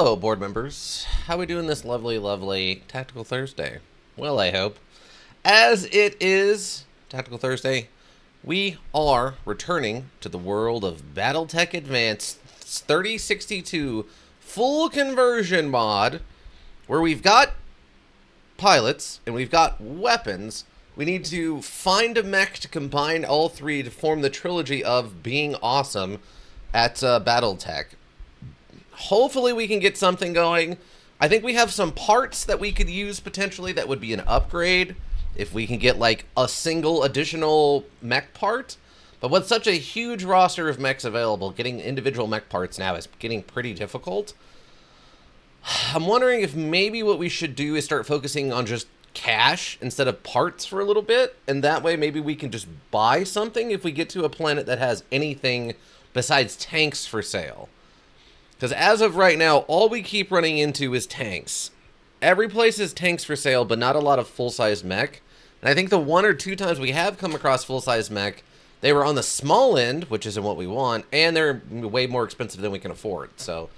Hello, board members. How we doing this lovely, lovely Tactical Thursday? Well, I hope. As it is Tactical Thursday, we are returning to the world of Battletech Advanced 3062 full conversion mod, where we've got pilots and we've got weapons. We need to find a mech to combine all three to form the trilogy of being awesome at Battletech. Hopefully we can get something going. I think we have some parts that we could use potentially that would be an upgrade if we can get like a single additional mech part. But with such a huge roster of mechs available, getting individual mech parts now is getting pretty difficult. I'm wondering if maybe what we should do is start focusing on just cash instead of parts for a little bit. And that way maybe we can just buy something if we get to a planet that has anything besides tanks for sale. Because as of right now, all we keep running into is tanks. Every place is tanks for sale, but not a lot of full-size mech. And I think the one or two times we have come across full-size mech, they were on the small end, which isn't what we want, and they're way more expensive than we can afford. So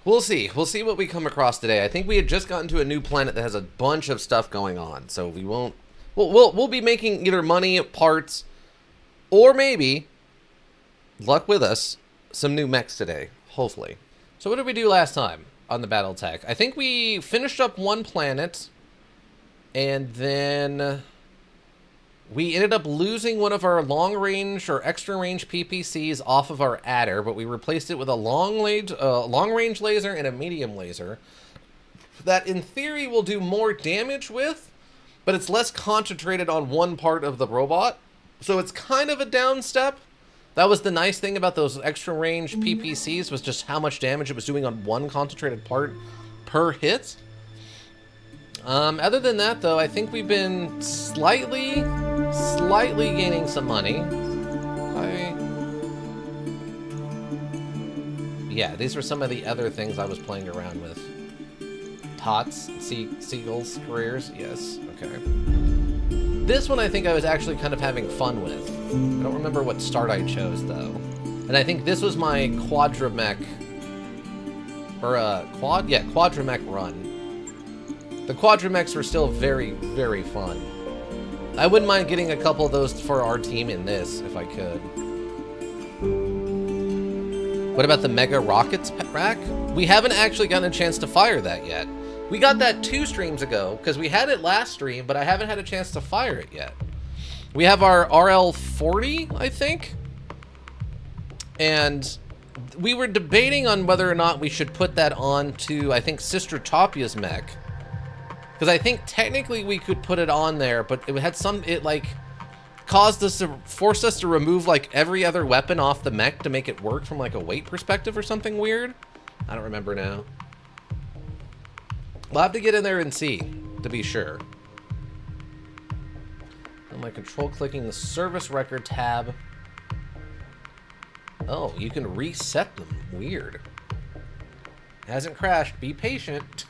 we'll see. We'll see what we come across today. I think we had just gotten to a new planet that has a bunch of stuff going on, so we won't. We'll be making either money, parts, or maybe, luck with us, some new mechs today. Hopefully. So what did we do last time on the Battletech? I think we finished up one planet, and then we ended up losing one of our long-range or extra-range PPCs off of our adder, but we replaced it with a long-range laser and a medium laser that, in theory, will do more damage with, but it's less concentrated on one part of the robot, so it's kind of a down step. That was the nice thing about those extra range PPCs, was just how much damage it was doing on one concentrated part per hit. Other than that, though, I think we've been slightly gaining some money. Yeah, these were some of the other things I was playing around with. Tots, seagulls, careers, yes, okay. This one I think I was actually kind of having fun with. I don't remember what start I chose, though. And I think this was my quadramech, or quadramech run. The quadramechs were still very, very fun. I wouldn't mind getting a couple of those for our team in this, if I could. What about the Mega Rockets rack? We haven't actually gotten a chance to fire that yet. We got that 2 streams ago, because we had it last stream, but I haven't had a chance to fire it yet. We have our RL-40, I think. And we were debating on whether or not we should put that on to, I think, Sister Tapia's mech. Because I think technically we could put it on there, but it had caused us to, force us to remove, like, every other weapon off the mech to make it work from, like, a weight perspective or something weird. I don't remember now. We'll have to get in there and see, to be sure. Am I control clicking the service record tab? Oh, you can reset them. Weird. Hasn't crashed. Be patient.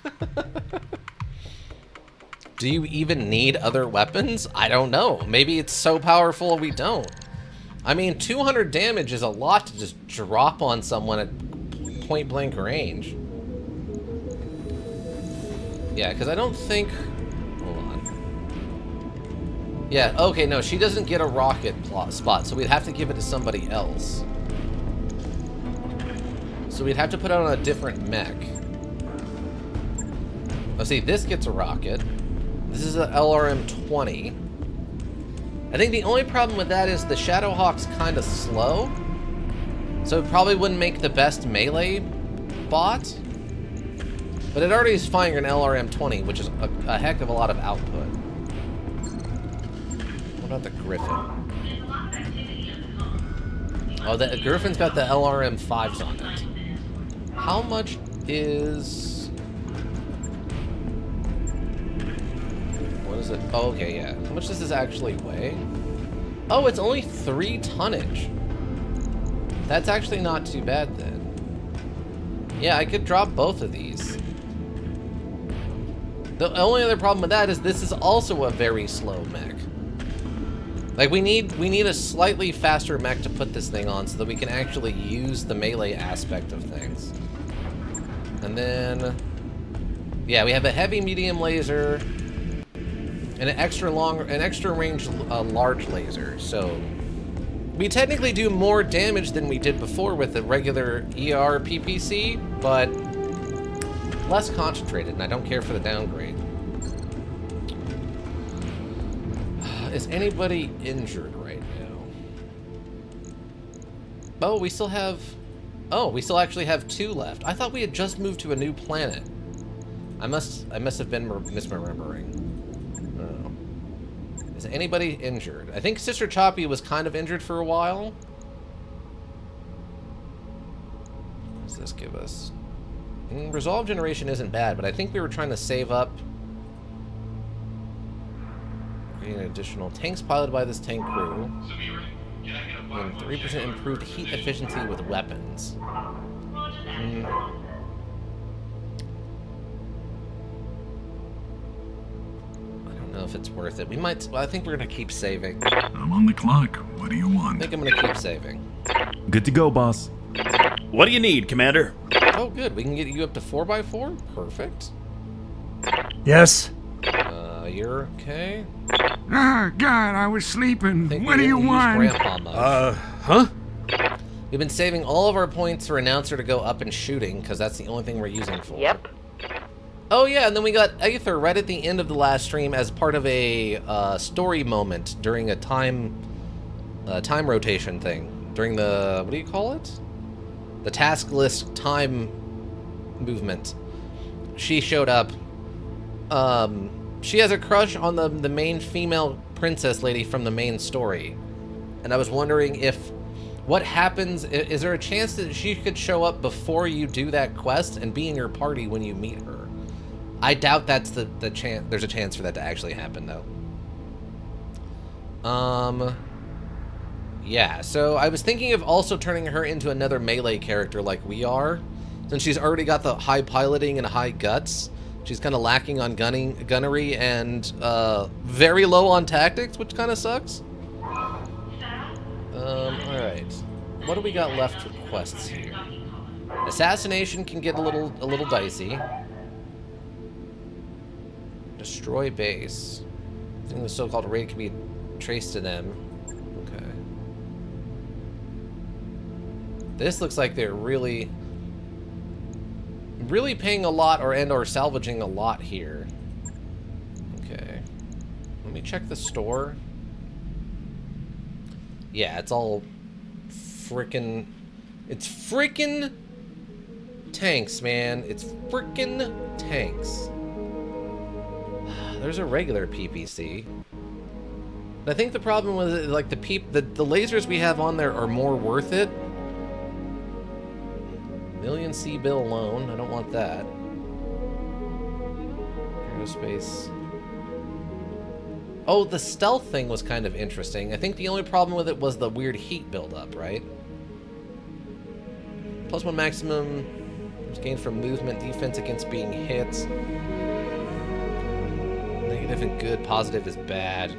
Do you even need other weapons? I don't know. Maybe it's so powerful we don't. I mean, 200 damage is a lot to just drop on someone at point-blank range. Yeah, because I don't think... Hold on. Yeah, okay, no, she doesn't get a rocket spot, so we'd have to give it to somebody else. So we'd have to put it on a different mech. Oh, see, this gets a rocket. This is an LRM-20. I think the only problem with that is the Shadowhawk's kind of slow. So it probably wouldn't make the best melee bot. But it already is firing an LRM-20, which is a heck of a lot of output. What about the Griffin? Oh, the Griffin's got the LRM-5s on it. How much is... What is it? Oh, okay, yeah. How much does this actually weigh? Oh, it's only 3 tonnage. That's actually not too bad, then. Yeah, I could drop both of these. The only other problem with that is this is also a very slow mech. Like, we need a slightly faster mech to put this thing on so that we can actually use the melee aspect of things. And then, yeah, we have a heavy medium laser and an extra range large laser. So we technically do more damage than we did before with the regular ER PPC, but less concentrated, and I don't care for the downgrade. Is anybody injured right now? Oh, we still have... Oh, we still actually have 2 left. I thought we had just moved to a new planet. I must have been misremembering. Oh. Is anybody injured? I think Sister Choppy was kind of injured for a while. What does this give us? Resolve generation isn't bad, but I think we were trying to save up. Getting additional tanks piloted by this tank crew. And 3% improved heat efficiency with weapons. I don't know if it's worth it. We might. Well, I think we're gonna keep saving. I'm on the clock. What do you want? I think I'm gonna keep saving. Good to go, boss. What do you need, Commander? Oh, good. We can get you up to 4x4. Perfect. Yes. You're okay. Ah, God, I was sleeping. Think What do you want? Grandpa mode. Huh? We've been saving all of our points for announcer to go up and shooting, because that's the only thing we're using for. Yep. Oh yeah, and then we got Aether right at the end of the last stream as part of a story moment during a time rotation thing. During the, what do you call it? The task list time movement. She showed up. She has a crush on the main female princess lady from the main story. And I was wondering if, what happens, is there a chance that she could show up before you do that quest and be in your party when you meet her? I doubt that's the chance, there's a chance for that to actually happen though. Yeah, so I was thinking of also turning her into another melee character like we are. Since she's already got the high piloting and high guts. She's kind of lacking on gunnery and very low on tactics, which kind of sucks. Alright. What do we got left for quests here? Assassination can get a little dicey. Destroy base. I think the so-called raid can be traced to them. Okay. This looks like they're really paying a lot or salvaging a lot here. Okay. Let me check the store. Yeah, it's all frickin'... It's frickin' tanks, man. It's frickin' tanks. There's a regular PPC. But I think the problem was like the lasers we have on there are more worth it. Million C bill alone. I don't want that. Aerospace. Oh, the stealth thing was kind of interesting. I think the only problem with it was the weird heat buildup, right? +1 maximum is gained from movement, defense against being hit. Negative and good, positive is bad.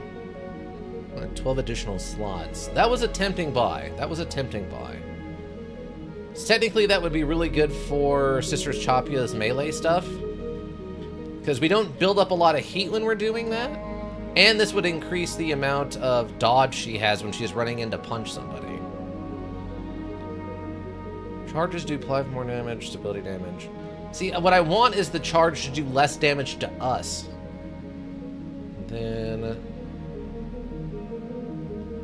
12 additional slots. That was a tempting buy. That was a tempting buy. Technically, that would be really good for Sisters Chapia's melee stuff. Because we don't build up a lot of heat when we're doing that. And this would increase the amount of dodge she has when she's running in to punch somebody. Charges do 5 more damage, stability damage. See, what I want is the charge to do less damage to us. And then...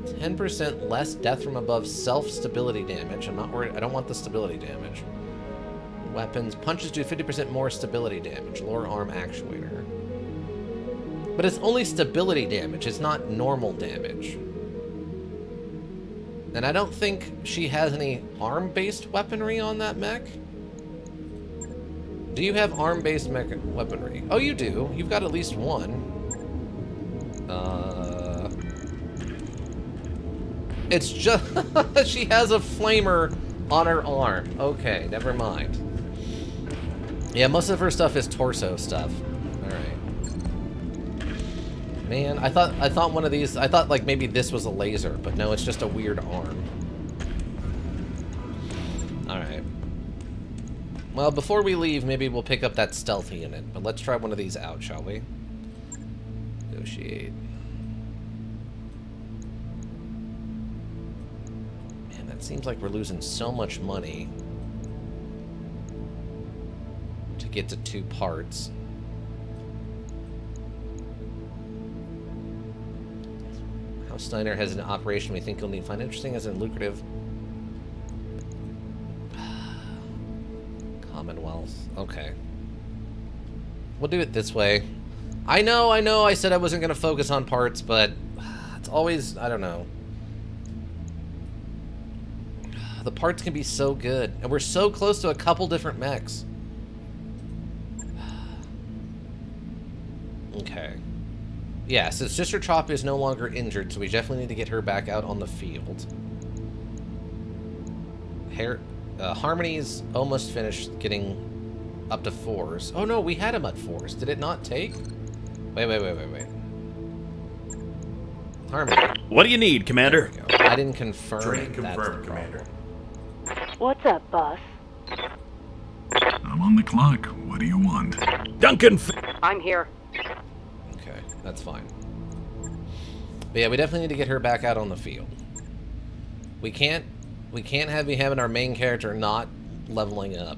10% less death from above self-stability damage. I'm not worried. I don't want the stability damage. Weapons. Punches do 50% more stability damage. Lower arm actuator. But it's only stability damage. It's not normal damage. And I don't think she has any arm-based weaponry on that mech. Do you have arm-based mech weaponry? Oh, you do. You've got at least one. It's just... she has a flamer on her arm. Okay, never mind. Yeah, most of her stuff is torso stuff. Alright. Man, I thought one of these... I thought, like, maybe this was a laser, but no, it's just a weird arm. Alright. Well, before we leave, maybe we'll pick up that stealth unit. But let's try one of these out, shall we? Negotiate. Man, that seems like we're losing so much money to get to 2 parts. How Steiner has an operation we think you'll need find interesting as in lucrative. Commonwealth. Okay. We'll do it this way. I know, I said I wasn't going to focus on parts, but it's always, I don't know. The parts can be so good, and we're so close to a couple different mechs. Okay. Yeah, so Sister Chop is no longer injured, so we definitely need to get her back out on the field. Harmony's almost finished getting up to 4s. Oh no, we had him at 4s. Did it not take? Wait. Harmony. What do you need, Commander? I didn't confirm. Train That's confirmed, the Commander. What's up, boss? I'm on the clock. What do you want? Duncan! I'm here. Okay, that's fine. But yeah, we definitely need to get her back out on the field. We can't have me having our main character not leveling up.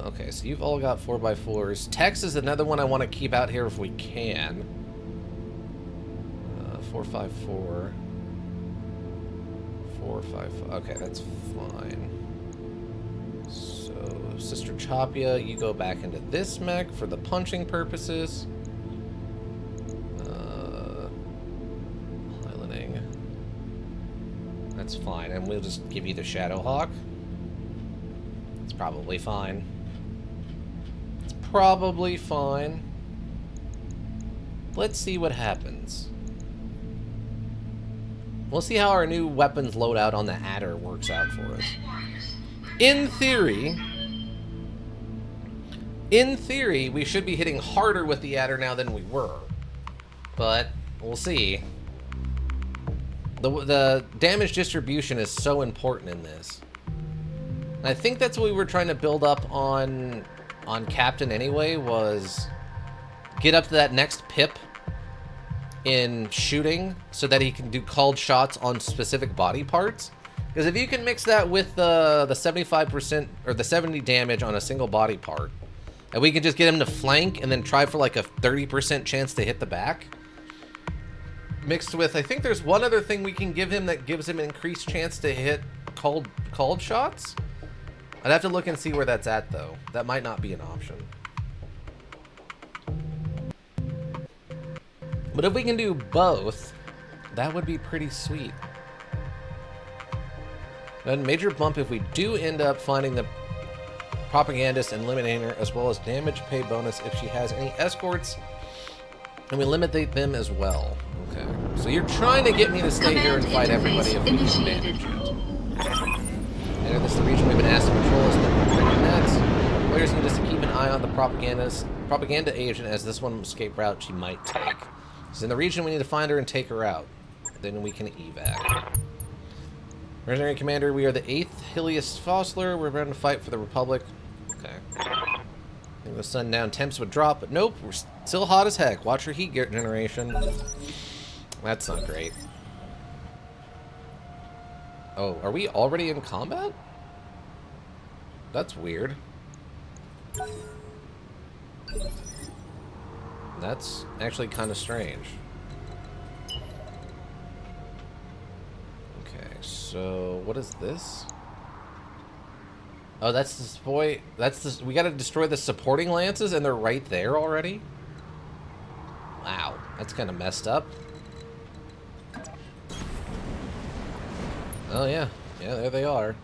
Okay, so you've all got 4x4s. Tex is another one I want to keep out here if we can. 4x4. 4x5. Okay, that's fine. So, Sister Chopia, you go back into this mech for the punching purposes. Piloting. That's fine, and we'll just give you the Shadowhawk. It's probably fine. It's probably fine. Let's see what happens. We'll see how our new weapons loadout on the Adder works out for us. In theory, we should be hitting harder with the Adder now than we were. But we'll see. The damage distribution is so important in this. And I think that's what we were trying to build up on Captain anyway, was get up to that next pip in shooting so that he can do called shots on specific body parts. Because if you can mix that with the 75% or the 70 damage on a single body part, and we can just get him to flank and then try for like a 30% chance to hit the back, mixed with, I think there's one other thing we can give him that gives him an increased chance to hit called shots. I'd have to look and see where that's at though. That might not be an option. But if we can do both, that would be pretty sweet. Then major bump if we do end up finding the propagandist and eliminating her, as well as damage pay bonus if she has any escorts, and we eliminate them as well. Okay, so you're trying to get me to stay here and fight everybody if we can manage it. Enter this the region we've been asked to patrol as the nets. Players need us to keep an eye on the propaganda agent, as this one escape route she might take. She's in the region, we need to find her and take her out. Then we can evac. Mercenary Commander, we are the 8th Hilius Fossler. We're ready to fight for the Republic. Okay. I think the sundown temps would drop, but nope, we're still hot as heck. Watch your heat generation. That's not great. Oh, are we already in combat? That's weird. That's actually kind of strange. Okay, so what is this? Oh, that's this boy. That's this. We gotta destroy the supporting lances, and they're right there already. Wow, that's kind of messed up. Oh yeah, there they are.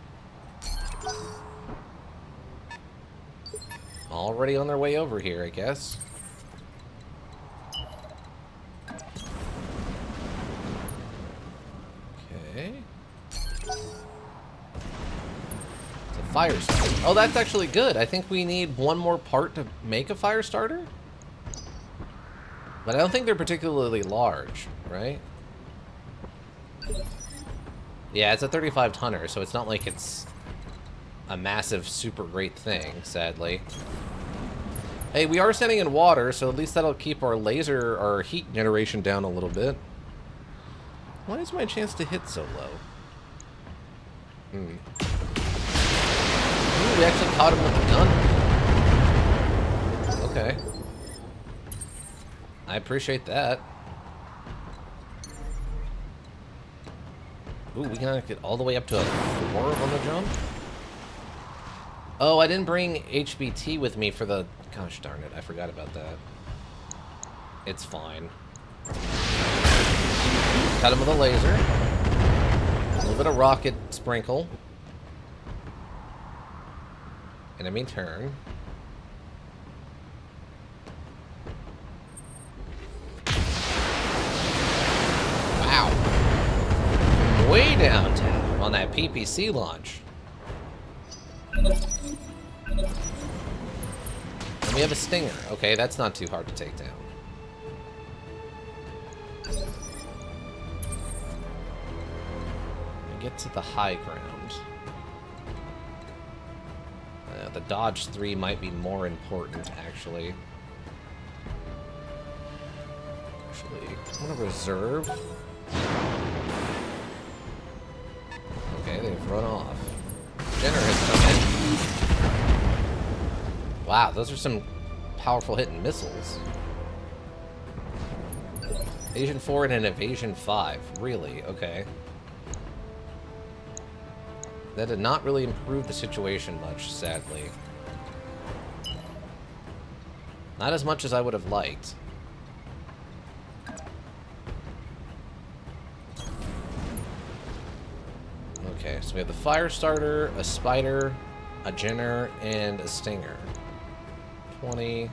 Already on their way over here, I guess. Okay. It's a fire starter. Oh, that's actually good. I think we need one more part to make a fire starter. But I don't think they're particularly large, right? Yeah, it's a 35 tonner, so it's not like it's a massive, super great thing, sadly. Hey, we are standing in water, so at least that'll keep our laser, our heat generation down a little bit. Why is my chance to hit so low? Ooh, we actually caught him with the gun. Okay. I appreciate that. Ooh, we can get all the way up to a 4 on the jump? Oh, I didn't bring HBT with me for the... Gosh darn it, I forgot about that. It's fine. Cut him with a laser. A little bit of rocket sprinkle. Enemy turn. Wow. Way downtown on that PPC launch. And we have a stinger. Okay, that's not too hard to take down. And get to the high ground. The dodge 3 might be more important, actually. I'm gonna reserve. Okay, they've run off. Jenner has come in. Wow, those are some powerful hitting missiles. Evasion 4 and an Evasion 5. Really? Okay. That did not really improve the situation much, sadly. Not as much as I would have liked. Okay, so we have the fire starter, a spider, a Jenner, and a stinger. 20,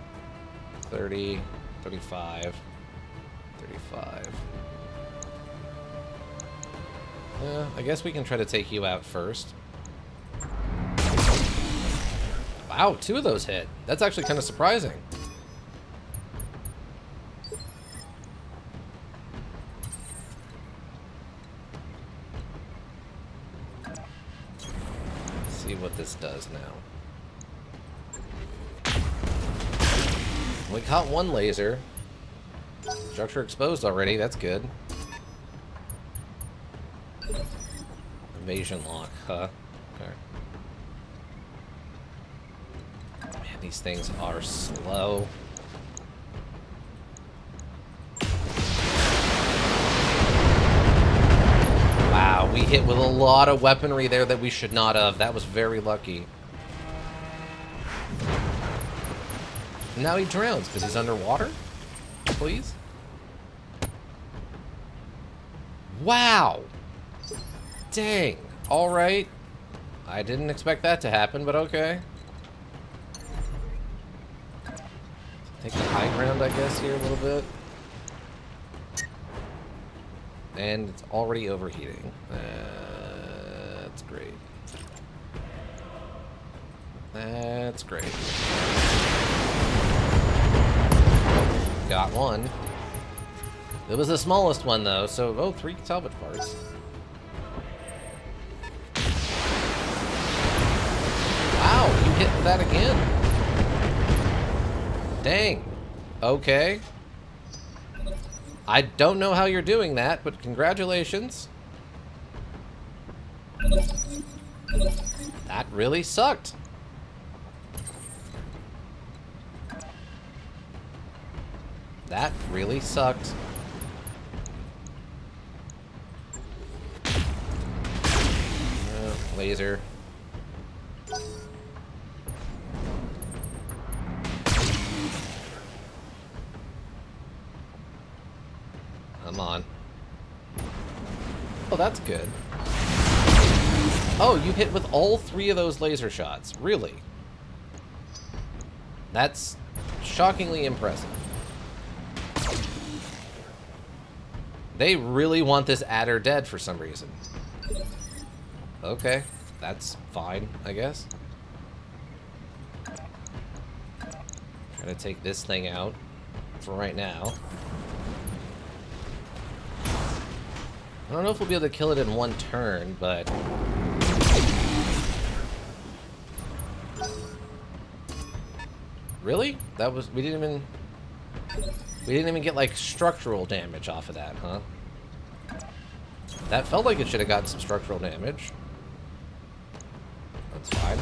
30, 35, 35. I guess we can try to take you out first. Wow, 2 of those hit. That's actually kind of surprising. Let's see what this does now. We caught 1 laser. Structure exposed already, that's good. Evasion lock, huh? Okay. Man, these things are slow. Wow, we hit with a lot of weaponry there that we should not have. That was very lucky. Now he drowns because he's underwater? Please? Wow! Dang. Alright. I didn't expect that to happen, but okay. Take the high ground, I guess, here a little bit. And it's already overheating. That's great. That's great. Got 1. It was the smallest one, though, so... Oh, 3 salvage parts. Wow, you hit that again. Dang. Okay. I don't know how you're doing that, but congratulations. That really sucked. That really sucked. Laser. Come on. Oh, that's good. Oh, you hit with all 3 of those laser shots. Really? That's shockingly impressive. They really want this adder dead for some reason. Okay, that's fine, I guess. Try to take this thing out for right now. I don't know if we'll be able to kill it in 1 turn, but... Really? That was... We didn't even get, like, structural damage off of that, huh? That felt like it should have got some structural damage. That's fine.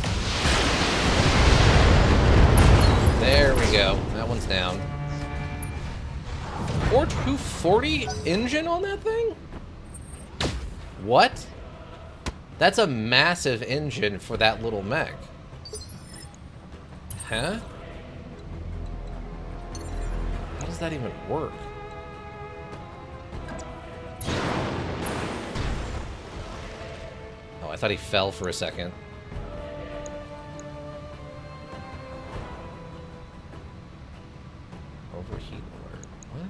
There we go. That one's down. Or 240 engine on that thing? What? That's a massive engine for that little mech. Huh? How does that even work? Oh, I thought he fell for a second. Overheat alert. What?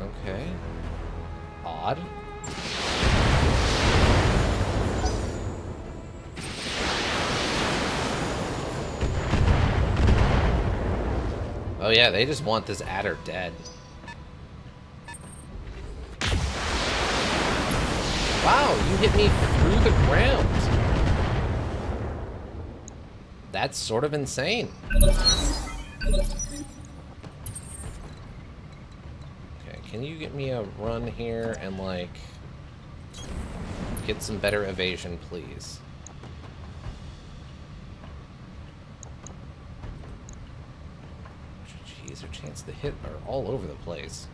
Okay. Odd. Oh yeah, they just want this adder dead. Wow, you hit me through the ground. That's sort of insane. Okay, can you get me a run here and, like, get some better evasion, please? Jeez, their chance to hit are all over the place.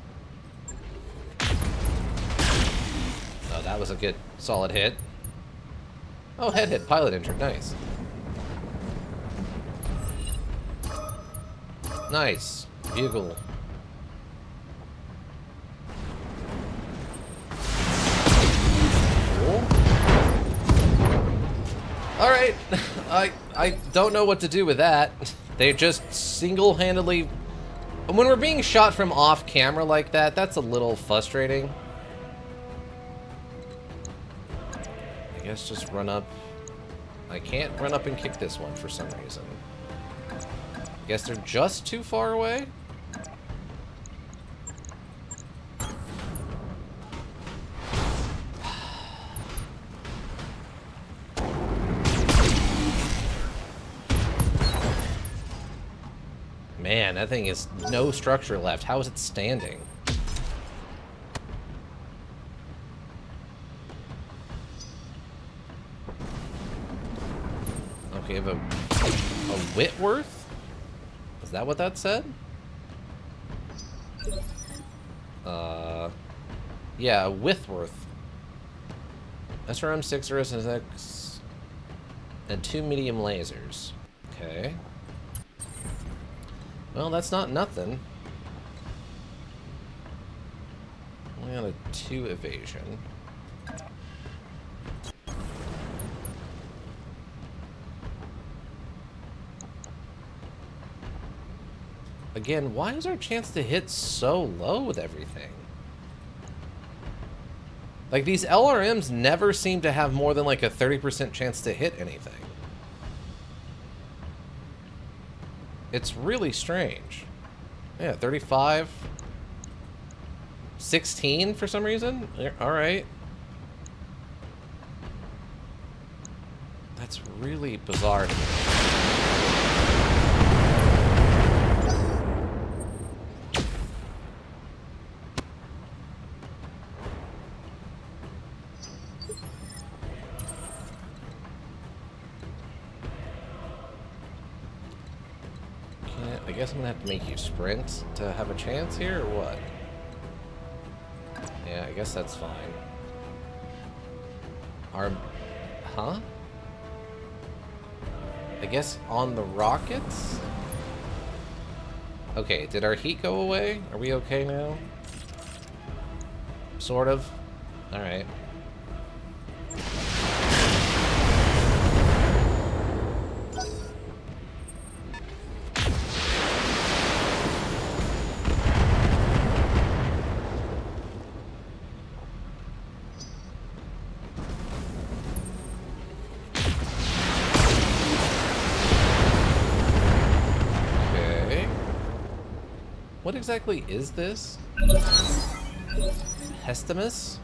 Oh, that was a good, solid hit. Oh, head hit, pilot injured, nice. Nice. Bugle. Cool. Alright. I don't know what to do with that. They just single-handedly... When we're being shot from off-camera like that, that's a little frustrating. I guess just run up. I can't run up and kick this one for some reason. Guess they're just too far away? Man, that thing is no structure left. How is it standing? Okay, I have a Whitworth? Is that what that said? Yeah, Whitworth. SRM6 RSX and 2 medium lasers. Okay. Well, that's not nothing. Only on a 2 evasion. Again, why is our chance to hit so low with everything? Like, these LRMs never seem to have more than like a 30% chance to hit anything. It's really strange. Yeah, 35. 16 for some reason? Alright. That's really bizarre to me. I guess I'm gonna have to make you sprint to have a chance here, or what? Yeah, I guess that's fine. Huh? I guess on the rockets? Okay, did our heat go away? Are we okay now? Sort of. Alright. What exactly is this? Hestimus?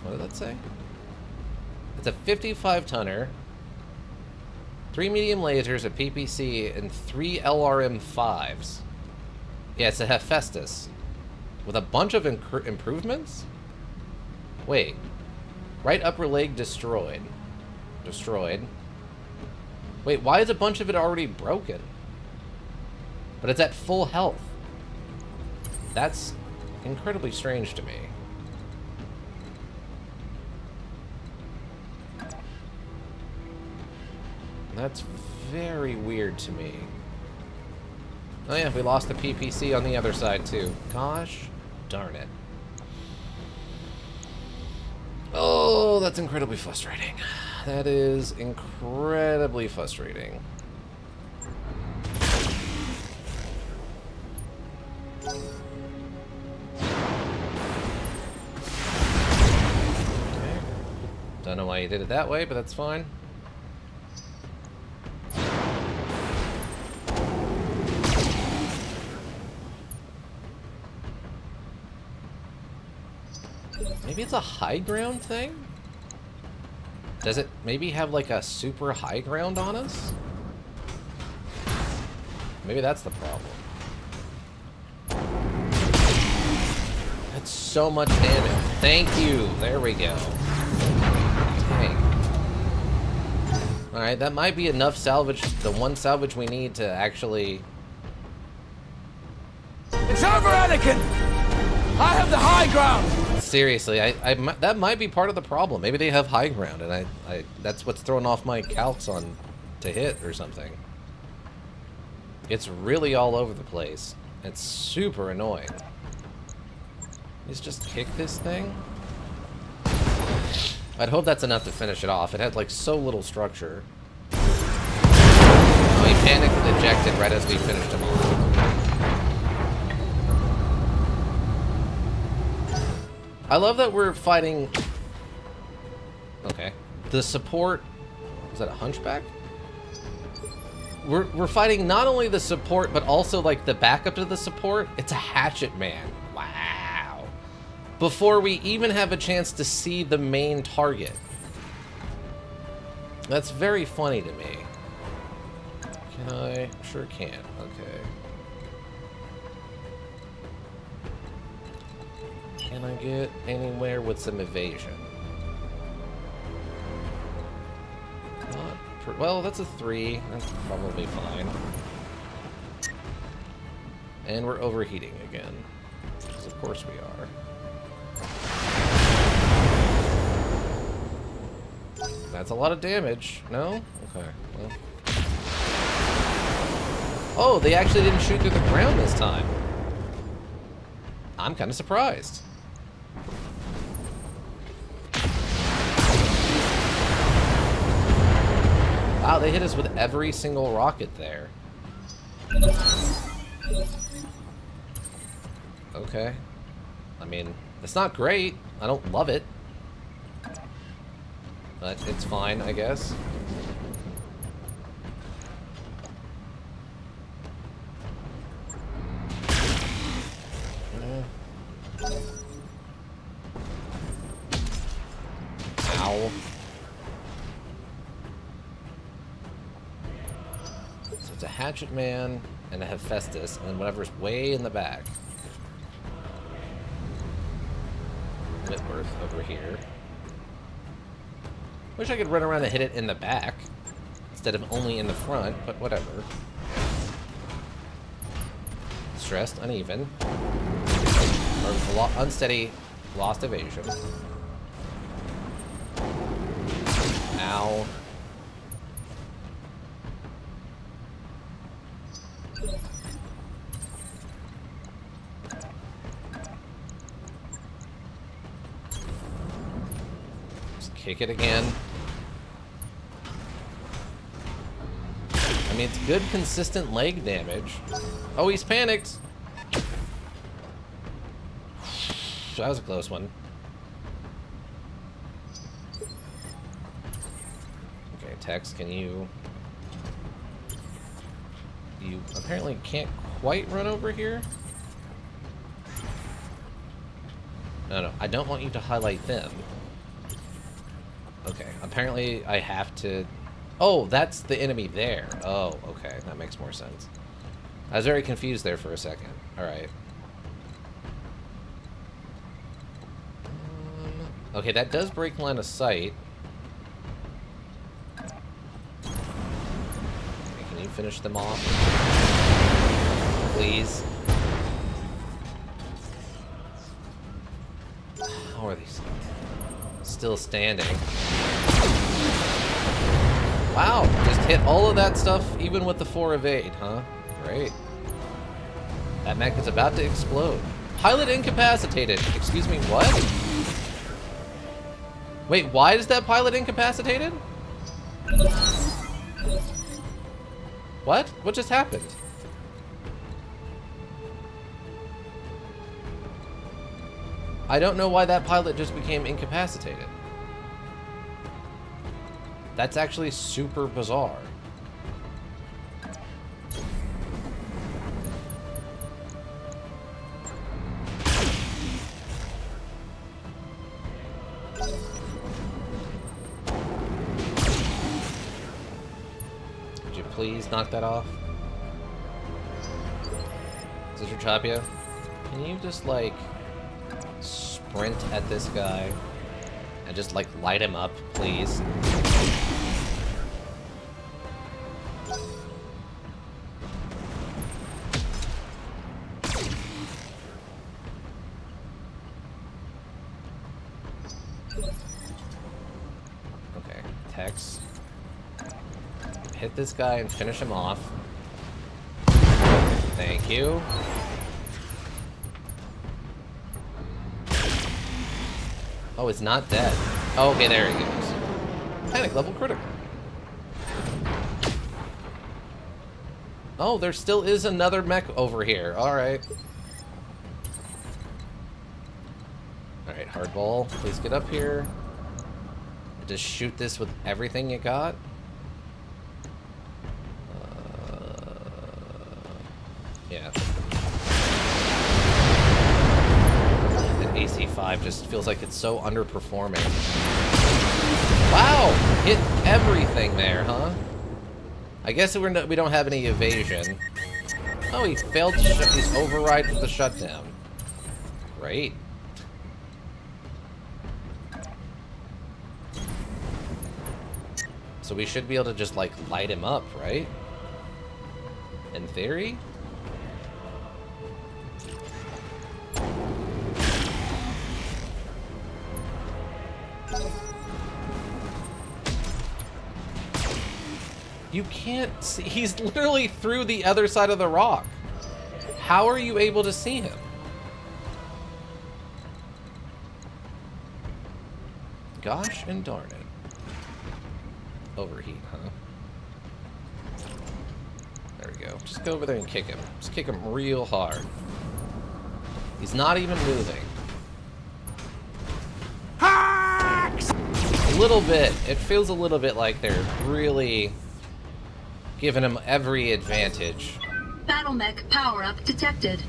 What did that say? It's a 55-tonner, 3 medium lasers, a PPC, and 3 LRM-5s. Yeah, it's a Hephaestus. With a bunch of improvements? Wait. Right upper leg destroyed. Destroyed. Wait, why is a bunch of it already broken? But it's at full health. That's incredibly strange to me. That's very weird to me. Oh yeah, we lost the PPC on the other side too. Gosh darn it. Oh, that's incredibly frustrating. That is incredibly frustrating. Okay. Don't know why you did it that way, but that's fine. Maybe it's a high ground thing? Does it maybe have like a super high ground on us? Maybe that's the problem. That's so much damage. Thank you. There we go. Dang. Alright, that might be enough salvage, the one salvage we need to actually... It's over, Anakin! I have the high ground! Seriously, that might be part of the problem. Maybe they have high ground, and I that's what's throwing off my calcs on to hit or something. It's really all over the place. It's super annoying. Let's just kick this thing. I'd hope that's enough to finish it off. It had like so little structure. Oh, he panicked and ejected right as we finished him off. I love that we're fighting... Okay. The support... Is that a hunchback? We're fighting not only the support, but also, like, the backup to the support. It's a hatchet man. Wow. Before we even have a chance to see the main target. That's very funny to me. Can I? Sure can. Okay. Can I get anywhere with some evasion? Well, that's a 3. That's probably fine. And we're overheating again. Because of course we are. That's a lot of damage. No? Okay. Well. Oh, they actually didn't shoot through the ground this time. I'm kind of surprised. Wow, they hit us with every single rocket there. Okay. I mean, it's not great. I don't love it. But it's fine, I guess. Ow. So it's a hatchet man and a Hephaestus, and then whatever's way in the back. Whitworth over here. Wish I could run around and hit it in the back instead of only in the front, but whatever. Stressed, uneven. Or unsteady, lost evasion. Ow. Just kick it again. I mean, it's good, consistent leg damage. Oh, he's panicked. That was a close one. Okay, Tex, can you... You apparently can't quite run over here. No, I don't want you to highlight them. Okay, apparently I have to... Oh, that's the enemy there. Oh, okay, that makes more sense. I was very confused there for a second. Alright. Okay, that does break line of sight. Okay, can you finish them off? Please. How are these still standing? Wow, just hit all of that stuff even with the 4 evade, huh? Great. That mech is about to explode. Pilot incapacitated. Excuse me, what? Wait, why is that pilot incapacitated? What? What just happened? I don't know why that pilot just became incapacitated. That's actually super bizarre. Could you please knock that off? Sister Chapia, can you just, like, sprint at this guy and just, like, light him up, please? Okay, Tex. Hit this guy and finish him off. Thank you. Oh, it's not dead. Oh, okay, there he goes. Panic level critical. Oh, there still is another mech over here. Alright. Alright, hardball. Please get up here. Just shoot this with everything you got. Yeah. And AC5 just feels like it's so underperforming. Wow! Hit everything there, huh? I guess we don't have any evasion. Oh, he failed to he's override with the shutdown. Great. So we should be able to just, like, light him up, right? In theory? You can't see. He's literally through the other side of the rock. How are you able to see him? Gosh and darn it. Overheat, huh? There we go. Just go over there and kick him. Just kick him real hard. He's not even moving. A little bit. It feels a little bit like they're really giving him every advantage. Battle mech power-up detected.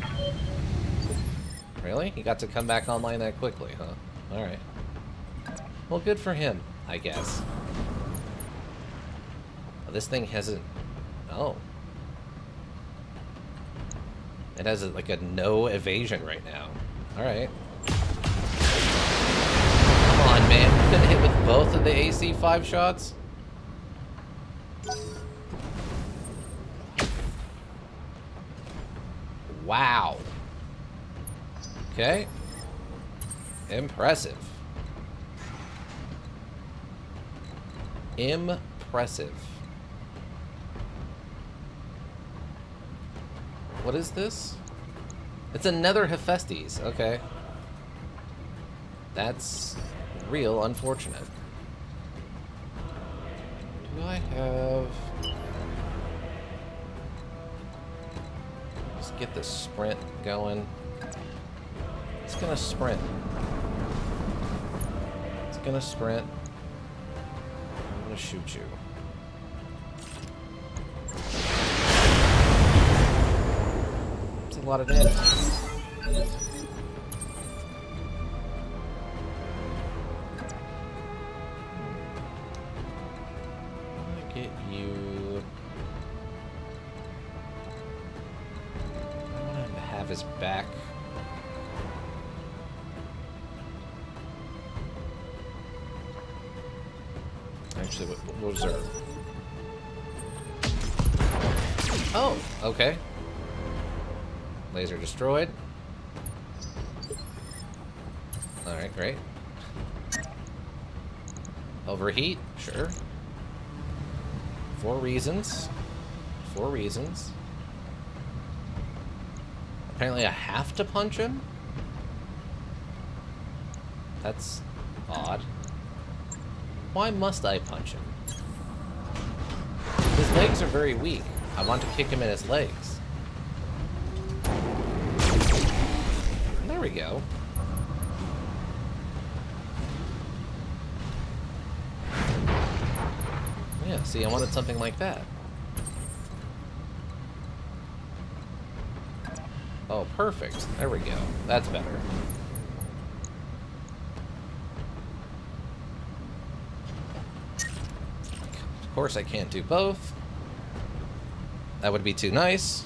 Really? He got to come back online that quickly, huh? Alright. Well, good for him, I guess. Oh, this thing hasn't... Oh. It has, like, a no evasion right now. Alright. Come on, man. You couldn't hit with both of the AC5 shots? Wow. Okay. Impressive. Impressive. What is this? It's another Hephaestus. Okay. That's real unfortunate. Do I have... Let's get the sprint going. It's gonna sprint. It's gonna sprint. I'm gonna shoot you. It's a lot of damage. get you. I want him to have his back. Actually, what reserve? Oh, okay. Laser destroyed. Alright, great. Overheat? Sure. 4 reasons. 4 reasons. Apparently I have to punch him? That's odd. Why must I punch him? His legs are very weak. I want to kick him in his legs. There we go. Yeah, see, I wanted something like that. Oh, perfect. There we go. That's better. Of course, I can't do both. That would be too nice.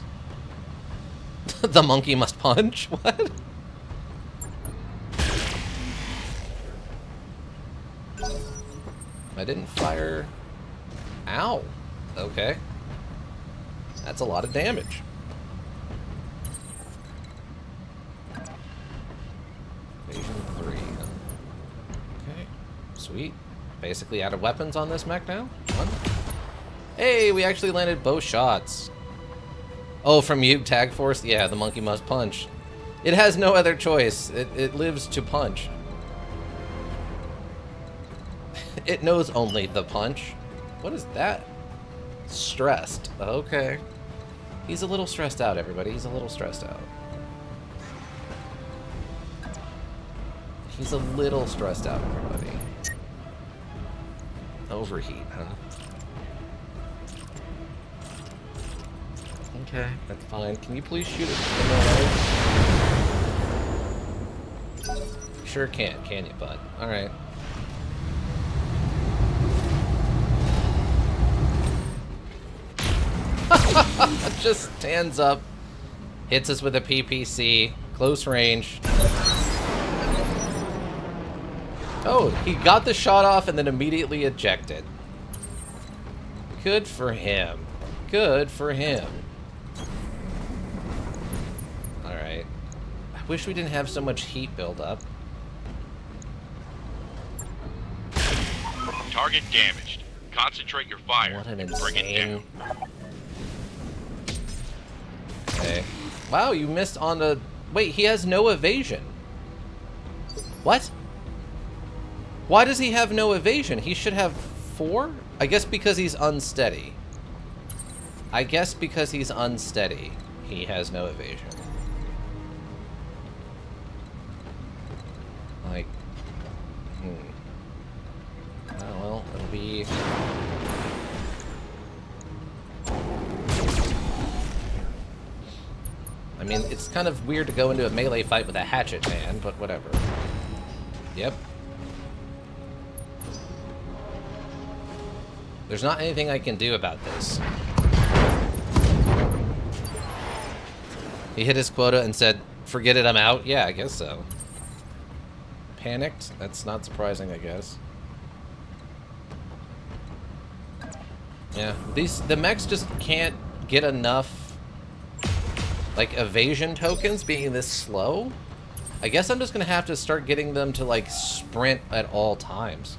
The monkey must punch? What? I didn't fire... Ow. Okay. That's a lot of damage. Evasion 3. Okay. Sweet. Basically out of weapons on this mech now. Fun. Hey, we actually landed both shots. Oh, from you, Tag Force? Yeah, the monkey must punch. It has no other choice. It lives to punch. It knows only the punch. What is that? Stressed. Okay. He's a little stressed out, everybody. He's a little stressed out. He's a little stressed out, everybody. Overheat, huh? Okay, that's fine. Can you please shoot it in the leg? Sure can you, bud? Alright. Just stands up, hits us with a PPC, close range. Oh, he got the shot off and then immediately ejected. Good for him. Good for him. Alright. I wish we didn't have so much heat buildup. Target damaged. Concentrate your fire. What an and bring it insane... down. Okay. Wow, you missed on the... Wait, he has no evasion. What? Why does he have no evasion? He should have 4? I guess because he's unsteady. I guess because he's unsteady, he has no evasion. Like... Oh, well, it'll be... I mean, it's kind of weird to go into a melee fight with a hatchet man, but whatever. Yep. There's not anything I can do about this. He hit his quota and said, "Forget it, I'm out." Yeah, I guess so. Panicked? That's not surprising, I guess. Yeah, the mechs just can't get enough like evasion tokens being this slow. I guess I'm just gonna have to start getting them to like sprint at all times.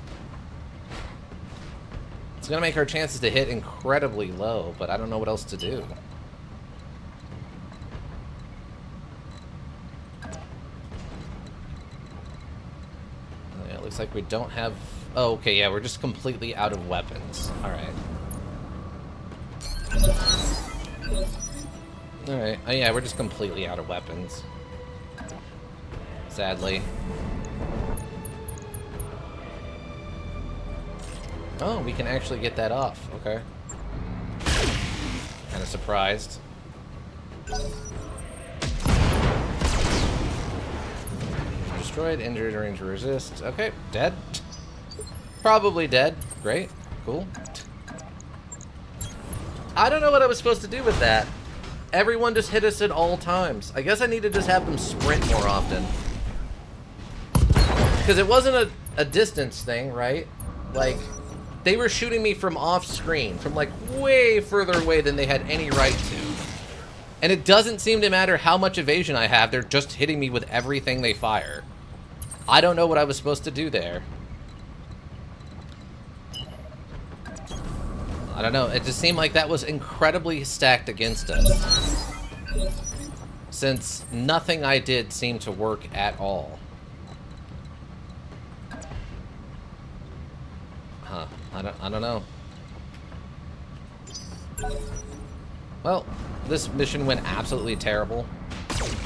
It's gonna make our chances to hit incredibly low, but I don't know what else to do. Yeah, it looks like we don't have... Oh, okay, yeah, we're just completely out of weapons. Alright. Alright, oh yeah, we're just completely out of weapons. Sadly. Oh, we can actually get that off, okay. Kinda surprised. Destroyed, injured, range to resist. Okay, dead. Probably dead. Great, cool. I don't know what I was supposed to do with that. Everyone just hit us at all times. I guess I need to just have them sprint more often. Because it wasn't a distance thing, right? Like, they were shooting me from off screen, from like way further away than they had any right to. And it doesn't seem to matter how much evasion I have, they're just hitting me with everything they fire. I don't know what I was supposed to do there. I don't know, it just seemed like that was incredibly stacked against us. Since nothing I did seemed to work at all. Huh, I don't know. Well, this mission went absolutely terrible.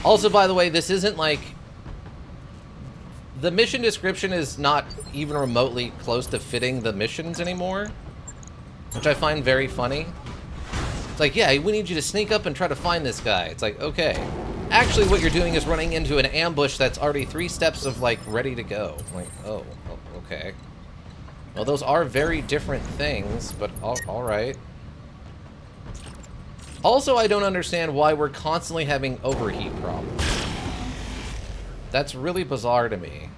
Also, by the way, this isn't like... The mission description is not even remotely close to fitting the missions anymore. Which I find very funny. It's like, yeah, we need you to sneak up and try to find this guy. It's like, okay. Actually, what you're doing is running into an ambush that's already 3 steps of, like, ready to go. I'm like, oh, okay. Well, those are very different things, but alright. Also, I don't understand why we're constantly having overheat problems. That's really bizarre to me.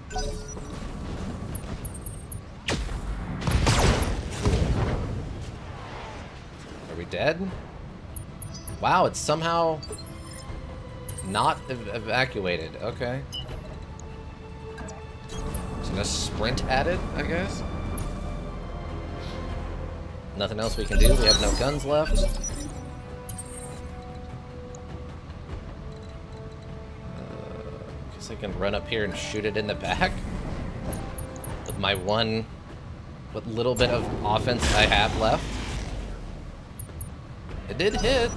Are we dead? Wow, it's somehow not evacuated. Okay. So a sprint added, I guess? Nothing else we can do. We have no guns left. Guess I can run up here and shoot it in the back. With my what little bit of offense I have left. It did hit.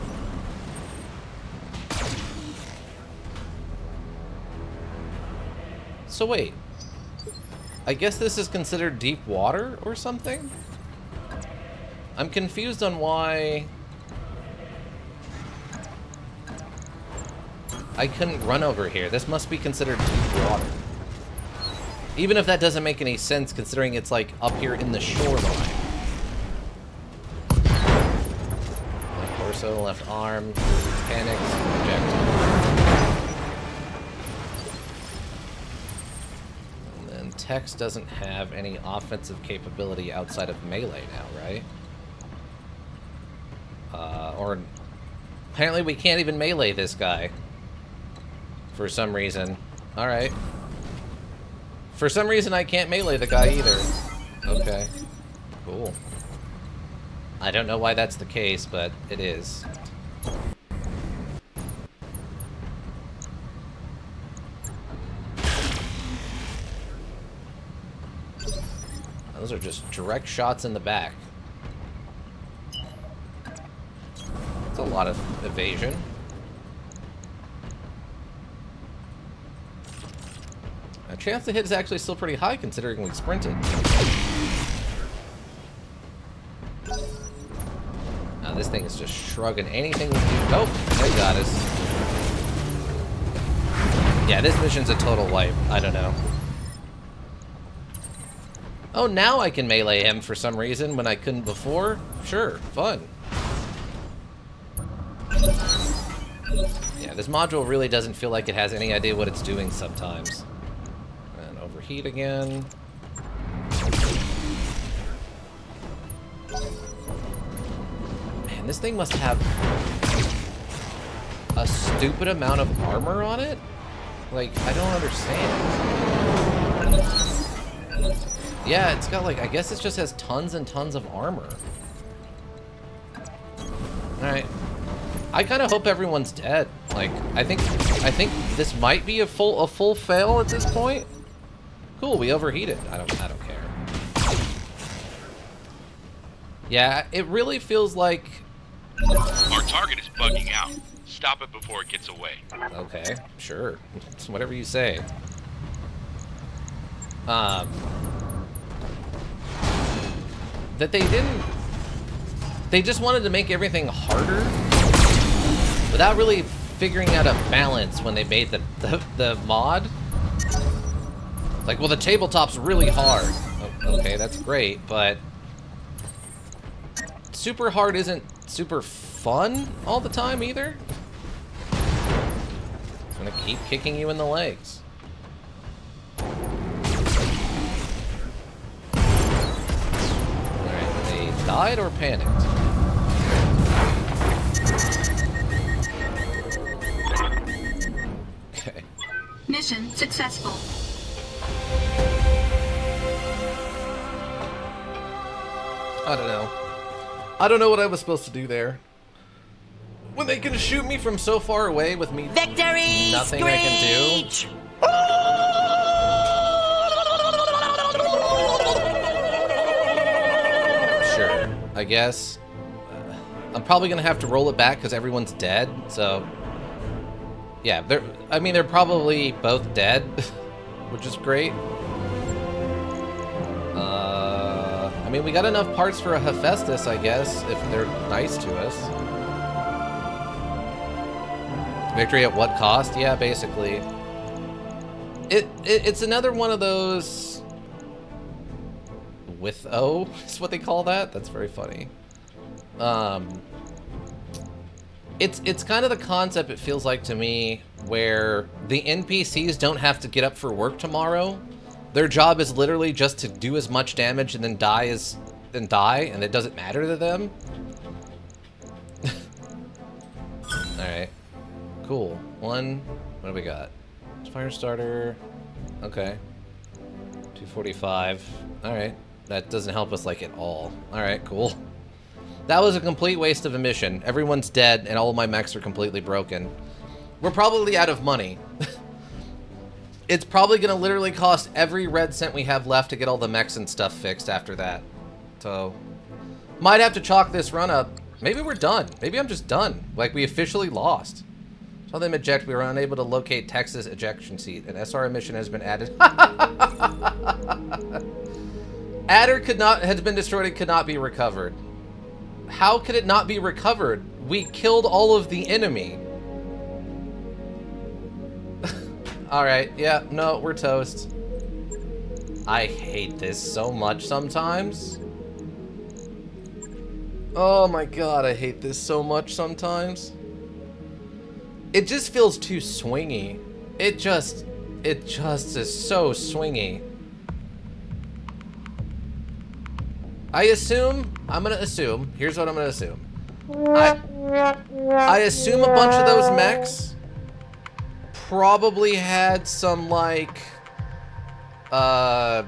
So wait. I guess this is considered deep water or something? I'm confused on why I couldn't run over here. This must be considered deep water. Even if that doesn't make any sense, considering it's like up here in the shoreline. Left torso, left arm, panics, eject. And then Tex doesn't have any offensive capability outside of melee now, right? Or apparently we can't even melee this guy. For some reason. Alright. For some reason I can't melee the guy either. Okay. Cool. I don't know why that's the case, but it is. Those are just direct shots in the back. That's a lot of evasion. Our chance to hit is actually still pretty high considering we sprinted. Now this thing is just shrugging anything we do. Nope, they got us. Yeah, this mission's a total wipe. I don't know. Oh, now I can melee him for some reason when I couldn't before? Sure, fun. Yeah, this module really doesn't feel like it has any idea what it's doing sometimes. And overheat again. Man, this thing must have a stupid amount of armor on it? Like, I don't understand. Yeah, it's got like, I guess it just has tons and tons of armor. Alright. I kind of hope everyone's dead. Like, I think this might be a full fail at this point. Cool, we overheated. I don't care. Yeah, it really feels like Our target is bugging out. Stop it before it gets away. okay, sure. It's whatever you say. That they just wanted to make everything harder without really figuring out a balance when they made the mod. Like, well, the tabletop's really hard. Okay, that's great, but super hard isn't super fun all the time either. It's gonna keep kicking you in the legs. Alright, they died or panicked? Okay. Mission successful. I don't know. I don't know what I was supposed to do there. When they can shoot me from so far away with me Victory! nothing I can do. Sure, I guess. I'm probably gonna have to roll it back because everyone's dead, so... Yeah, they're probably both dead, which is great. I mean, we got enough parts for a Hephaestus, I guess, if they're nice to us. Victory at what cost? Yeah, basically. It's another one of those... With O is what they call that? That's very funny. It's kind of the concept, it feels like to me, where the NPCs don't have to get up for work tomorrow. Their job is literally just to do as much damage and then die, and it doesn't matter to them. Alright. Cool. What do we got? Fire starter. Okay. 245. Alright. That doesn't help us, like, at all. Alright, cool. That was a complete waste of a mission. Everyone's dead, and all of my mechs are completely broken. We're probably out of money. It's probably gonna literally cost every red cent we have left to get all the mechs and stuff fixed after that. So, might have to chalk this run up. Maybe we're done. Maybe I'm just done. Like, we officially lost. Saw them eject. We were unable to locate Texas ejection seat. An SR emission has been added. Adder has been destroyed and could not be recovered. How could it not be recovered? We killed all of the enemy. Alright, yeah, no, we're toast. I hate this so much sometimes. Oh my god, I hate this so much sometimes. It just feels too swingy. It just is so swingy. I'm gonna assume, here's what I'm gonna assume. I assume a bunch of those mechs probably had some, like, data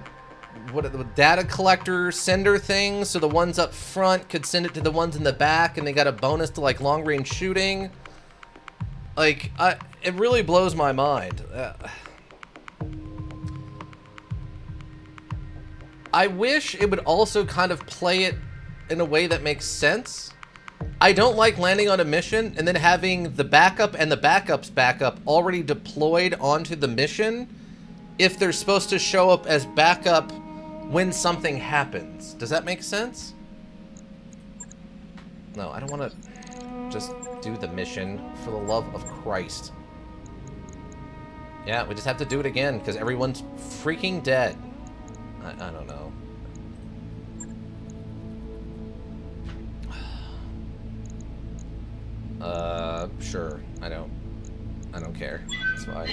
collector sender things, so the ones up front could send it to the ones in the back, and they got a bonus to, like, long-range shooting. Like, it really blows my mind. I wish it would also kind of play it in a way that makes sense. I don't like landing on a mission and then having the backup and the backup's backup already deployed onto the mission if they're supposed to show up as backup when something happens. Does that make sense? No, I don't want to just do the mission, for the love of Christ. Yeah, we just have to do it again because everyone's freaking dead. I don't know. Sure. I don't care. It's fine.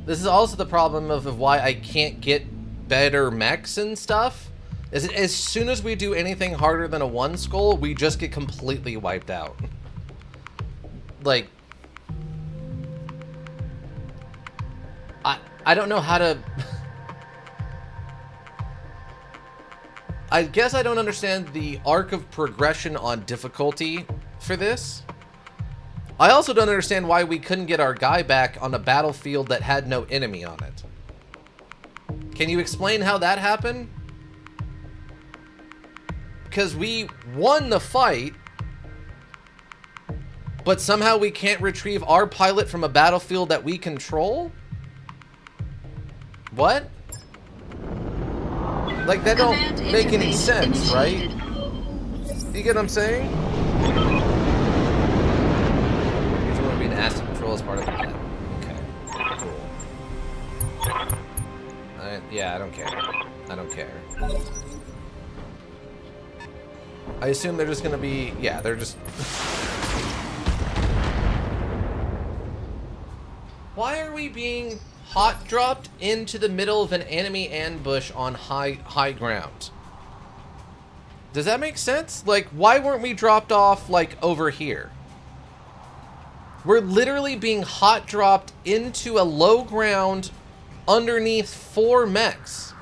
This is also the problem of why I can't get better mechs and stuff. Is as soon as we do anything harder than a 1 skull, we just get completely wiped out. Like, I don't know how to... I guess I don't understand the arc of progression on difficulty for this. I also don't understand why we couldn't get our guy back on a battlefield that had no enemy on it. Can you explain how that happened? Because we won the fight, but somehow we can't retrieve our pilot from a battlefield that we control? What? Like, that don't make any sense, right? You get what I'm saying? You're going to be an asset control as part of the net. Okay, cool. Yeah, I don't care. I don't care. I assume they're just gonna be... Yeah, they're just... Why are we being hot dropped into the middle of an enemy ambush on high ground? Does that make sense? Like, why weren't we dropped off, like, over here? We're literally being hot dropped into a low ground underneath 4 mechs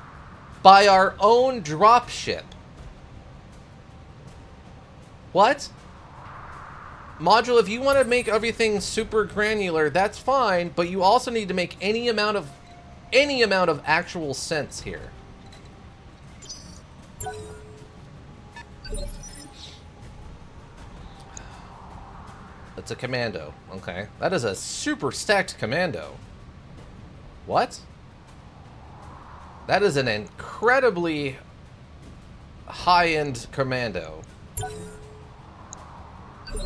by our own dropship. What? Module, if you want to make everything super granular, that's fine, but you also need to make any amount of actual sense here. It's a commando. Okay. That is a super stacked commando. What? That is an incredibly high-end commando.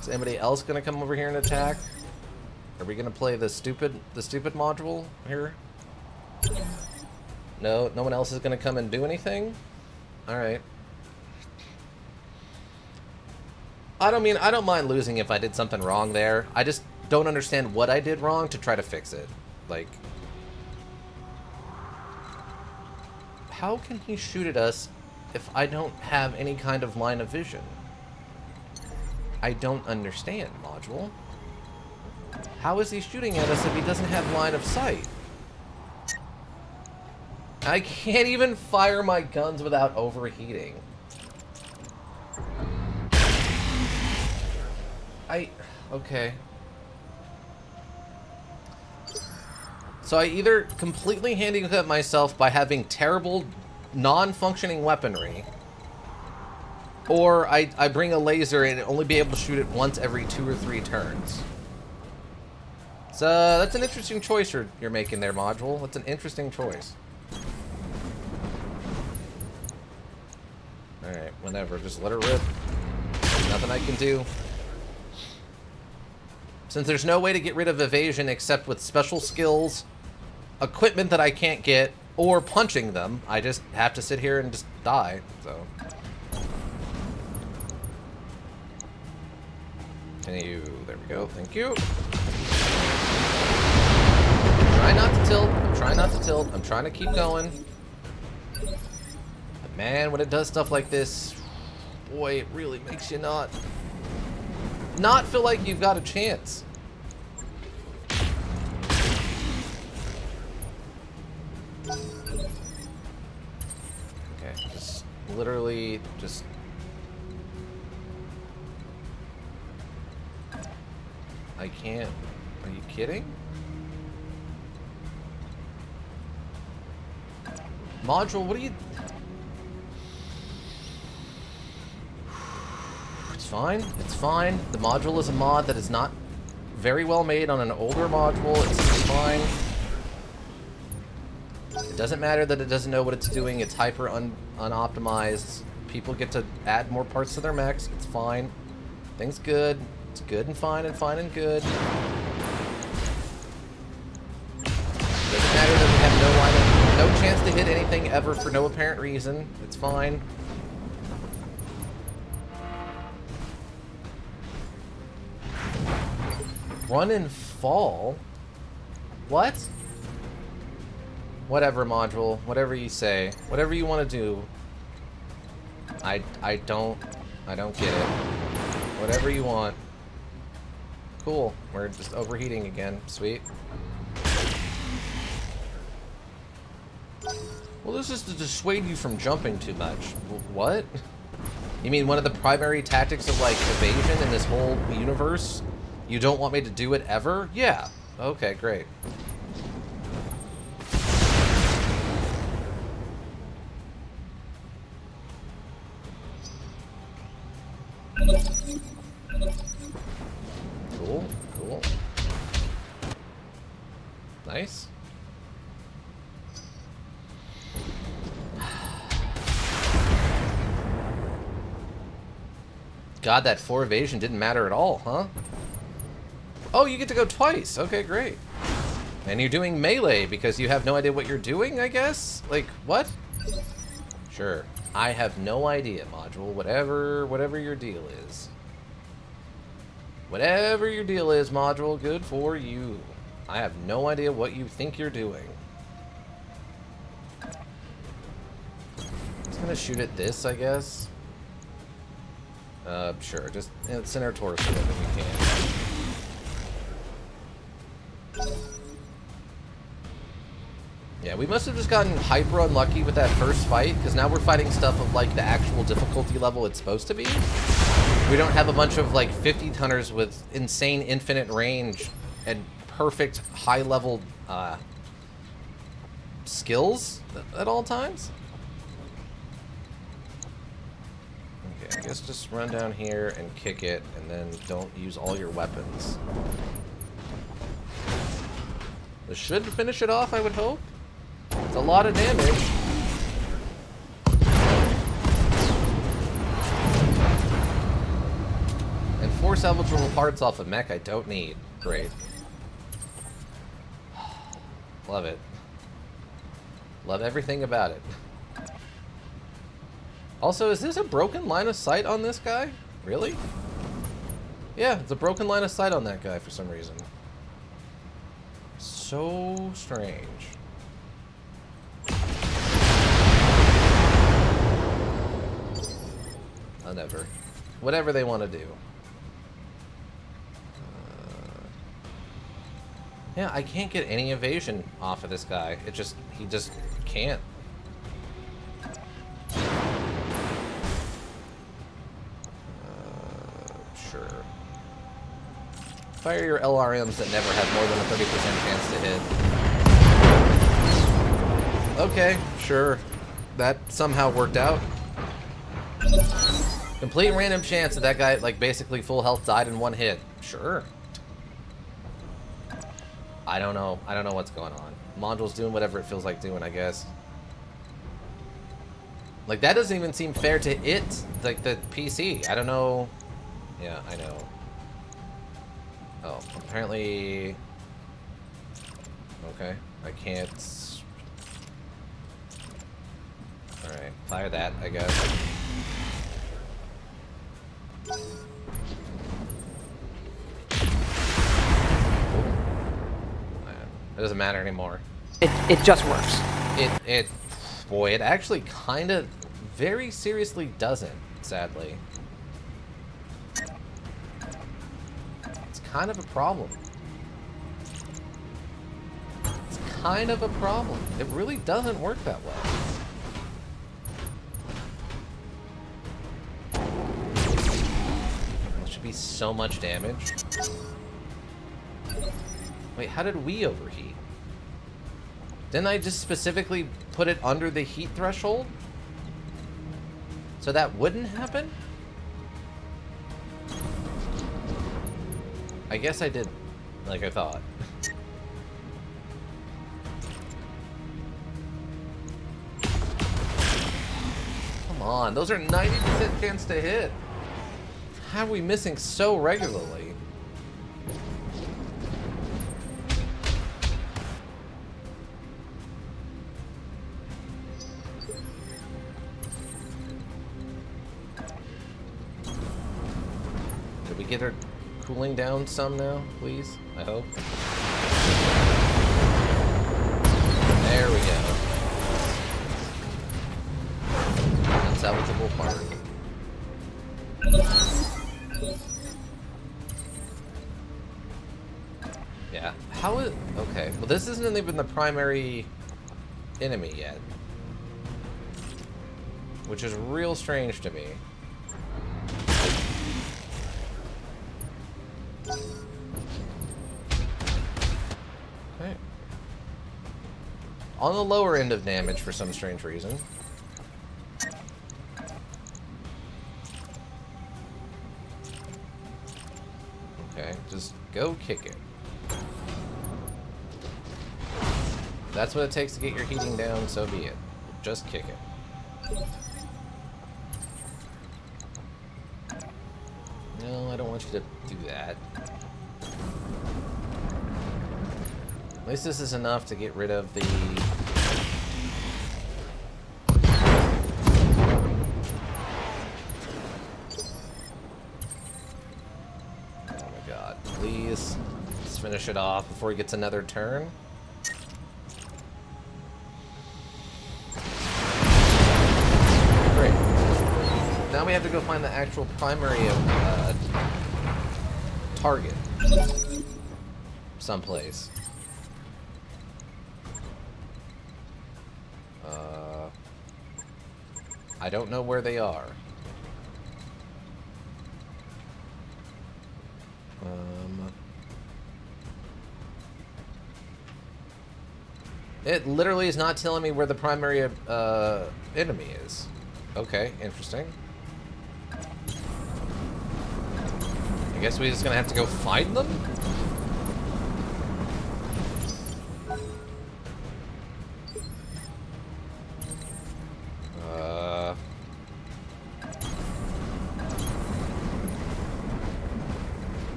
Is anybody else gonna come over here and attack? Are we gonna play the stupid module here? No, no one else is gonna come and do anything? Alright. I don't mind losing if I did something wrong there. I just don't understand what I did wrong to try to fix it. Like, how can he shoot at us if I don't have any kind of line of vision? I don't understand, module. How is he shooting at us if he doesn't have line of sight? I can't even fire my guns without overheating. Okay. So I either completely handicap myself by having terrible, non-functioning weaponry, or I bring a laser and only be able to shoot it once every 2 or 3 turns. So that's an interesting choice you're making there, module. That's an interesting choice. Alright, whatever. Just let her rip. Nothing I can do. Since there's no way to get rid of evasion except with special skills, equipment that I can't get, or punching them, I just have to sit here and just die, so... There we go, thank you. Try not to tilt, I'm trying not to tilt, I'm trying to keep going. But man, when it does stuff like this, boy, it really makes you not feel like you've got a chance. Okay, just literally just... I can't. Are you kidding? Module, what are you... It's fine. It's fine. The module is a mod that is not very well made on an older module. It's fine. It doesn't matter that it doesn't know what it's doing. It's hyper unoptimized. People get to add more parts to their mechs. It's fine. Things good. It's good and fine and fine and good. Doesn't matter that we have no chance to hit anything ever for no apparent reason. It's fine. Run and fall? What? Whatever, module. Whatever you say. Whatever you want to do. I don't get it. Whatever you want. Cool. We're just overheating again. Sweet. Well, this is to dissuade you from jumping too much. What? You mean one of the primary tactics of, like, evasion in this whole universe? You don't want me to do it ever? Yeah. Okay, great. Cool, cool. Nice. God, that 4 evasion didn't matter at all, huh? Oh, you get to go twice. Okay, great. And you're doing melee because you have no idea what you're doing, I guess? Like, what? Sure. I have no idea, module. Whatever your deal is. Whatever your deal is, module, good for you. I have no idea what you think you're doing. Just gonna shoot at this, I guess. Sure. Just send our torso in if we can. Yeah, we must have just gotten hyper unlucky with that first fight, because now we're fighting stuff of, like, the actual difficulty level it's supposed to be. We don't have a bunch of, like, 50-tonners with insane infinite range and perfect high-level, skills at all times. Okay, I guess just run down here and kick it, and then don't use all your weapons. This should finish it off, I would hope. It's a lot of damage. And 4 salvageable parts off a mech I don't need. Great. Love it. Love everything about it. Also, is this a broken line of sight on this guy? Really? Yeah, it's a broken line of sight on that guy for some reason. So strange. Never. Whatever they want to do. Yeah, I can't get any evasion off of this guy. He just can't. Sure. Fire your LRMs that never have more than a 30% chance to hit. Okay, sure. That somehow worked out. Complete random chance that that guy, like, basically full health died in one hit. Sure. I don't know. I don't know what's going on. Module's doing whatever it feels like doing, I guess. Like, that doesn't even seem fair to it, like, the PC. I don't know. Yeah, I know. Oh, apparently... Okay. I can't... Alright, fire that, I guess. It doesn't matter anymore. It just works. Boy, it actually kind of very seriously doesn't, sadly. It's kind of a problem. It's kind of a problem. It really doesn't work that well. That should be so much damage. Wait, how did we overheat? Didn't I just specifically put it under the heat threshold? So that wouldn't happen? I guess I didn't, like I thought. Come on, those are 90% chance to hit. How are we missing so regularly? Get her cooling down some now, please? I hope. There we go. Unsalvageable part. Yeah. How is... Okay. Well, this isn't even the primary enemy yet. Which is real strange to me. Okay. On the lower end of damage for some strange reason. Okay, just go kick it. If that's what it takes to get your heating down, so be it. Just kick it. No, I don't want you to do that. At least this is enough to get rid of the... finish it off before he gets another turn. Great. Now we have to go find the actual primary target. Someplace. I don't know where they are. It literally is not telling me where the primary enemy is. Okay, interesting. I guess we're just gonna have to go find them?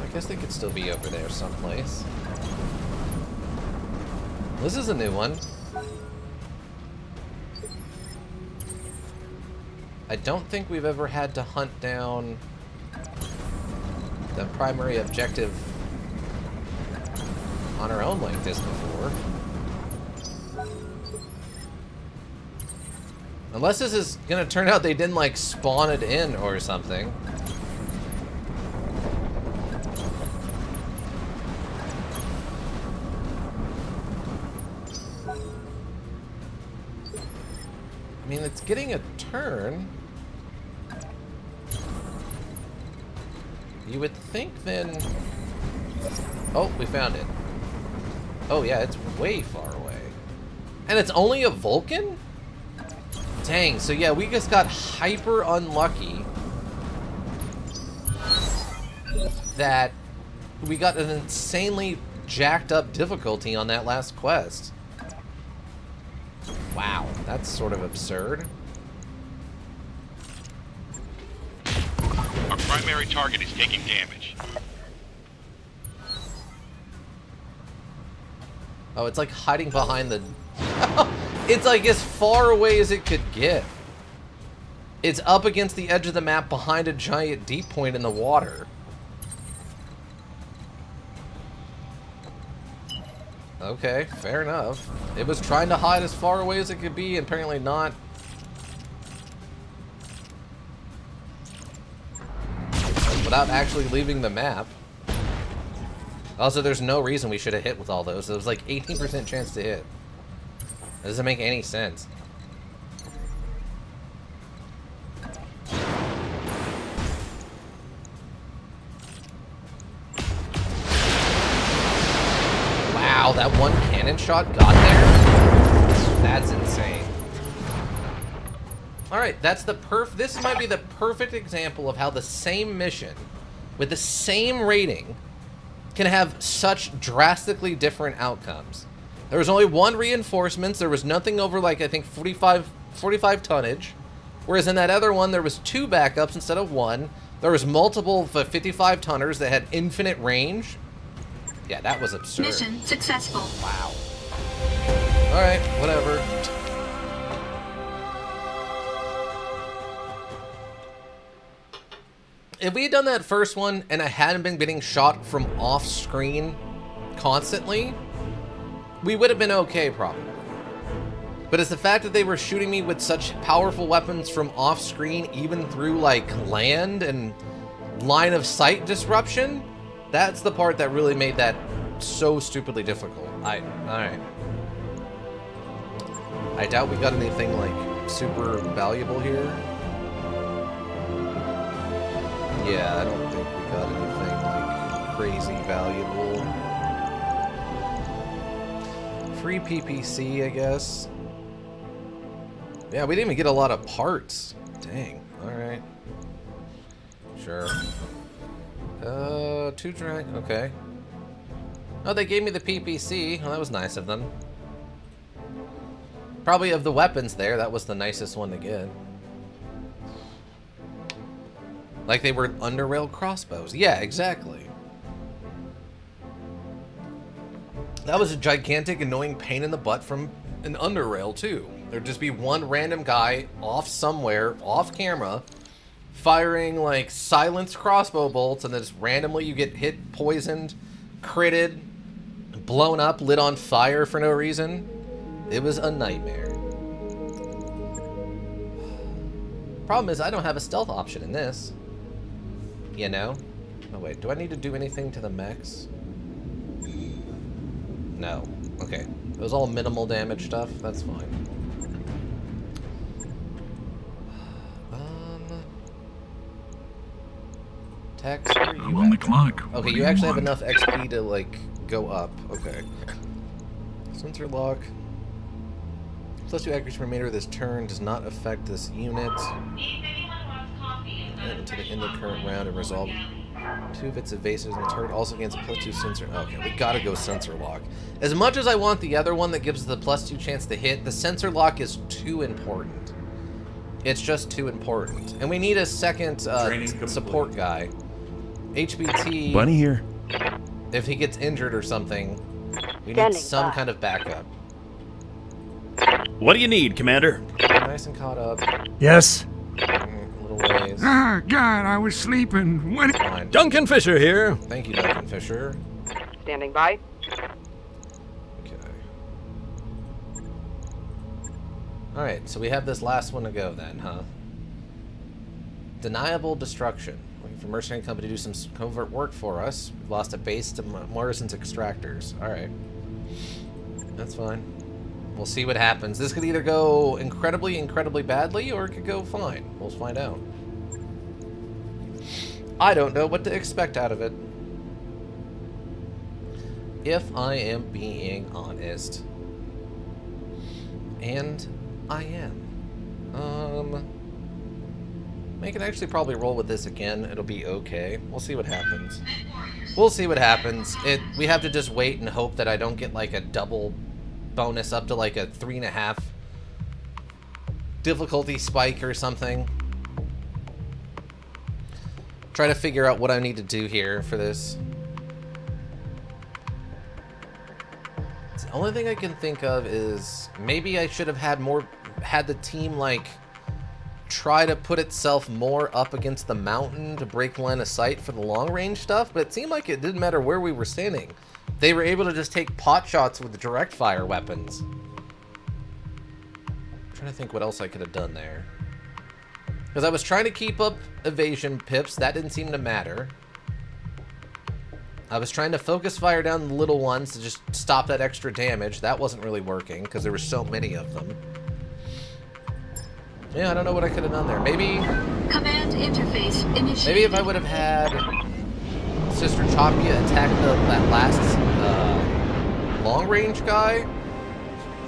I guess they could still be over there someplace. This is a new one. I don't think we've ever had to hunt down the primary objective on our own like this before. Unless this is gonna turn out they didn't like spawn it in or something. I mean, it's getting a turn. You would think then... Oh, we found it. Oh yeah, it's way far away. And it's only a Vulcan? Dang, so yeah, we just got hyper unlucky that we got an insanely jacked up difficulty on that last quest. Wow, that's sort of absurd. Our primary target is taking damage. Oh, it's like hiding behind the... It's like as far away as it could get. It's up against the edge of the map behind a giant deep point in the water. Okay, fair enough. It was trying to hide as far away as it could be, and apparently not. Without actually leaving the map. Also, there's no reason we should have hit with all those. It was like 18% chance to hit. That doesn't make any sense. Wow, that one cannon shot got there? That's insane. Alright, that's the this might be the perfect example of how the same mission with the same rating can have such drastically different outcomes. There was only one reinforcements, there was nothing over like I think 45 tonnage. Whereas in that other one there was 2 backups instead of 1. There was multiple 55 tonners that had infinite range. Yeah, that was absurd. Mission successful. Wow. Alright, whatever. If we had done that first one and I hadn't been getting shot from off screen constantly, we would have been okay probably. But it's the fact that they were shooting me with such powerful weapons from off screen, even through like land and line of sight disruption, that's the part that really made that so stupidly difficult. Alright. I doubt we got anything like super valuable here. Yeah, I don't think we got anything like crazy valuable. Free PPC, I guess. Yeah, we didn't even get a lot of parts. Dang. Alright. Sure. 2 drag. Okay. Oh, they gave me the PPC. Well, that was nice of them. Probably of the weapons there, that was the nicest one to get. Like they were underrail crossbows. Yeah, exactly. That was a gigantic, annoying pain in the butt from an underrail, too. There'd just be one random guy off somewhere, off camera, firing like silenced crossbow bolts, and then just randomly you get hit, poisoned, critted, blown up, lit on fire for no reason. It was a nightmare. Problem is, I don't have a stealth option in this. You know? Oh wait, do I need to do anything to the mechs? No. Okay. It was all minimal damage stuff. That's fine. Text, where are you I'm on the at? clock. Okay, What do you actually have want? enough XP to, like, go up. Okay. Sensor lock. +2 accuracy per meter this turn does not affect this unit. Until the end of the current round and resolve 2 of its evasives and the target also gains a +2 sensor. Okay, we gotta go sensor lock. As much as I want the other one that gives the +2 chance to hit, the sensor lock is too important. It's just too important. And we need a second support guy. HBT. Bunny here. If he gets injured or something, we need Standing some by. kind of backup. What do you need, Commander? Nice and caught up. Yes. Little ways. Ah, God, I was sleeping. What? Fine. Duncan Fisher here. Thank you, Duncan Fisher. Standing by. Okay. Alright, so we have this last one to go then, huh? Deniable destruction. Waiting for Mercenary Company to do some covert work for us. We've lost a base to Morrison's extractors. Alright. That's fine. We'll see what happens. This could either go incredibly, incredibly badly, or it could go fine. We'll find out. I don't know what to expect out of it. If I am being honest. And I am. I can actually probably roll with this again. It'll be okay. We'll see what happens. We'll see what happens. We have to just wait and hope that I don't get like a double bonus up to like a 3.5 difficulty spike or something. Try to figure out what I need to do here for this. The only thing I can think of is maybe I should have had the team like try to put itself more up against the mountain to break line of sight for the long range stuff, but it seemed like it didn't matter where we were standing. They were able to just take pot shots with the direct fire weapons. I'm trying to think what else I could have done there. Because I was trying to keep up evasion pips, that didn't seem to matter. I was trying to focus fire down the little ones to just stop that extra damage. That wasn't really working because there were so many of them. Yeah, I don't know what I could have done there. Maybe Command interface initiated. maybe if I would have had Sister Chopia attack that last long range guy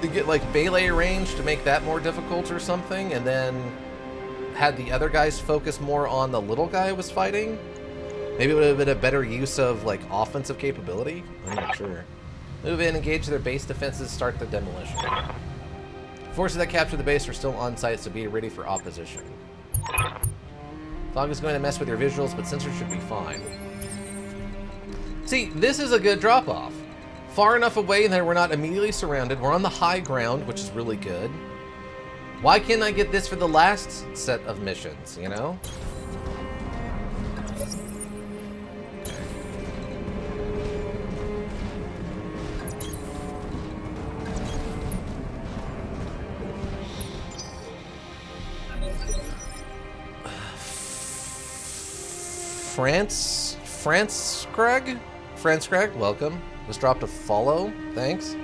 to get like melee range to make that more difficult or something, and then had the other guys focus more on the little guy I was fighting. Maybe it would have been a better use of like offensive capability. I'm not sure. Move in, engage their base defenses, start the demolition. Forces that capture the base are still on site, so be ready for opposition. Fog is going to mess with your visuals, but sensors should be fine. See, this is a good drop-off. Far enough away that we're not immediately surrounded. We're on the high ground, which is really good. Why can't I get this for the last set of missions, you know? France Craig, welcome. Just dropped a follow, thanks.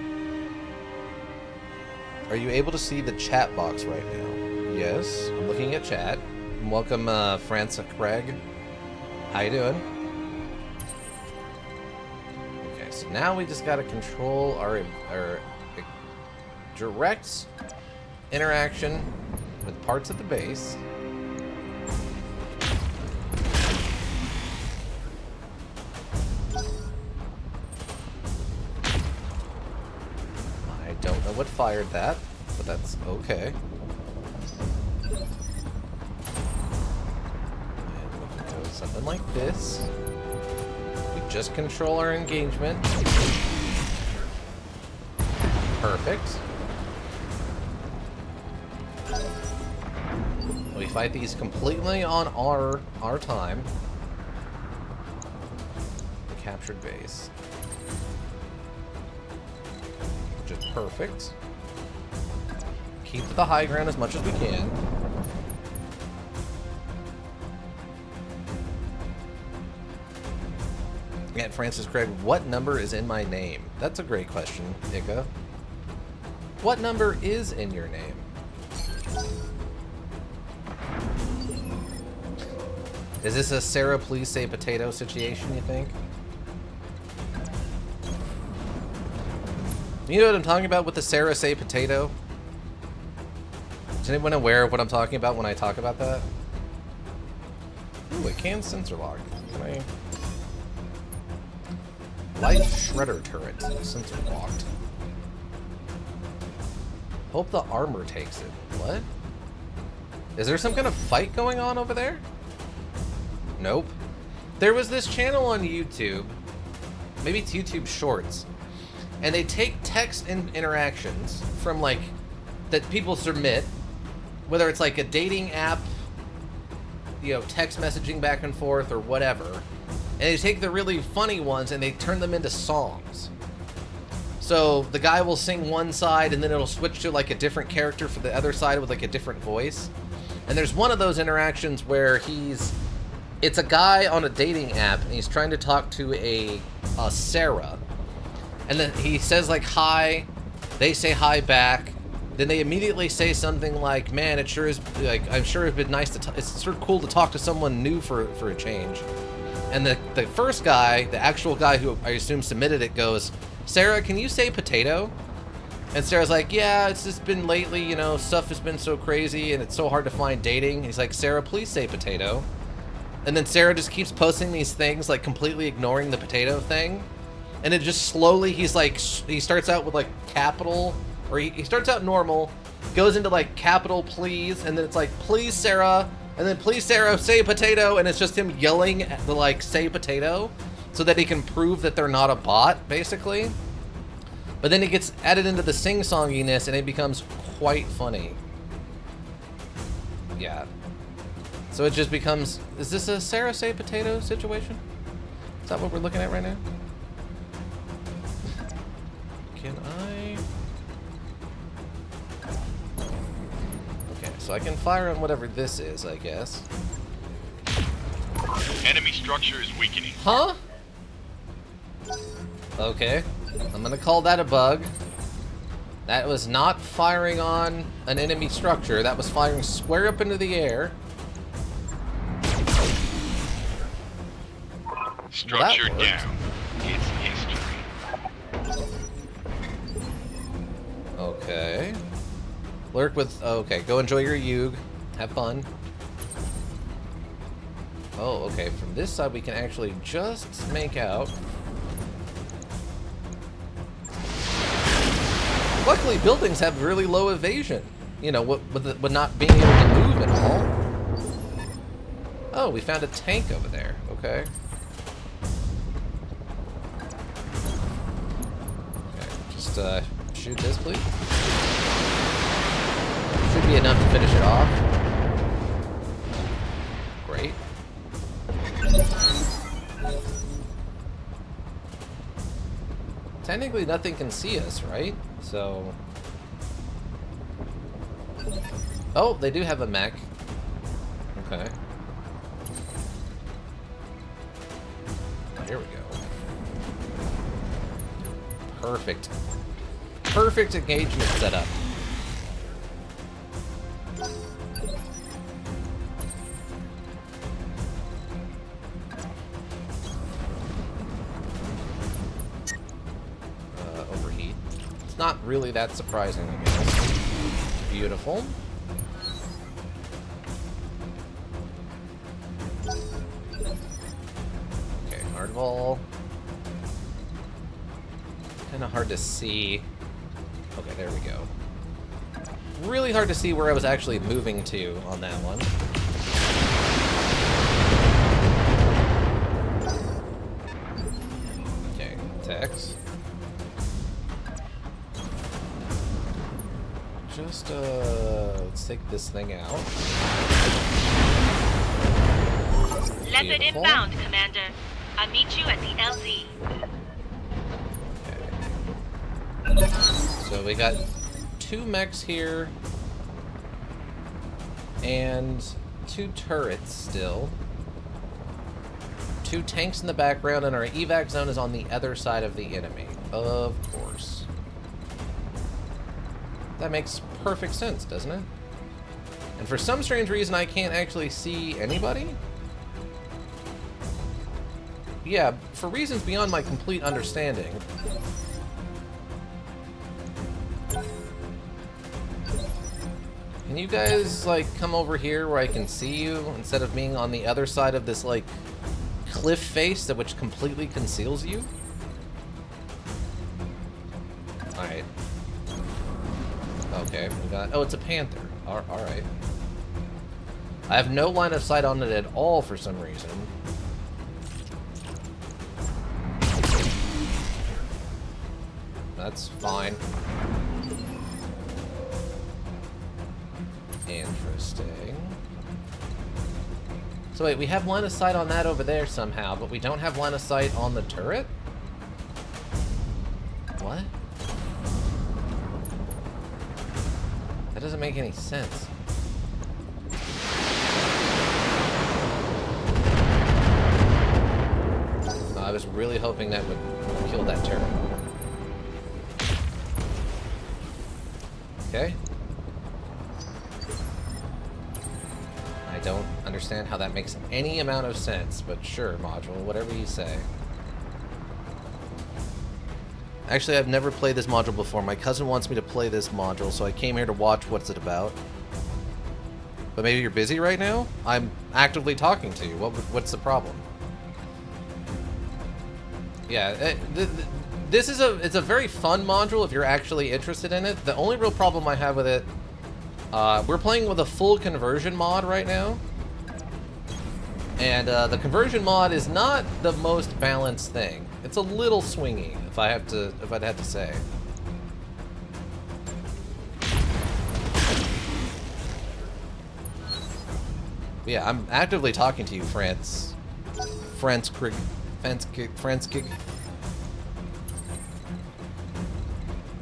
Are you able to see the chat box right now? Yes, I'm looking at chat. Welcome, France Craig. How you doing? Okay, so now we just gotta control our direct interaction with parts of the base. I don't know what fired that, but that's okay. And we can go something like this. We just control our engagement. Perfect. We fight these completely on our time. The captured base. Perfect. Keep the high ground as much as we can. And Francis Craig, what number is in my name? That's a great question, Ika. What number is in your name? Is this a Sarah please say potato situation, you think? You know what I'm talking about with the Sarah say potato? Is anyone aware of what I'm talking about when I talk about that? Ooh, it can sensor lock. Can I... Light shredder turret. Sensor locked. Hope the armor takes it. What? Is there some kind of fight going on over there? Nope. There was this channel on YouTube. Maybe it's YouTube Shorts. And they take text interactions from, like, that people submit. Whether it's like a dating app, you know, text messaging back and forth or whatever. And they take the really funny ones and they turn them into songs. So the guy will sing one side and then it'll switch to like a different character for the other side with like a different voice. And there's one of those interactions where it's a guy on a dating app and he's trying to talk to a Sarah. And then he says like hi, they say hi back. Then they immediately say something like, man, it sure is, like, I'm sure it'd been nice to, it's sort of cool to talk to someone new for a change. And the first guy, the actual guy who I assume submitted it goes, Sarah, can you say potato? And Sarah's like, yeah, it's just been lately, you know, stuff has been so crazy and it's so hard to find dating. And he's like, Sarah, please say potato. And then Sarah just keeps posting these things, like completely ignoring the potato thing. And it just slowly, he's like, he starts out with like capital, or he starts out normal, goes into like capital please, and then it's like, please Sarah, and then please Sarah, say potato, and it's just him yelling at the like, say potato, so that he can prove that they're not a bot, basically. But then it gets added into the sing-songiness, and it becomes quite funny. Yeah. So it just becomes, is this a Sarah say potato situation? Is that what we're looking at right now? Can I? Okay, so I can fire on whatever this is, I guess. Enemy structure is weakening. Huh? Okay. I'm gonna call that a bug. That was not firing on an enemy structure. That was firing square up into the air. Structure Well, down. It's history. Okay. Lurk with... Okay, go enjoy your Yug. Have fun. Oh, okay. From this side, we can actually just make out. Luckily, buildings have really low evasion. You know, with not being able to move at all. Oh, we found a tank over there. Okay. Okay, just shoot this, please. Should be enough to finish it off. Great. Technically, nothing can see us, right? So... Oh, they do have a mech. Okay. Here we go. Perfect. Perfect engagement setup. Overheat. It's not really that surprising, I guess. Beautiful. Okay, hardball. Kind of hard to see. Okay, there we go. Really hard to see where I was actually moving to on that one. Okay, text. Just, let's take this thing out. Leopard inbound, Commander. I'll meet you at the LZ. Okay. So So we got 2 mechs here and 2 turrets still. 2 tanks in the background, and our evac zone is on the other side of the enemy. Of course. That makes perfect sense, doesn't it? And for some strange reason, I can't actually see anybody. Yeah, for reasons beyond my complete understanding. Can you guys, like, come over here where I can see you instead of being on the other side of this, like, cliff face that which completely conceals you? Alright. Okay, we got... Oh, it's a panther. Alright. I have no line of sight on it at all for some reason. That's fine. Interesting. So wait, we have line of sight on that over there somehow, but we don't have line of sight on the turret? What? That doesn't make any sense. I was really hoping that would kill that turret. Okay. I don't understand how that makes any amount of sense, but sure, module, whatever you say. Actually, I've never played this module before. My cousin wants me to play this module, so I came here to watch what's it about. But maybe you're busy right now? I'm actively talking to you. What's the problem? Yeah, this is it's a very fun module if you're actually interested in it. The only real problem I have with it, we're playing with a full conversion mod right now. And the conversion mod is not the most balanced thing. It's a little swingy, if I'd have to say. But yeah, I'm actively talking to you, France. Franskig.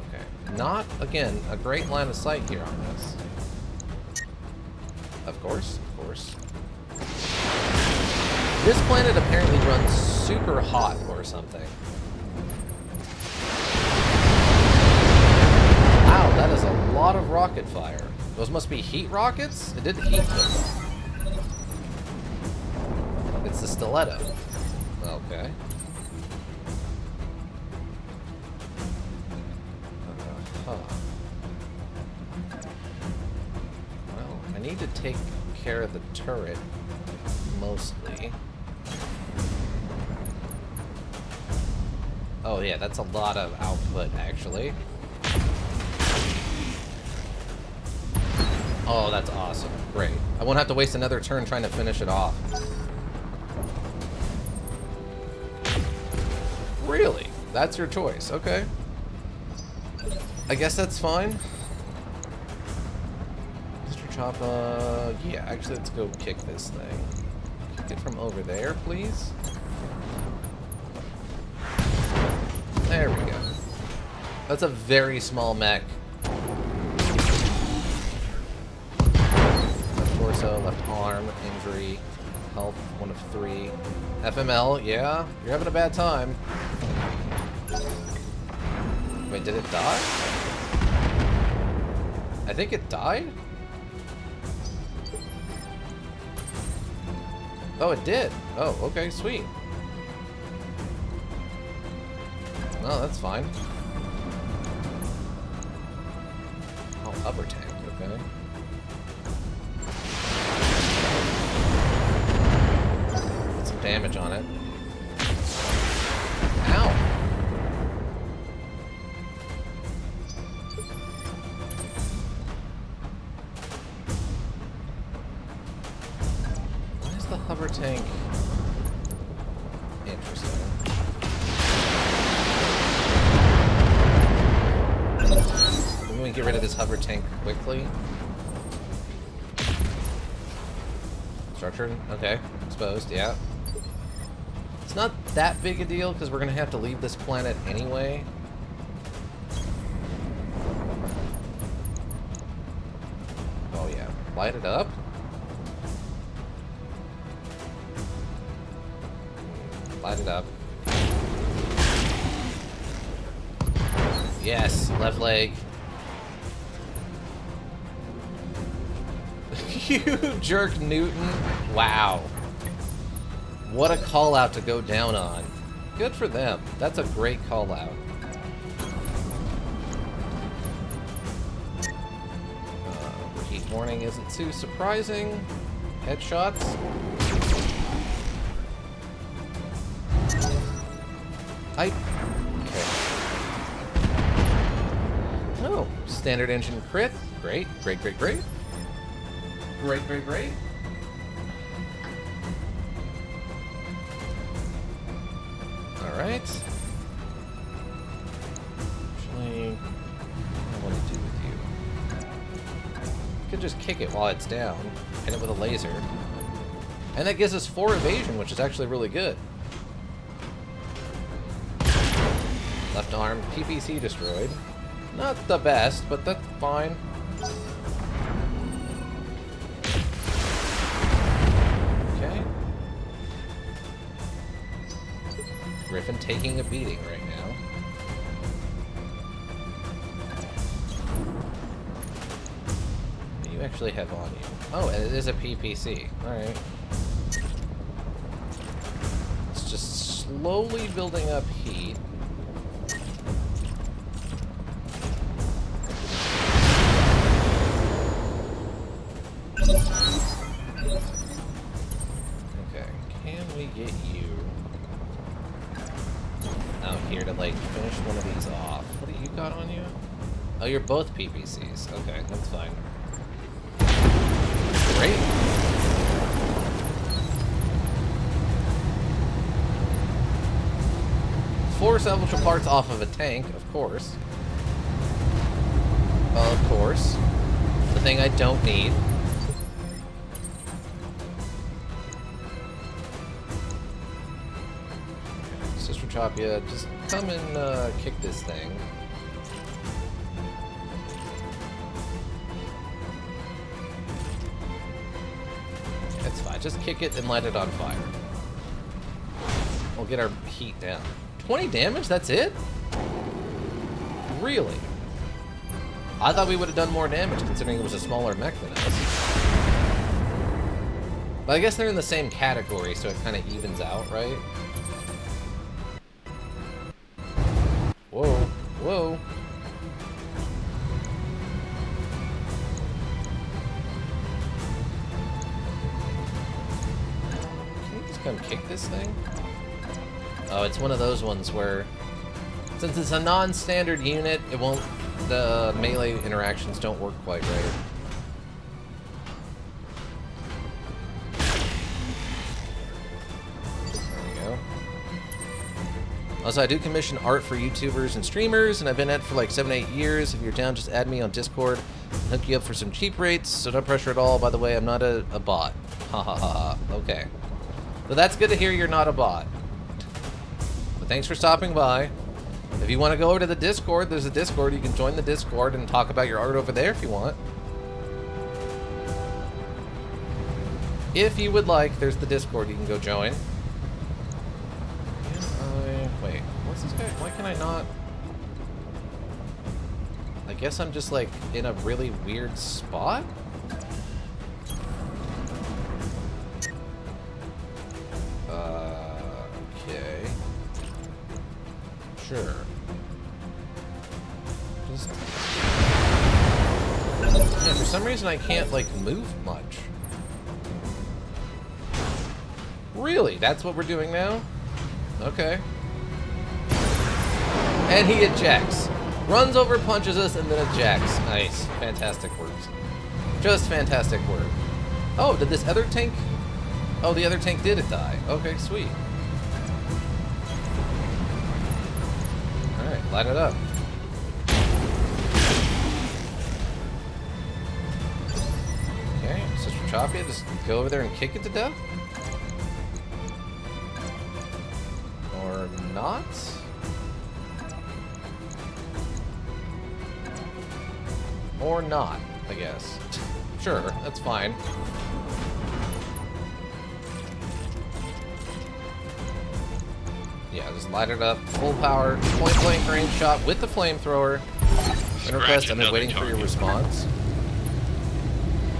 Okay. Not, again, a great line of sight here on this. Of course, of course. This planet apparently runs super hot or something. Wow, that is a lot of rocket fire. Those must be heat rockets? It did heat them. It's the stiletto. Okay. Well, I need to take care of the turret, mostly. Oh yeah, that's a lot of output, actually. Oh, that's awesome. Great. I won't have to waste another turn trying to finish it off. Really? That's your choice. Okay. I guess that's fine. Mr. Choppa... Yeah, actually, let's go kick this thing. Kick it from over there, please. There we go. That's a very small mech. Left torso, left arm, injury, health, 1 of 3. FML, yeah, you're having a bad time. Wait, did it die? I think it died? Oh, it did. Oh, okay, sweet. Oh, that's fine. Oh, upper tank, okay. Put some damage on it. Ow! Why is the hover tank interesting? Can we get rid of this hover tank quickly? Structured? Okay. Exposed, yeah. It's not that big a deal because we're going to have to leave this planet anyway. yeah. Light it up. Light it up. Yes, left leg. You jerk Newton. Wow. What a call out to go down on. Good for them. That's a great call out. Repeat warning isn't too surprising. Headshots. Okay. Oh, standard engine crit. Great, great, great, great. Great, great, great. Alright. Actually, what do I want to do with you? Could just kick it while it's down. Hit it with a laser. And that gives us 4 evasion, which is actually really good. Left arm, PPC destroyed. Not the best, but that's fine. Okay. Griffin taking a beating right now. What do you actually have on you? Oh, it is a PPC. Alright. It's just slowly building up heat. Okay, can we get you out here to, like, finish one of these off? What do you got on you? Oh, you're both PPCs. Okay, that's fine. Great. Four salvageable parts off of a tank, of course. Of course. The thing I don't need. Sister Chopia, just come and kick this thing. It's fine. Just kick it and light it on fire. We'll get our heat down. 20 damage? That's it? Really? I thought we would have done more damage considering it was a smaller mech than us. But I guess they're in the same category, so it kind of evens out, right? Whoa. Whoa. Can you just come kick this thing? Oh, it's one of those ones where, since it's a non-standard unit, it won't, the melee interactions don't work quite right. There we go. Also, I do commission art for YouTubers and streamers, and I've been at it for like 7-8 years. If you're down, just add me on Discord. I'll hook you up for some cheap rates, so no pressure at all. By the way, I'm not a bot. Ha ha ha ha. Okay. So that's good to hear you're not a bot. But thanks for stopping by. If you want to go over to the Discord, there's a Discord. You can join the Discord and talk about your art over there if you want. If you would like, there's the Discord you can go join. Wait, what's this guy? Why can I not? I guess I'm just like in a really weird spot? Okay. Sure. Just... Yeah, for some reason I can't, like, move much. Really? That's what we're doing now? Okay. And he ejects. Runs over, punches us, and then ejects. Nice. Fantastic work. Just fantastic work. Oh, did this other tank... Oh, the other tank did die. Okay, sweet. Alright, light it up. Okay, Sister Chopia, just go over there and kick it to death? Or not? Or not, I guess. Sure, that's fine. Yeah, just light it up. Full power, point blank range shot with the flamethrower. And request, I'm waiting for your response.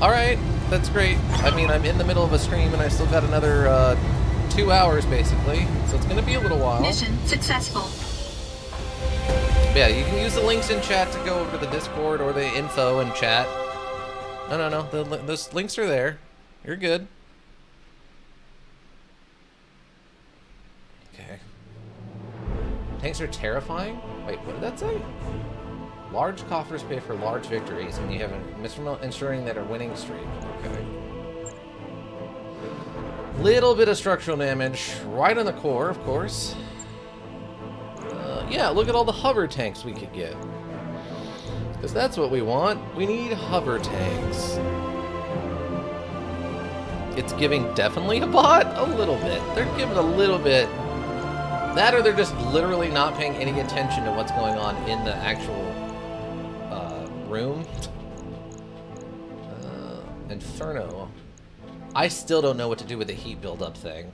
Alright, that's great. I mean, I'm in the middle of a stream and I still got another 2 hours basically. So it's gonna be a little while. Mission successful. But yeah, you can use the links in chat to go over to the Discord or the info in chat. No. Those links are there. You're good. Okay. Tanks are terrifying? Wait, what did that say? Large coffers pay for large victories when you have ensuring that a winning streak. Okay. Little bit of structural damage right on the core, of course. Yeah, look at all the hover tanks we could get. Because that's what we want. We need hover tanks. It's giving definitely a bot? A little bit. They're giving a little bit. That or they're just literally not paying any attention to what's going on in the actual room. Inferno. I still don't know what to do with the heat buildup thing.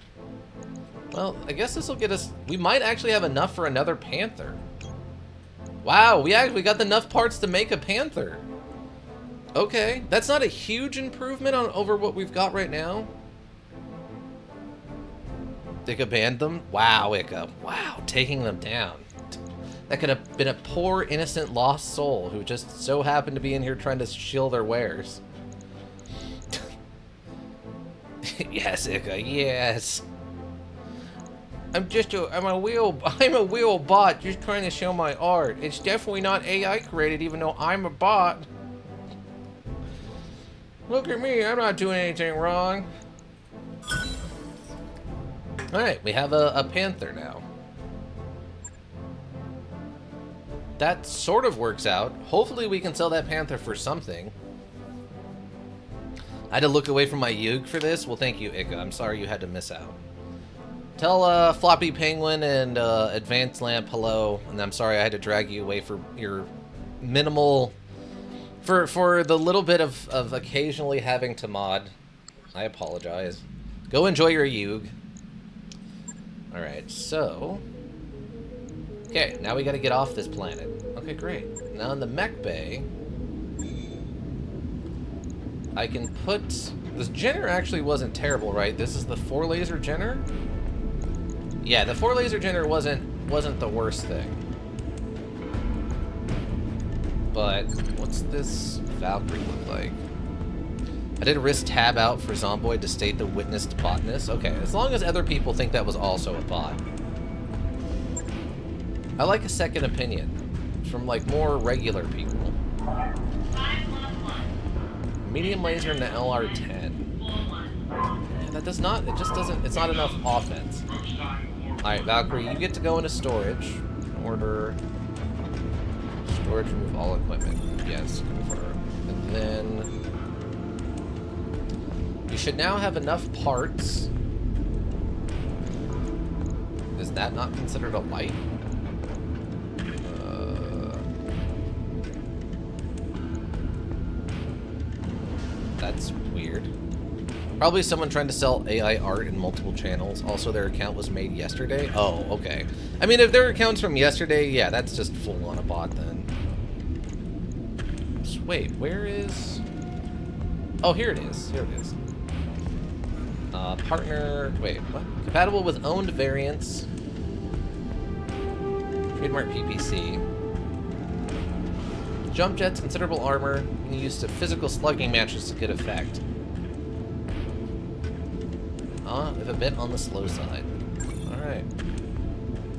Well, I guess this will get us... We might actually have enough for another Panther. Wow, we got enough parts to make a Panther. Okay, that's not a huge improvement over what we've got right now. Ica banned them? Wow, Ica. Wow, taking them down. That could have been a poor, innocent, lost soul who just so happened to be in here trying to shield their wares. Yes, Ica, yes. I'm a wheel bot just trying to show my art. It's definitely not AI created even though I'm a bot. Look at me, I'm not doing anything wrong. Alright, we have a Panther now. That sort of works out. Hopefully we can sell that Panther for something. I had to look away from my Yug for this. Well, thank you, Ica. I'm sorry you had to miss out. Tell Floppy Penguin and Advanced Lamp hello, and I'm sorry I had to drag you away for your minimal... For the little bit of occasionally having to mod. I apologize. Go enjoy your Yug. Alright, so... Okay, now we gotta get off this planet. Okay, great. Now in the mech bay... I can put... This Jenner actually wasn't terrible, right? This is the 4-laser Jenner? Yeah, the 4-laser Jenner wasn't the worst thing. But what's this Valkyrie look like? I did risk tab out for Zomboid to state the witnessed botness. Okay, as long as other people think that was also a bot. I like a second opinion from like more regular people. Medium laser in the LR10. Yeah, that does not, it just doesn't, it's not enough offense. Alright, Valkyrie, you get to go into storage. Order. Storage, remove all equipment. Yes, confirm. And then... You should now have enough parts. Is that not considered a light? That's weird. Probably someone trying to sell AI art in multiple channels. Also, their account was made yesterday. Oh, okay. I mean, if their account's from yesterday, yeah, that's just full on a bot then. So, wait, where is... Oh, here it is. Here it is. Partner... Wait, what? Compatible with owned variants. Trademark PPC. Jump jets, considerable armor. You can use to physical slugging matches to good effect. With a bit on the slow side. Alright.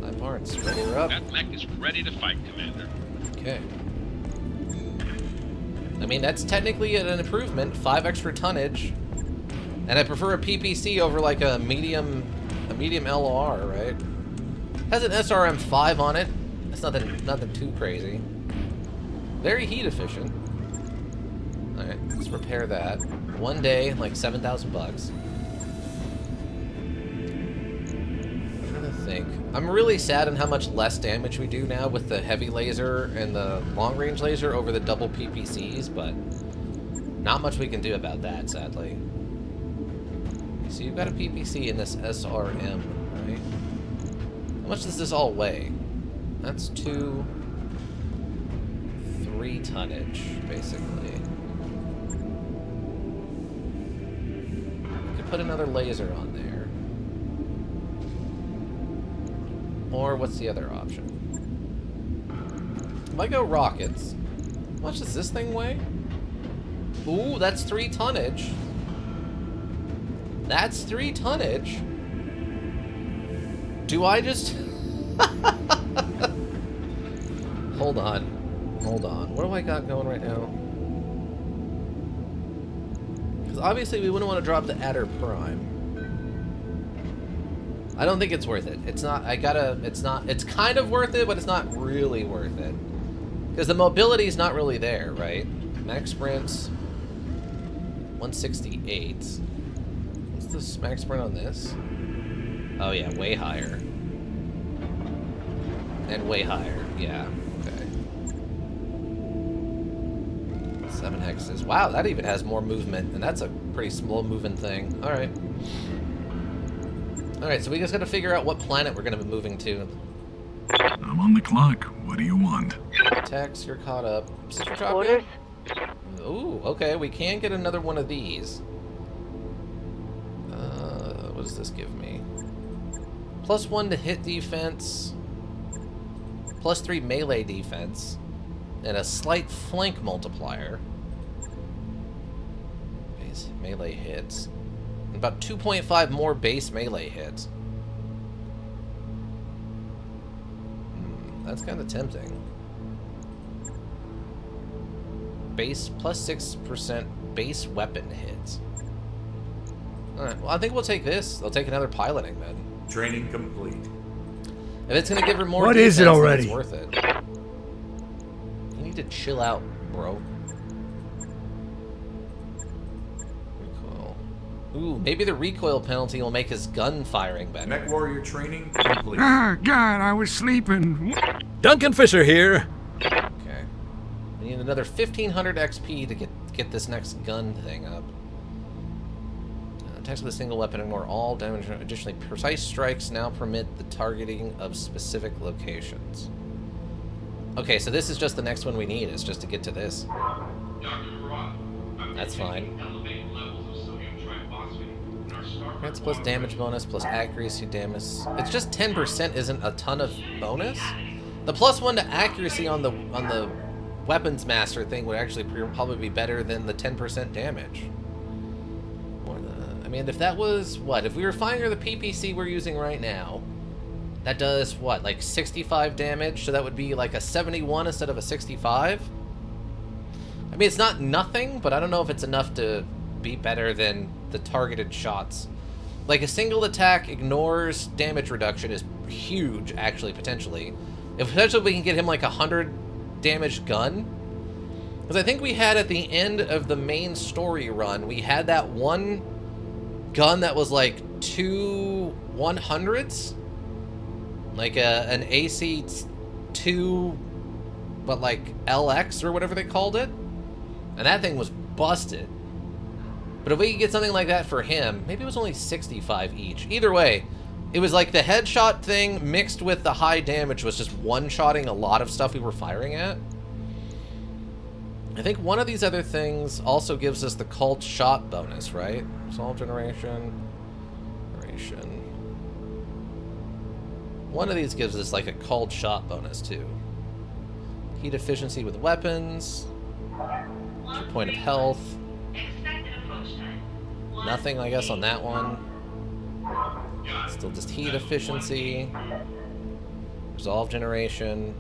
5 parts. Ready or up? That mech is ready to fight, Commander. Okay. I mean, that's technically an improvement. 5 extra tonnage. And I prefer a PPC over like a medium LOR, right? Has an SRM5 on it. That's nothing too crazy. Very heat efficient. Alright, let's repair that. 1 day, like 7,000 bucks. I'm trying to think. I'm really sad on how much less damage we do now with the heavy laser and the long range laser over the double PPCs, but Not much we can do about that, sadly. So you've got a PPC in this SRM, right? How much does this all weigh? That's 3 tonnage, basically. You could put another laser on there. Or what's the other option? If I go rockets, how much does this thing weigh? Ooh, that's 3 tonnage. That's 3 tonnage. Do I just... Hold on. Hold on. What do I got going right now? Because obviously we wouldn't want to drop the Adder Prime. I don't think it's worth it. It's not... It's kind of worth it, but it's not really worth it. Because the mobility is not really there, right? Max sprints... 168. What's the max sprint on this? Oh yeah, way higher. And way higher, yeah. Okay. 7 hexes. Wow, that even has more movement, and that's a pretty slow moving thing. Alright. Alright, so we just gotta figure out what planet we're gonna be moving to. I'm on the clock. What do you want? Tex, you're caught up. Sister drop Orders? Ooh, okay, we can get another one of these. What does this give me? +1 to hit defense, +3 melee defense, and a slight flank multiplier. Base melee hits. And about 2.5 more base melee hits. That's kind of tempting. Base +6% base weapon hits. Alright, well I think we'll take this. I'll take another piloting then. Training complete. If it's gonna give her more What defense, is it then already? it's worth it. You need to chill out, bro. Recoil. Ooh, maybe the recoil penalty will make his gun firing better. Mech warrior training complete. Ah, God, I was sleeping. Duncan Fisher here. Okay. We need another 1500 XP to get this next gun thing up. Attacks with a single weapon ignore all damage. Additionally, precise strikes now permit the targeting of specific locations. Okay, so this is just the next one we need. It's just to get to this. That's fine. Grants plus damage bonus plus accuracy damage. It's just 10% isn't a ton of bonus. The +1 to accuracy on the weapons master thing would actually probably be better than the 10% damage. I mean, if that was, what, if we were firing the PPC we're using right now, that does, what, like 65 damage? So that would be like a 71 instead of a 65? I mean, it's not nothing, but I don't know if it's enough to be better than the targeted shots. Like, a single attack ignores damage reduction is huge, actually, potentially. If potentially we can get him like 100 damage gun. Because I think we had at the end of the main story run, we had that one gun that was like 2 100s, like an AC2, but like LX or whatever they called it, and that thing was busted. But if we could get something like that for him, maybe it was only 65 each. Either way, it was like the headshot thing mixed with the high damage was just one-shotting a lot of stuff we were firing at. I think one of these other things also gives us the cult shot bonus, right? Resolve generation. One of these gives us like a cult shot bonus too. Heat efficiency with weapons. Your point of health. Nothing, I guess, on that one. Still just heat efficiency. Resolve generation.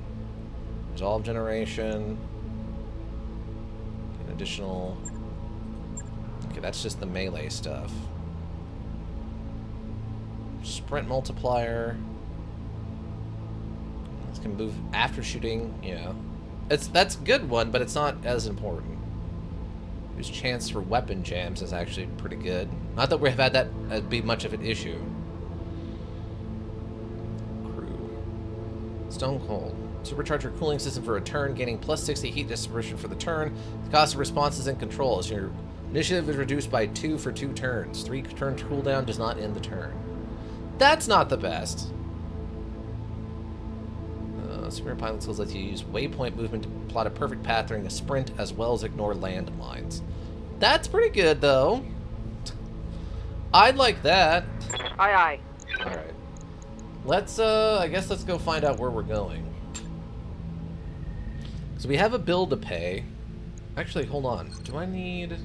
Resolve generation. Additional. Okay, that's just the melee stuff. Sprint multiplier. This can move after shooting. Yeah, that's a good one, but it's not as important. Whose chance for weapon jams is actually pretty good. Not that we've had that be much of an issue. Crew. Stone Cold. Supercharge your cooling system for a turn, gaining plus 60 heat distribution for the turn. The cost of response is in control, so your initiative is reduced by 2 for 2 turns. 3 turn cooldown does not end the turn. That's not the best. Super pilot skills let you use waypoint movement to plot a perfect path during a sprint, as well as ignore landmines. That's pretty good, though. I'd like that. Aye, aye. Alright. Let's, I guess let's go find out where we're going. So we have a bill to pay. Actually, hold on. Do I need...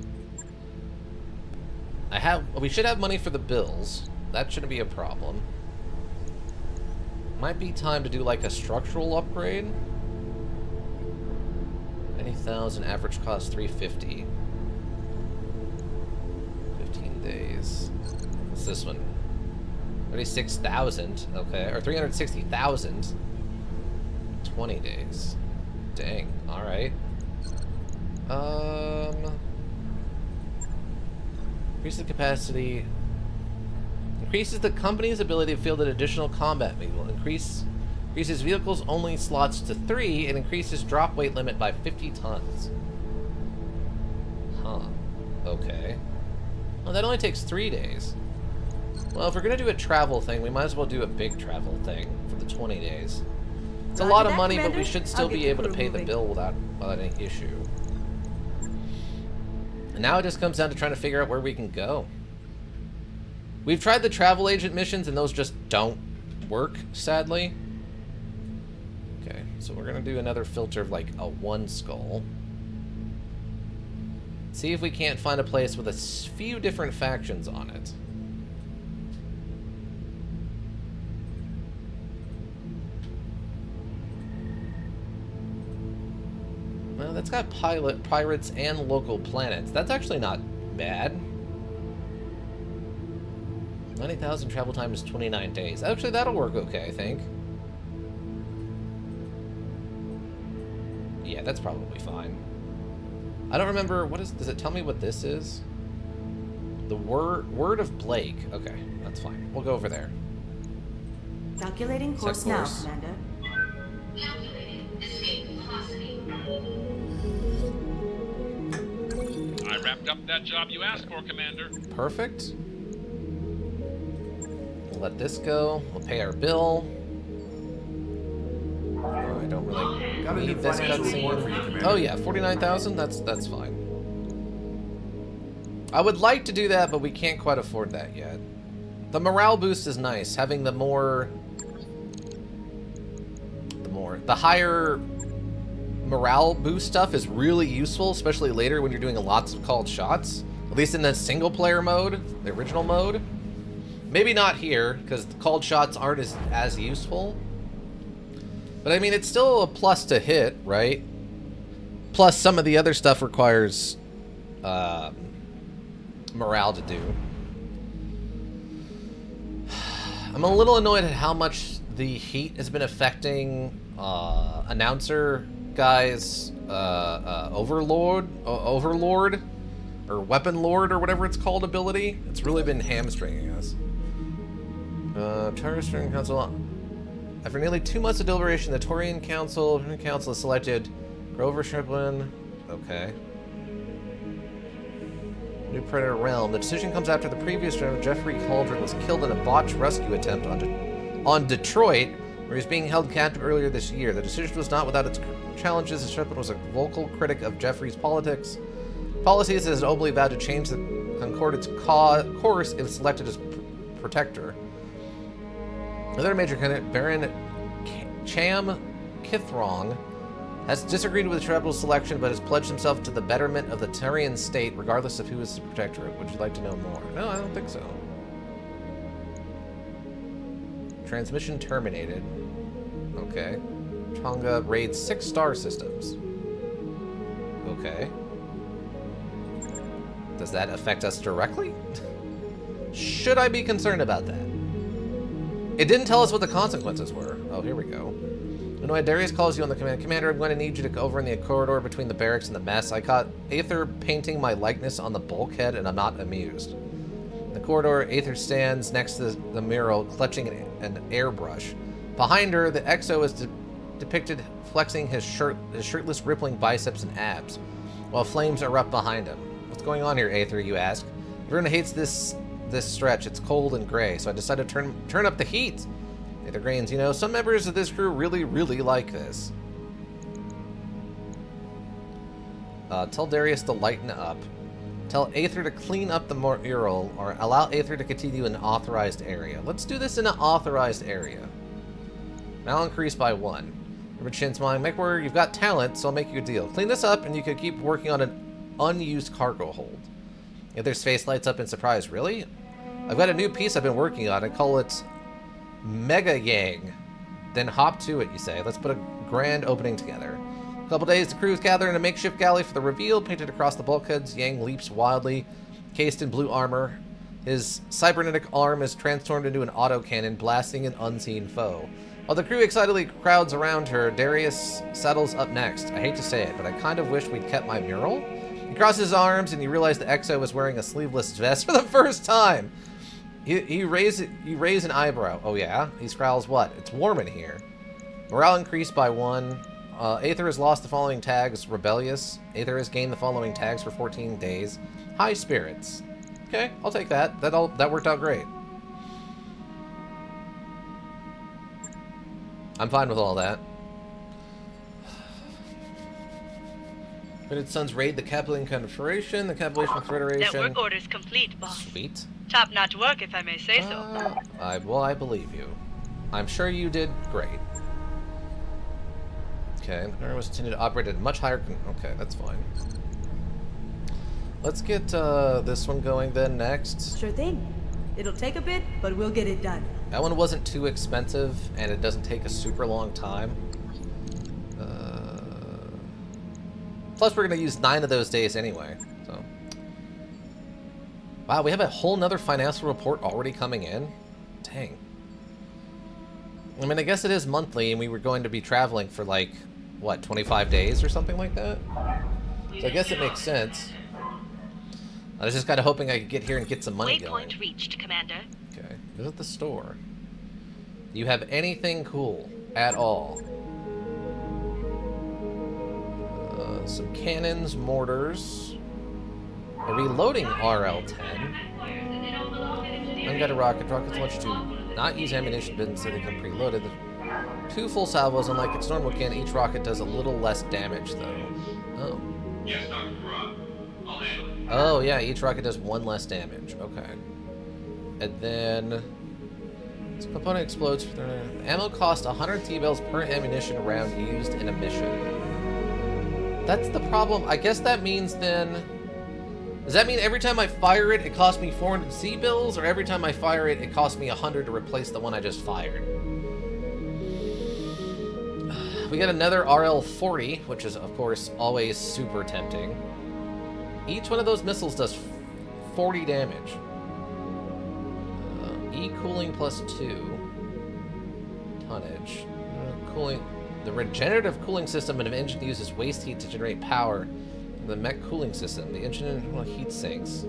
We should have money for the bills. That shouldn't be a problem. Might be time to do like a structural upgrade. 90,000, average cost 350. 15 days. What's this one? 36,000. Okay, or 360,000. 20 days. Dang. All right. Increase the capacity. Increases the company's ability to field an additional combat vehicle. Increases vehicles only slots to 3 and increases drop weight limit by 50 tons. Huh. Okay. Well, that only takes 3 days. Well, if we're gonna do a travel thing, we might as well do a big travel thing for the 20 days. It's a lot of money, but we should still be able to pay the bill without any issue. And now it just comes down to trying to figure out where we can go. We've tried the travel agent missions, and those just don't work, sadly. Okay, so we're going to do another filter of, like, a 1 skull. See if we can't find a place with a few different factions on it. Well, that's got pirates and local planets. That's actually not bad. 90,000 travel time is 29 days. Actually, that'll work okay, I think. Yeah, that's probably fine. I don't remember, does it tell me what this is? The word of Blake. Okay, that's fine. We'll go over there. Calculating course now, Commander. Calculating escape velocity. I wrapped up that job you asked for, Commander. Perfect. We'll let this go. We'll pay our bill. Oh, I don't really need this cutscene. Oh yeah, 49,000. That's fine. I would like to do that, but we can't quite afford that yet. The morale boost is nice. Having the higher morale boost stuff is really useful, especially later when you're doing lots of called shots. At least in the single player mode, the original mode. Maybe not here, because the called shots aren't as useful. But I mean, it's still a plus to hit, right? Plus, some of the other stuff requires morale to do. I'm a little annoyed at how much the heat has been affecting announcer guys' overlord, or weapon lord, or whatever it's called ability. It's really been hamstringing us. Taurian Council. After nearly 2 months of deliberation, the Taurian Council has selected Grover Shiplin. Okay. New Predator Realm. The decision comes after the previous general, Jeffrey Cauldron, was killed in a botched rescue attempt on Detroit, where he was being held captive earlier this year. The decision was not without its challenges, as Shiplin was a vocal critic of Jeffrey's policies, and has openly vowed to change the Concordance course if selected as protector. Another major candidate, Baron Cham Kithrong, has disagreed with the Tribal selection, but has pledged himself to the betterment of the Turian state, regardless of who is the protector. Would you like to know more? No, I don't think so. Transmission terminated. Okay. Tonga raids 6 star systems. Okay. Does that affect us directly? Should I be concerned about that? It didn't tell us what the consequences were. Oh, here we go. Annoyed, Darius calls you on the command. Commander, I'm going to need you to go over in the corridor between the barracks and the mess. I caught Aether painting my likeness on the bulkhead, and I'm not amused. In the corridor, Aether stands next to the mural, clutching an airbrush. Behind her, the Exo is depicted flexing his shirtless, rippling biceps and abs, while flames erupt behind him. What's going on here, Aether, you ask? Everyone hates this stretch. It's cold and gray, so I decided to turn up the heat. Aether grains, you know, some members of this crew really, really like this. Tell Darius to lighten up. Tell Aether to clean up the mural, or allow Aether to continue in an authorized area. Let's do this in an authorized area. Now increase by 1. Remember Chin's mind, MechWarrior, you've got talent, so I'll make you a deal. Clean this up, and you could keep working on an unused cargo hold. Aether's face lights up in surprise. Really? I've got a new piece I've been working on. I call it Mega Yang. Then hop to it, you say. Let's put a grand opening together. A couple days, the crews gather in a makeshift galley for the reveal. Painted across the bulkheads, Yang leaps wildly, cased in blue armor. His cybernetic arm is transformed into an autocannon, blasting an unseen foe. While the crew excitedly crowds around her, Darius settles up next. I hate to say it, but I kind of wish we'd kept my mural. He crosses his arms, and you realize the Exo is wearing a sleeveless vest for the first time. You raise an eyebrow. Oh yeah? He scowls what? It's warm in here. Morale increased by 1. Aether has lost the following tags. Rebellious. Aether has gained the following tags for 14 days. High spirits. Okay, I'll take that. That worked out great. I'm fine with all that. Fitted Sons raid the Capellan Confederation, the Capellation Federation. Network orders complete, boss. Sweet. Top-notch work, if I may say so. I believe you. I'm sure you did great. Okay, the guard was intended to operate at a much higher... Okay, that's fine. Let's get this one going then next. Sure thing. It'll take a bit, but we'll get it done. That one wasn't too expensive, and it doesn't take a super long time. Plus, we're going to use 9 of those days anyway. So, wow, we have a whole nother financial report already coming in? Dang. I mean, I guess it is monthly, and we were going to be traveling for, like, what, 25 days or something like that? So I guess it makes sense. I was just kind of hoping I could get here and get some money going. Waypoint reached, Commander. Okay, visit the store. Do you have anything cool at all? Some cannons, mortars, a reloading RL-10, unguided rockets launch to not use ammunition bins so they come preloaded. 2 full salvos, unlike its normal cannon, each rocket does a little less damage though. Oh. Yes, Dr. Rob. I'll handle it. Oh yeah, each rocket does 1 less damage. Okay. And then this component explodes. Ammo costs 100 T-bells per ammunition round used in a mission. That's the problem. I guess that means then... Does that mean every time I fire it, it costs me 400 C-bills? Or every time I fire it, it costs me 100 to replace the one I just fired? We got another RL-40, which is, of course, always super tempting. Each one of those missiles does 40 damage. E-cooling plus 2. Tonnage. Cooling... The regenerative cooling system of an engine uses waste heat to generate power. The mech cooling system. The engine heat sinks.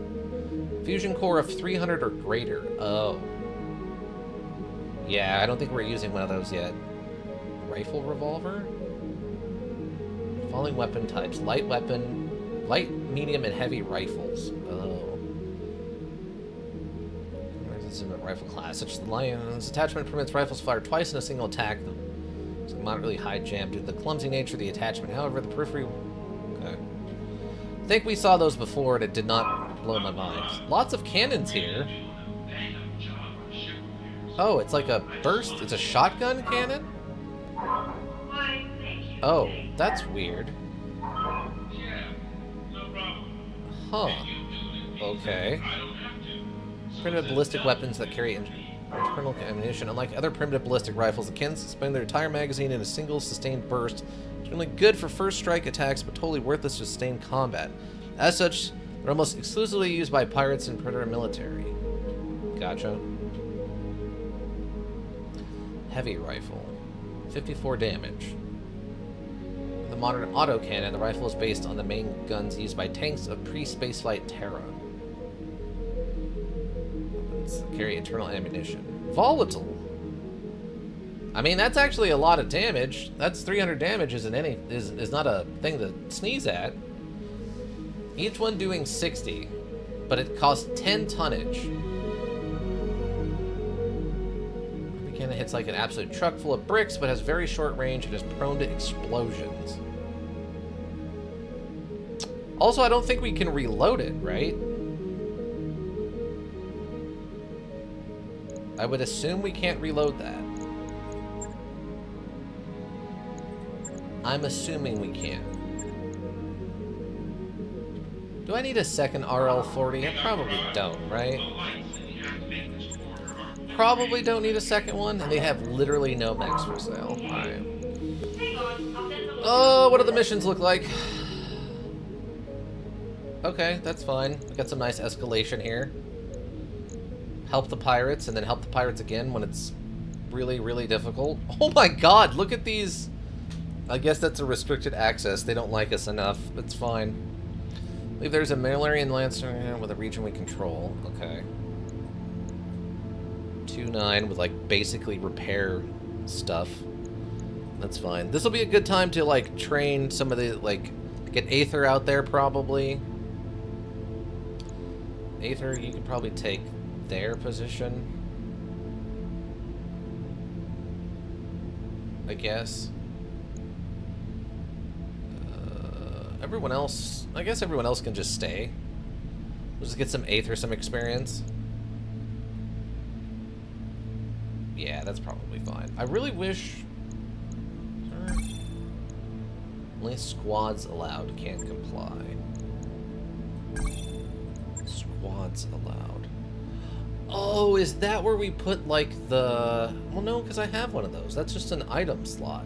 Fusion core of 300 or greater. Oh. Yeah, I don't think we're using one of those yet. Rifle revolver? Following weapon types. Light weapon, light, medium, and heavy rifles. Oh. Rifle class. Such as the Lion's attachment permits rifles fired twice in a single attack. It's a moderately high jam due to the clumsy nature of the attachment. However, the periphery... Okay. I think we saw those before and it did not blow my mind. Lots of cannons here. Oh, it's like a burst... It's a shotgun cannon? Oh, that's weird. Huh. Okay. Primitive ballistic weapons that carry internal ammunition. Unlike other primitive ballistic rifles, the cannons suspend their entire magazine in a single sustained burst. Generally good for first strike attacks, but totally worthless to sustained combat. As such, they're almost exclusively used by pirates and predator military. Gotcha. Heavy rifle. 54 damage. The modern autocannon, the rifle is based on the main guns used by tanks of pre-spaceflight Terra. Weapons carry internal ammunition. Volatile. I mean, that's actually a lot of damage. That's 300 damage is not a thing to sneeze at. Each one doing 60, but it costs 10 tonnage. Kind of hits like an absolute truck full of bricks, but has very short range and is prone to explosions. Also, I don't think we can reload it, right? I would assume we can't reload that. I'm assuming we can't. Do I need a second RL-40? I probably don't, right? Probably don't need a second one, and they have literally no mechs for sale. Alright. Oh, what do the missions look like? Okay, that's fine. We got some nice escalation here. Help the pirates, and then help the pirates again when it's really, really difficult. Oh my god, look at these! I guess that's a restricted access. They don't like us enough. It's fine. I believe there's a Malarian Lancer with a region we control. Okay. 2-9 with, like, basically repair stuff. That's fine. This will be a good time to, like, train some of the, like, get Aether out there, probably. Aether, you could probably take their position. I guess. Everyone else... I guess everyone else can just stay. We'll just get some Aether, some experience. Yeah, that's probably fine. I really wish... Only squads allowed can't comply. Squads allowed. Oh, is that where we put, like, the... Well, no, because I have one of those. That's just an item slot.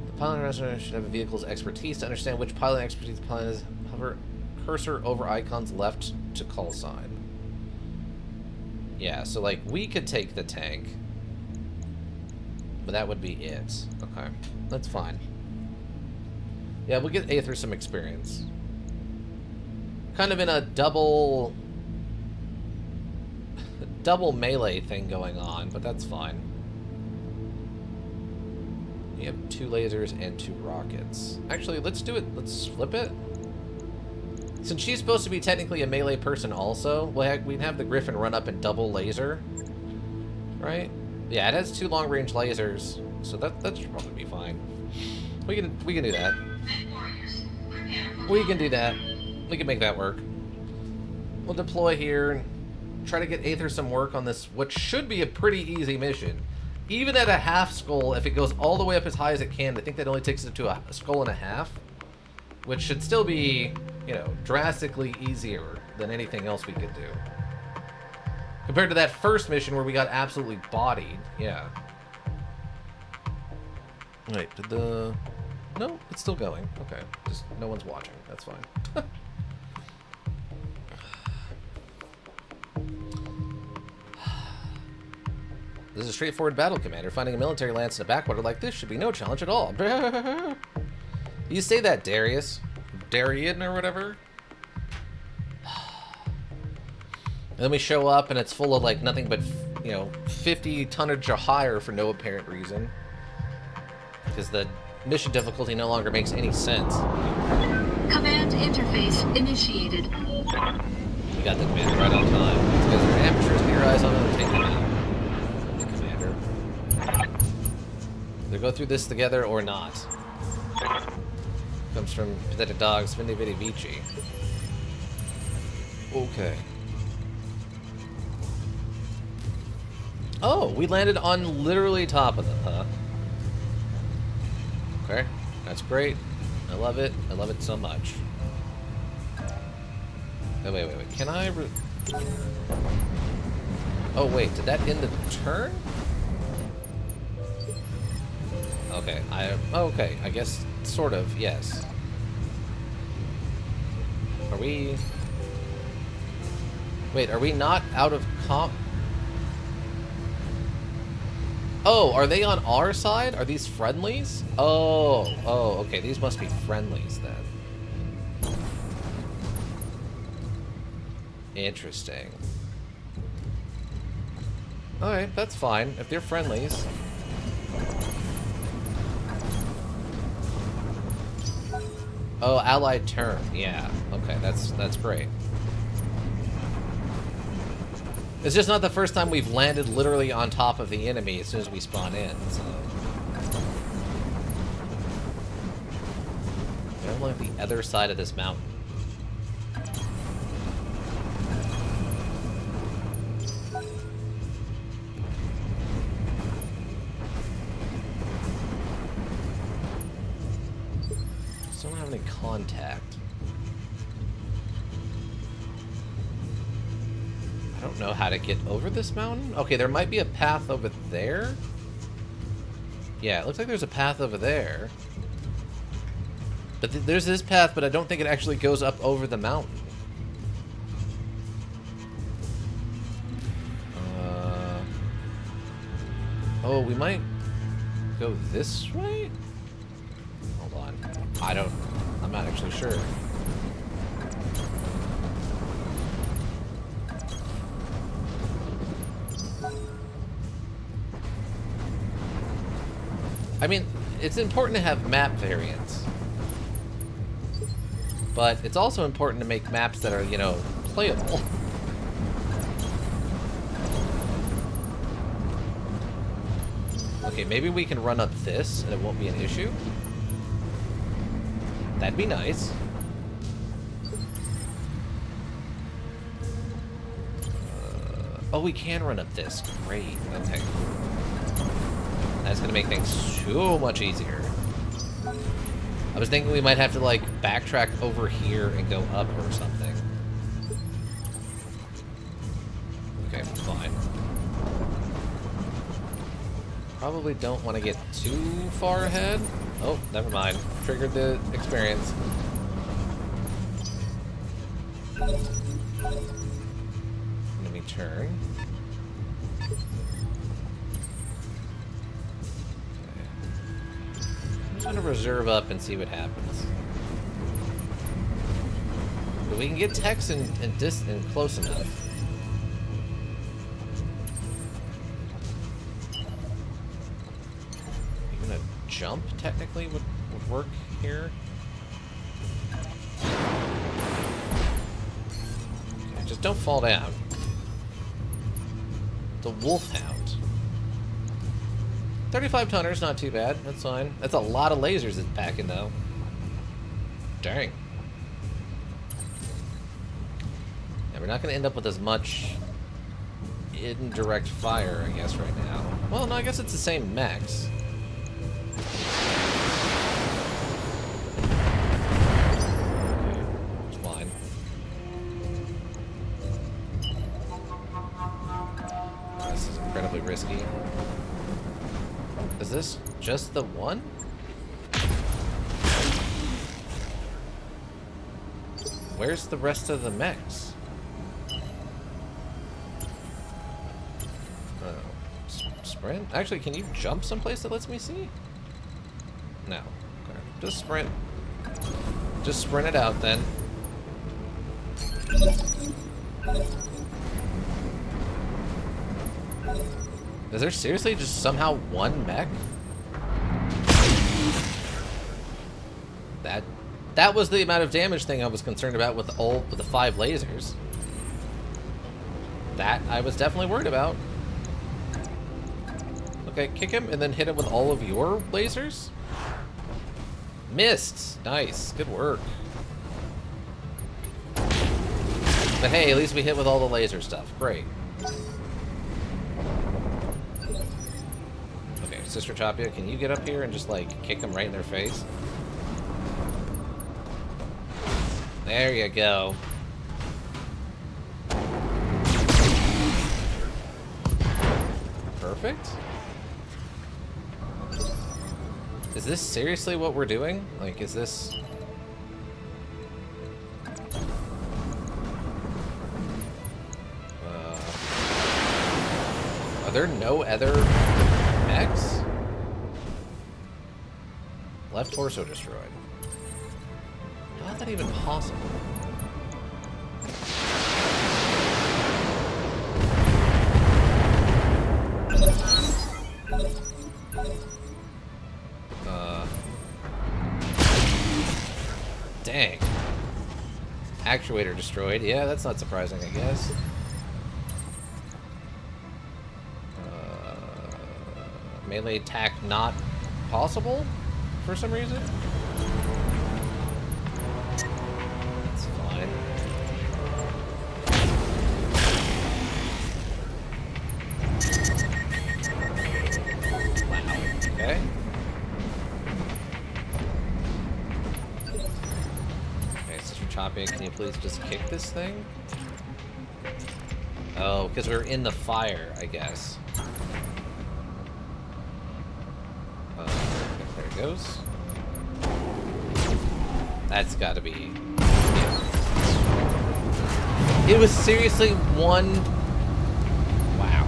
The pilot racer should have a vehicle's expertise to understand which pilot expertise the pilot is. Hover cursor over icons left to call sign. Yeah, so, like, we could take the tank. But that would be it. Okay, that's fine. Yeah, we'll get Aether some experience. Kind of in a double melee thing going on, but that's fine. You have 2 lasers and 2 rockets. Actually, let's do it. Let's flip it. Since she's supposed to be technically a melee person also, we'd have the Griffin run up and double laser. Right? Yeah, it has 2 long-range lasers, so that should probably be fine. We can do that. We can do that. We can make that work. We'll deploy here and try to get Aether some work on this, what should be a pretty easy mission. Even at a half skull, if it goes all the way up as high as it can, I think that only takes it to a skull and a half, which should still be, you know, drastically easier than anything else we could do. Compared to that first mission where we got absolutely bodied. Yeah. Wait, did the... No, it's still going. Okay, just no one's watching. That's fine. This is a straightforward battle, Commander. Finding a military lance in a backwater like this should be no challenge at all. You say that, Darius. Darian or whatever? And then we show up and it's full of, like, nothing but, you know, 50 tonnage or higher for no apparent reason. Because the mission difficulty no longer makes any sense. Command interface initiated. We got the Commander right on time. These guys are amateurs. Get your eyes on them and take them out. The Commander. Either go through this together or not. Comes from Pathetic Dogs, Vindi Vidi Vici. Okay. Oh, we landed on literally top of them, huh? Okay, that's great. I love it. I love it so much. Oh, wait. Can I... Oh, wait. Did that end the turn? Okay, okay, I guess, sort of, yes. Are we... Wait, are we not out of comp... Oh, are they on our side? Are these friendlies? Oh, okay. These must be friendlies then. Interesting. Alright, that's fine. If they're friendlies. Oh, allied turn. Yeah. Okay, that's great. It's just not the first time we've landed literally on top of the enemy as soon as we spawn in, so... I'm on the other side of this mountain. Still don't have any contact. I don't know how to get over this mountain. Okay, there might be a path over there. Yeah, it looks like there's a path over there. But there's this path, but I don't think it actually goes up over the mountain. Oh, we might go this way? Hold on. I'm not actually sure. I mean, it's important to have map variants. But it's also important to make maps that are, you know, playable. Okay, maybe we can run up this and it won't be an issue. That'd be nice. Oh, we can run up this. Great. Okay. That's gonna make things so much easier. I was thinking we might have to, like, backtrack over here and go up or something. Okay, fine. Probably don't want to get too far ahead. Oh, never mind. Triggered the experience. Let me turn. I'm just gonna reserve up and see what happens. But we can get techs and close enough. Even a jump technically would work here. Okay, just don't fall down. The Wolfhound. 35 tonners, not too bad. That's fine. That's a lot of lasers it's packing, though. Dang. Yeah, we're not going to end up with as much indirect fire, I guess, right now. Well, no, I guess it's the same mechs. It's fine. This is incredibly risky. Is this just the one? Where's the rest of the mechs? Oh, sprint? Actually, can you jump someplace that lets me see? No. Okay. Just sprint. Just sprint it out then. Is there seriously just somehow one mech? That was the amount of damage thing I was concerned about with the 5 lasers. That I was definitely worried about. Okay, kick him and then hit him with all of your lasers. Missed. Nice. Good work. But hey, at least we hit with all the laser stuff. Great. Okay, Sister Tapia, can you get up here and just, like, kick them right in their face? There you go. Perfect. Is this seriously what we're doing? Like, is this... Are there no other mechs? Left torso destroyed. How is that even possible? Dang. Actuator destroyed. Yeah, that's not surprising, I guess. Melee attack not possible for some reason. That's fine. Wow. Okay. Okay, Sister Choppy, can you please just kick this thing? Oh, because we were in the fire, I guess. There it goes. That's gotta be... Yeah. It was seriously one... Wow.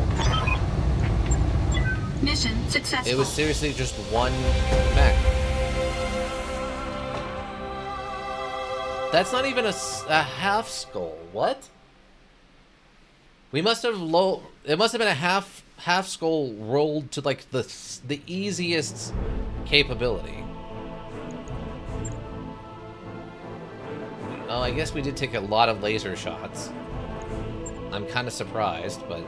Mission successful. It was seriously just one mech. That's not even a half skull. What? We must have low... It must have been a half skull rolled to like the easiest capability. Oh, I guess we did take a lot of laser shots. I'm kind of surprised, but...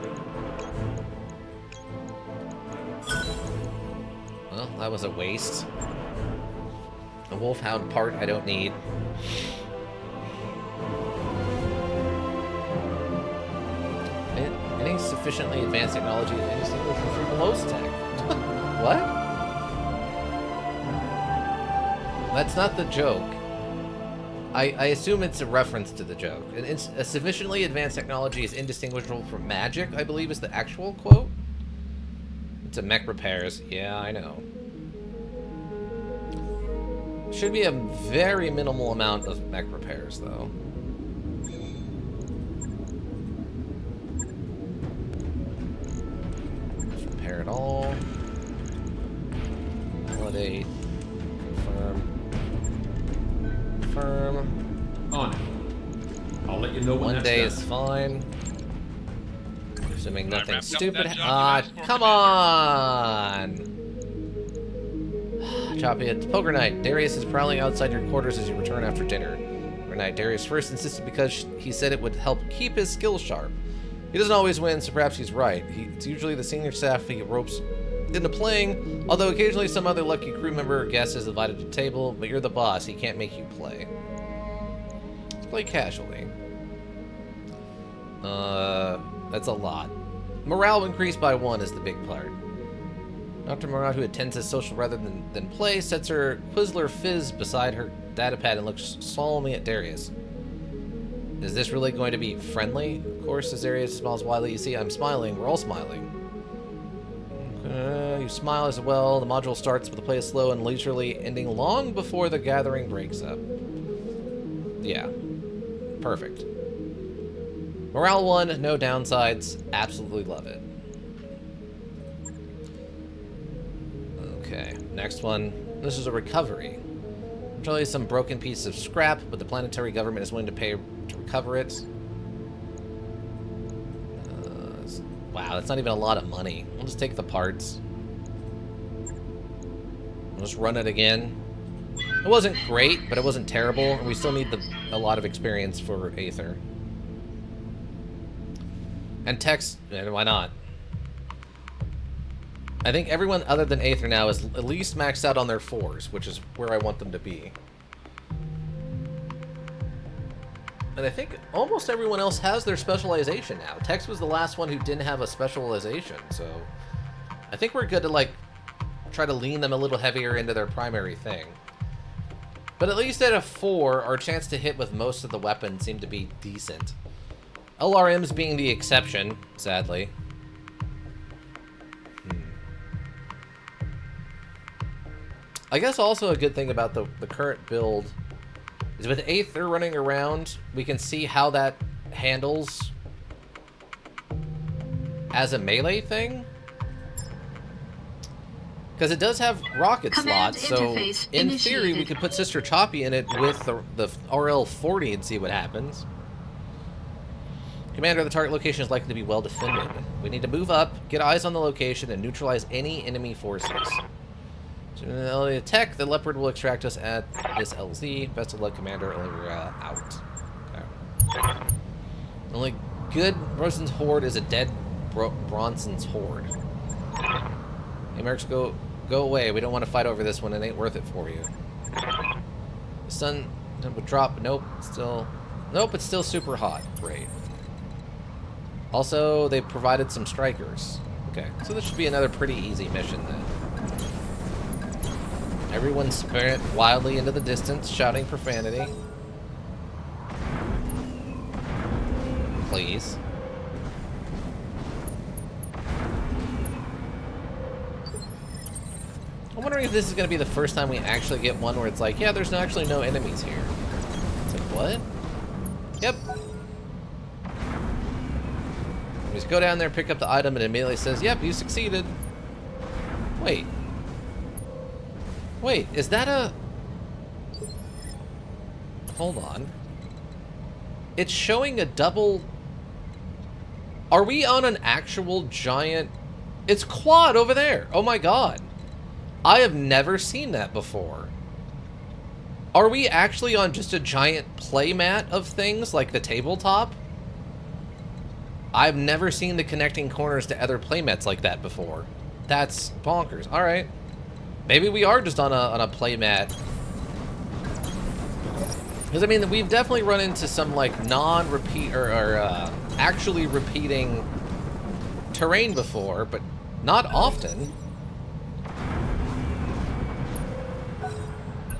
Well, that was a waste. The Wolfhound part I don't need. Any sufficiently advanced technology to distinguish from most tech. What? That's not the joke. I assume it's a reference to the joke. A sufficiently advanced technology is indistinguishable from magic, I believe is the actual quote. It's a mech repairs. Yeah, I know. Should be a very minimal amount of mech repairs, though. Just repair it all. Validate. Confirm. On it. I'll let you know when One that's day done. is fine. Assuming nothing wrapped up stupid. that Ah, document for come on! Choppy, it's poker night. Darius is prowling outside your quarters as you return after dinner. Poker night. Darius first insisted because he said it would help keep his skills sharp. He doesn't always win, so perhaps he's right. It's usually the senior staff he ropes into playing, although occasionally some other lucky crew member or guest is invited to the table, but you're the boss, he can't make you play. Let's play casually. That's a lot. Morale increased by 1 is the big part. Dr. Murat, who attends as social rather than play, sets her Quizler Fizz beside her datapad and looks solemnly at Darius. Is this really going to be friendly? Of course, as Darius smiles widely, you see I'm smiling. We're all smiling. You smile as well. The module starts with the play slow and leisurely, ending long before the gathering breaks up. Yeah. Perfect. Morale 1, no downsides. Absolutely love it. Okay, next one. This is a recovery. Probably some broken piece of scrap, but the planetary government is willing to pay to recover it. Wow, that's not even a lot of money. We'll just take the parts. We'll just run it again. It wasn't great, but it wasn't terrible, and we still need a lot of experience for Aether. And Tex, why not? I think everyone other than Aether now is at least maxed out on their 4s, which is where I want them to be. And I think almost everyone else has their specialization now. Tex was the last one who didn't have a specialization, so I think we're good to, like, try to lean them a little heavier into their primary thing. But at least at a 4, our chance to hit with most of the weapons seemed to be decent. LRMs being the exception, sadly. I guess also a good thing about the current build is with Aether running around, we can see how that handles as a melee thing. Because it does have rocket Command slots, so interface in initiated. theory we could put Sister Choppy in it with the RL-40 and see what happens. Commander, the target location is likely to be well defended. We need to move up, get eyes on the location, and neutralize any enemy forces. So, tech, the Leopard will extract us at this LZ. Best of luck, Commander. Out. Okay. Only good Bronson's Horde is a dead Bronson's Horde. Hey, Mercs, go away. We don't want to fight over this one. It ain't worth it for you. The sun would drop. Nope. Nope, it's still super hot. Great. Also, they provided some strikers. Okay, so this should be another pretty easy mission then. Everyone sprint wildly into the distance, shouting profanity. Please. I'm wondering if this is going to be the first time we actually get one where it's like, yeah, there's actually no enemies here. It's like, what? Yep. We just go down there, pick up the item, and it immediately says, yep, you succeeded. Wait. Wait, is that a... Hold on. It's showing a double... Are we on an actual giant... It's quad over there. Oh my god. I have never seen that before. Are we actually on just a giant playmat of things like the tabletop? I've never seen the connecting corners to other playmats like that before. That's bonkers. All right. Maybe we are just on a playmat. Because, I mean, we've definitely run into some, like, non-repeat or actually repeating terrain before, but not often.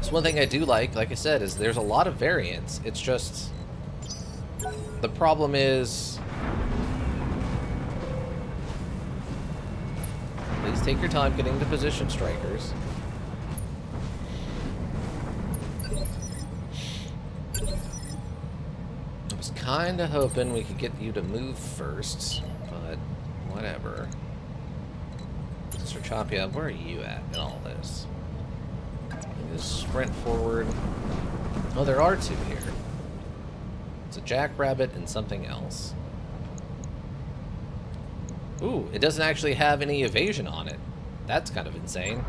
So one thing I do like I said, is there's a lot of variance. It's just... The problem is... Please take your time getting to position, strikers. I was kind of hoping we could get you to move first, but whatever. Mr. Chopia, where are you at in all this? Just sprint forward. Oh, there are two here. It's a jackrabbit and something else. Ooh, it doesn't actually have any evasion on it. That's kind of insane.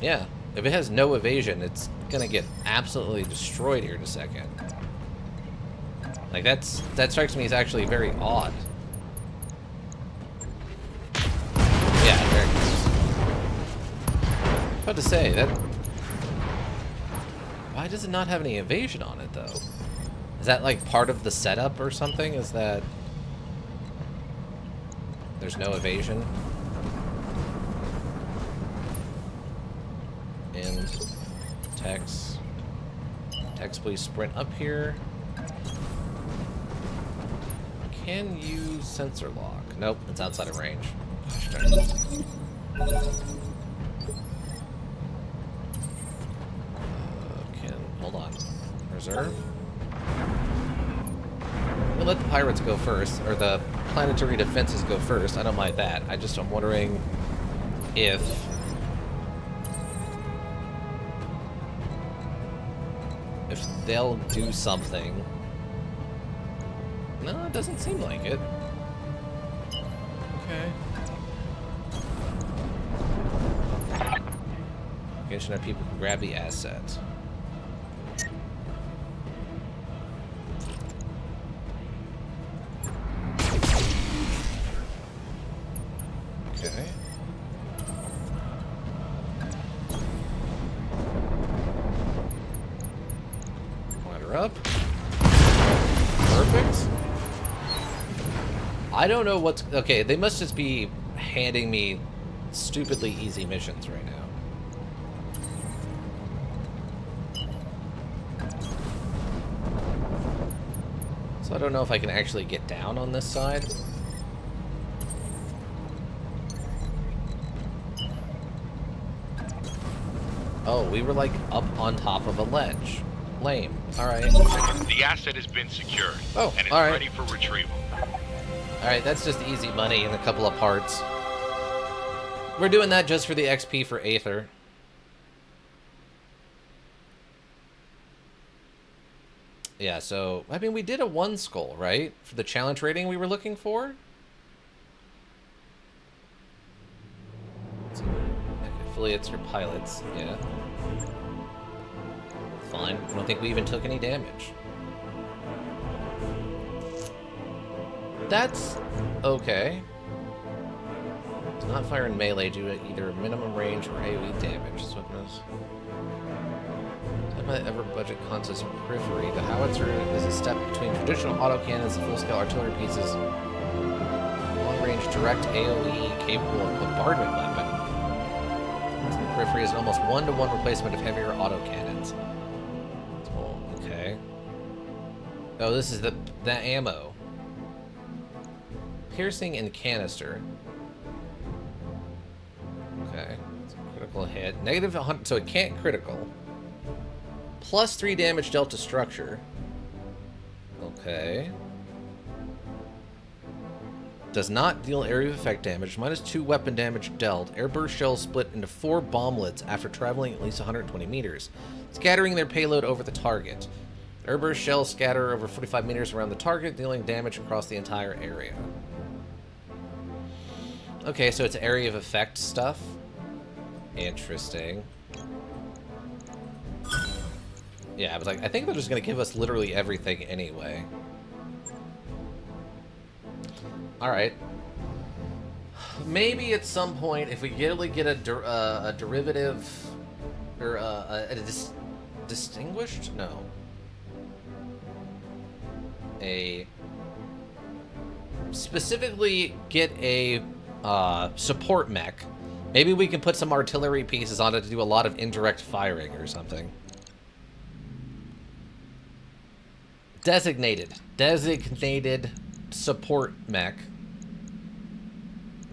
Yeah, if it has no evasion, it's gonna get absolutely destroyed here in a second. Like, that strikes me as actually very odd. Yeah, there it goes. About to say, that... Why does it not have any evasion on it, though? Is that, like, part of the setup or something? Is that... There's no evasion? And... Text. Text, please sprint up here. Can you sensor lock? Nope, it's outside of range. Gosh darn it. Hold on. Reserve? We'll let the pirates go first, or the planetary defenses go first. I don't mind that. I'm wondering if they'll do something. No, it doesn't seem like it. Okay. Occasionally people can grab the asset. Okay. Ladder up. Perfect. I don't know what's... Okay, they must just be handing me stupidly easy missions right now. So I don't know if I can actually get down on this side. Oh, we were like up on top of a ledge. Lame. Alright. The asset has been secured. Oh, and it's alright. ready for retrieval. Alright, that's just easy money in a couple of parts. We're doing that just for the XP for Aether. Yeah, so, I mean, we did a 1 skull, right? For the challenge rating we were looking for? Hopefully it's your pilots. Yeah. Fine. I don't think we even took any damage. That's okay. Does not fire in melee due to either minimum range or AoE damage. Swiftness. By ever budget consist periphery. The howitzer is a step between traditional autocannons and full-scale artillery pieces. Long-range direct AoE capable of bombardment weapon. The periphery is an almost one-to-one replacement of heavier autocannons. Oh, okay. Oh, this is the ammo. Piercing and canister. Okay. It's a critical hit. Negative 100, so it can't critical. Plus 3 damage dealt to structure. Okay. Does not deal area of effect damage. Minus 2 weapon damage dealt. Airburst shells split into 4 bomblets after traveling at least 120 meters, scattering their payload over the target. Airburst shells scatter over 45 meters around the target, dealing damage across the entire area. Okay, so it's area of effect stuff. Interesting. Yeah, I was like, I think they're just going to give us literally everything anyway. Alright. Maybe at some point, if we really get a derivative, or distinguished? No. Specifically get a support mech. Maybe we can put some artillery pieces on it to do a lot of indirect firing or something. Designated support mech.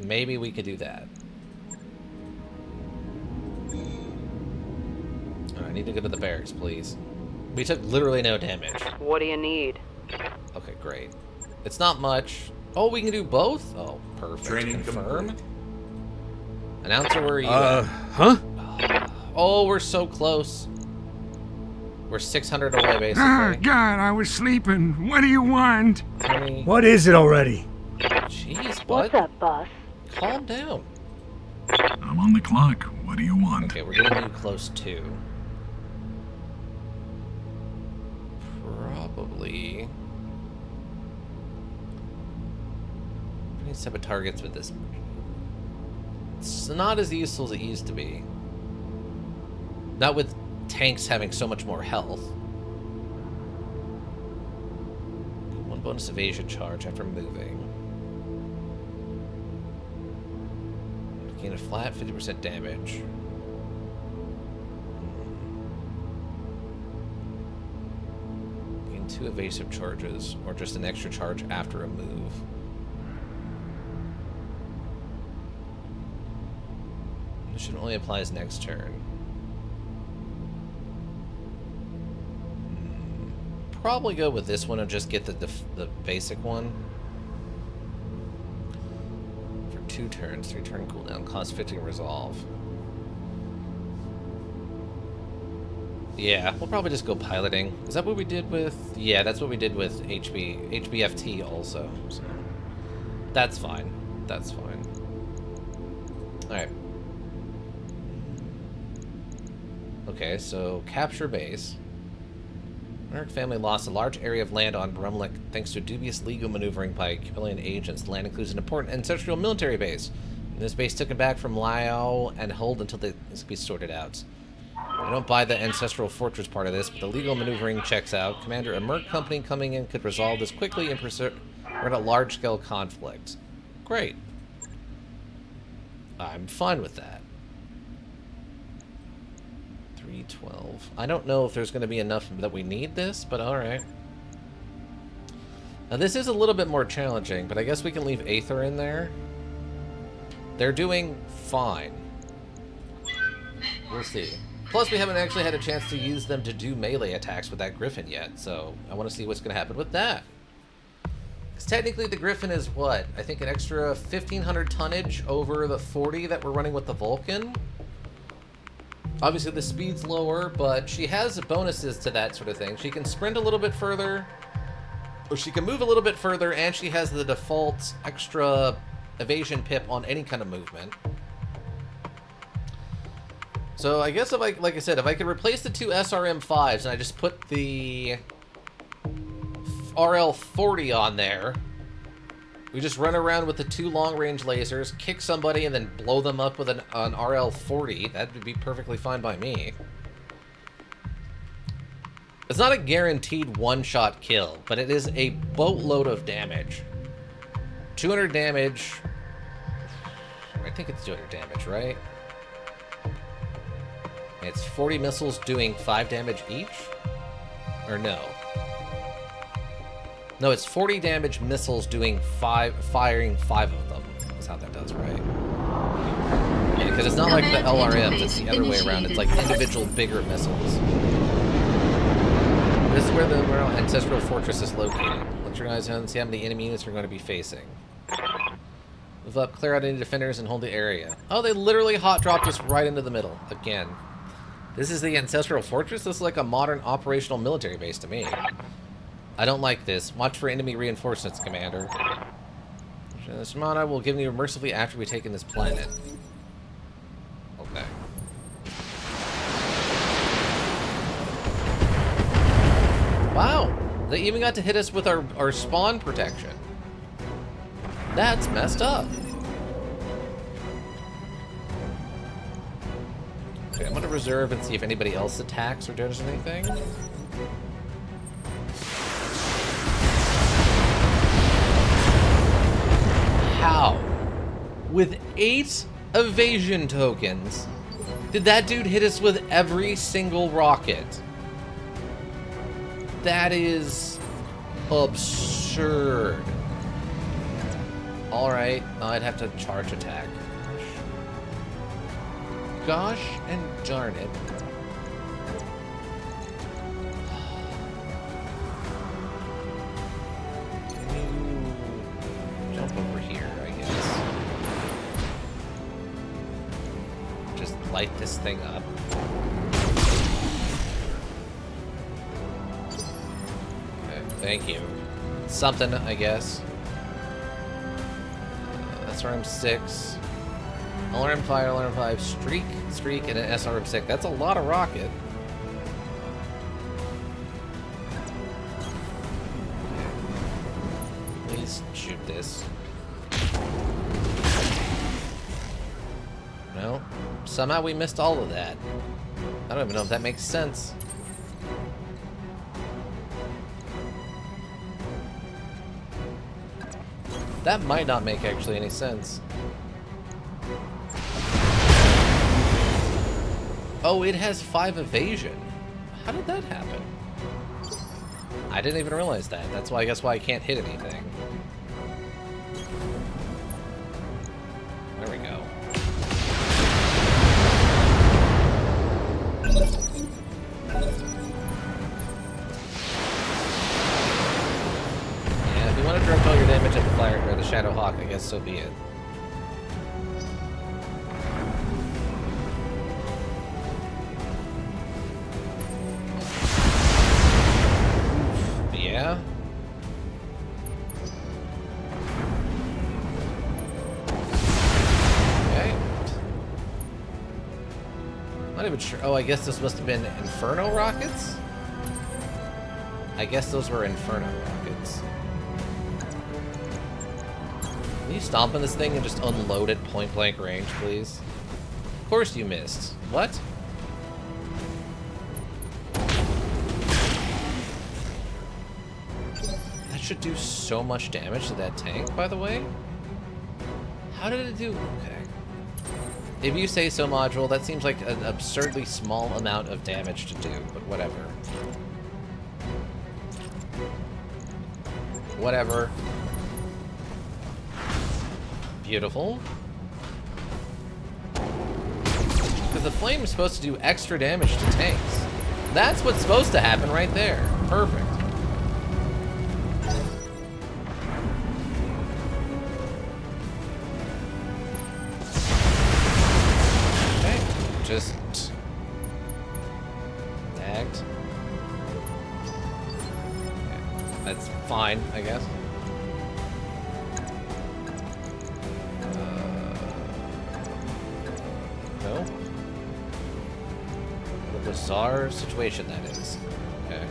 Maybe we could do that. Oh, I need to go to the barracks, please. We took literally no damage. What do you need? Okay, great. It's not much. Oh, we can do both? Oh, perfect. Training Confirm. complete. Announcer, where are you at? Huh? Oh, we're so close. We're 600 away, basically. Ah, God, I was sleeping. What do you want? Honey. What is it already? Jeez, What's bud. up, boss? Calm down. I'm on the clock. What do you want? Okay, we're getting you close too. Probably. We need to set up targets with this. It's not as useful as it used to be. Not with tanks having so much more health. One bonus evasion charge after moving. Gain a flat 50% damage. Gain 2 evasive charges, or just an extra charge after a move. This should only applies next turn. Probably go with this one and just get the basic one. For 2 turns, 3 turn cooldown, cost 50 to resolve. Yeah, we'll probably just go piloting. Is that what we did with... Yeah, that's what we did with HBFT also. So that's fine. That's fine. Alright. Okay, so capture base. Monarch family lost a large area of land on Brumlik thanks to dubious legal maneuvering by Capillian agents. The land includes an important ancestral military base. And this base took it back from Liao and held until this could be sorted out. I don't buy the ancestral fortress part of this, but the legal maneuvering checks out. Commander, a merc company coming in could resolve this quickly and prevent a large-scale conflict. Great. I'm fine with that. 312. I don't know if there's going to be enough that we need this, but alright. Now this is a little bit more challenging, but I guess we can leave Aether in there. They're doing fine. We'll see. Plus we haven't actually had a chance to use them to do melee attacks with that Griffin yet, so I want to see what's going to happen with that. Because technically the Griffin is what? I think an extra 1,500 tonnage over the 40 that we're running with the Vulcan. Obviously the speed's lower, but she has bonuses to that sort of thing. She can sprint a little bit further, or she can move a little bit further, and she has the default extra evasion pip on any kind of movement. So I guess if I, like I said, if I could replace the two SRM5s and I just put the RL40 on there, we just run around with the two long-range lasers, kick somebody, and then blow them up with an RL40. That would be perfectly fine by me. It's not a guaranteed one-shot kill, but it is a boatload of damage. 200 damage. I think it's 200 damage, right? It's 40 missiles doing 5 damage each? Or no? No, it's 40 damage missiles doing firing 5 of them. That's how that does, right? Yeah, because it's not like the LRMs, it's the other way around. It's like individual bigger missiles. This is where the Ancestral Fortress is located. Let's your eyes on and see how many enemy units we're going to be facing. Move up, clear out any defenders, and hold the area. Oh, they literally hot dropped us right into the middle. Again. This is the Ancestral Fortress? This is like a modern operational military base to me. I don't like this. Watch for enemy reinforcements, Commander. Shimano will give you mercifully after we've taken this planet. Okay. Wow! They even got to hit us with our spawn protection. That's messed up. Okay, I'm gonna reserve and see if anybody else attacks or does anything. How? With 8 evasion tokens, did that dude hit us with every single rocket? That is absurd. Alright, I'd have to charge attack. Gosh and darn it. Jump over here, I guess. Just light this thing up. Okay, thank you. Something, I guess. SRM6. LRM5, LRM5, Streak, and an SRM6. That's a lot of rocket. Please shoot this. No. Somehow we missed all of that. I don't even know if that makes sense. That might not make actually any sense. Oh, it has 5 evasion. How did that happen? I didn't even realize that. That's why I guess why I can't hit anything. There we go. Yeah, if you want to direct all your damage at the flyer or the Shadow Hawk, I guess so be it. Yeah. Okay. Not even sure. Oh, I guess this must have been Inferno rockets? I guess those were Inferno rockets. Can you stomp on this thing and just unload it point blank range, please? Of course you missed. What? Should do so much damage to that tank, by the way. How did it do? Okay. If you say so, module, that seems like an absurdly small amount of damage to do, but whatever. Whatever. Beautiful. Because the flame is supposed to do extra damage to tanks. That's what's supposed to happen right there. Perfect. Just tagged. Okay. That's fine, I guess. No. bizarre situation that is. Okay.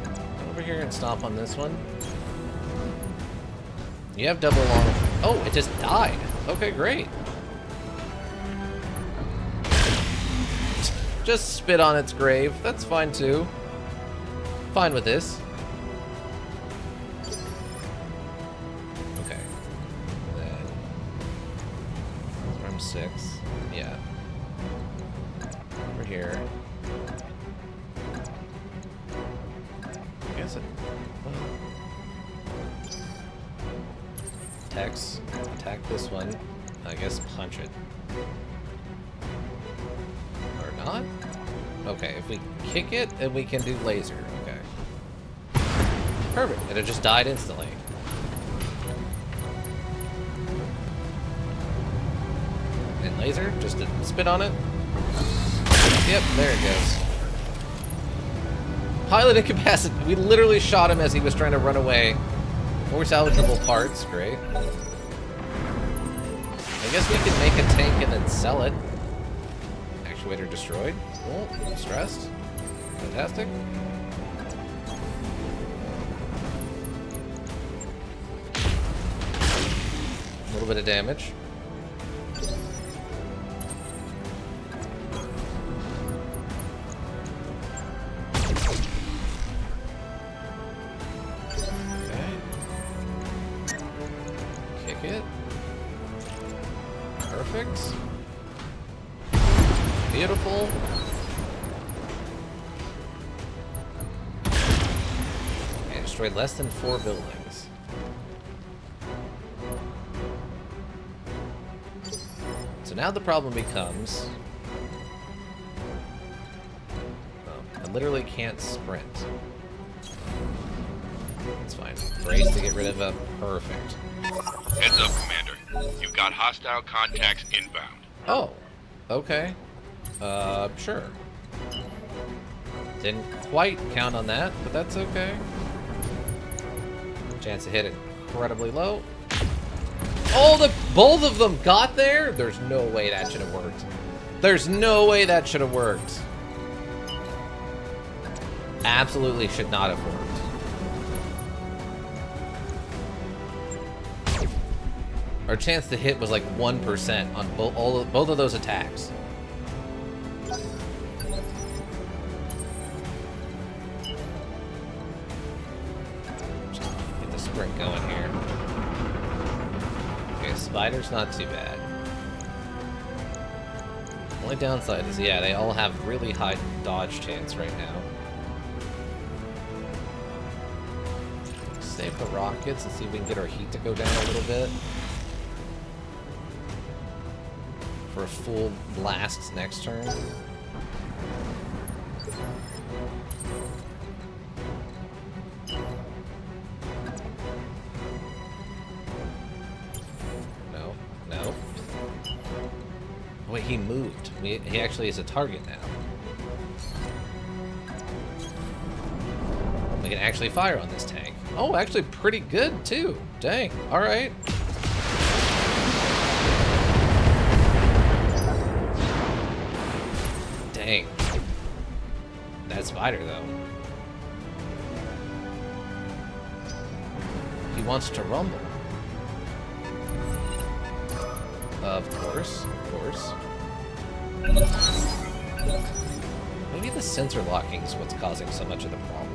Come over here and stomp on this one. You have double long... Oh, it just died. Okay, great. Just spit on its grave. That's fine, too. Fine with this. Okay. Then... from 6. Yeah. Over here. I guess it... Attacks. Attack this one. I guess punch it. Or not? Okay, if we kick it, then we can do laser. Okay. Perfect. And it just died instantly. And laser? Just to spit on it? Yep, there it goes. Pilot incapacitated. We literally shot him as he was trying to run away. More salvageable parts. Great. I guess we can make a tank and then sell it. Actuator destroyed. Cool. Stressed. Fantastic. A little bit of damage. It. Perfect. Beautiful. And destroyed less than 4 buildings. So now the problem becomes... oh, I literally can't sprint. It's fine. Brace to get rid of a... perfect. Heads up, Commander. You've got hostile contacts inbound. Oh, okay. Sure. Didn't quite count on that, but that's okay. Chance to hit it incredibly low. Oh, both of them got there? There's no way that should have worked. There's no way that should have worked. Absolutely should not have worked. Our chance to hit was like 1% on both of those attacks. Just get the sprint going here. Okay, spider's not too bad. Only downside is, yeah, they all have really high dodge chance right now. Save the rockets and see if we can get our heat to go down a little bit. For a full blast next turn. No, no. Wait, he moved. He actually is a target now. We can actually fire on this tank. Oh, actually pretty good too. Dang. All right. Dang. That spider, though. He wants to rumble. Of course, of course. Maybe the sensor locking is what's causing so much of the problem.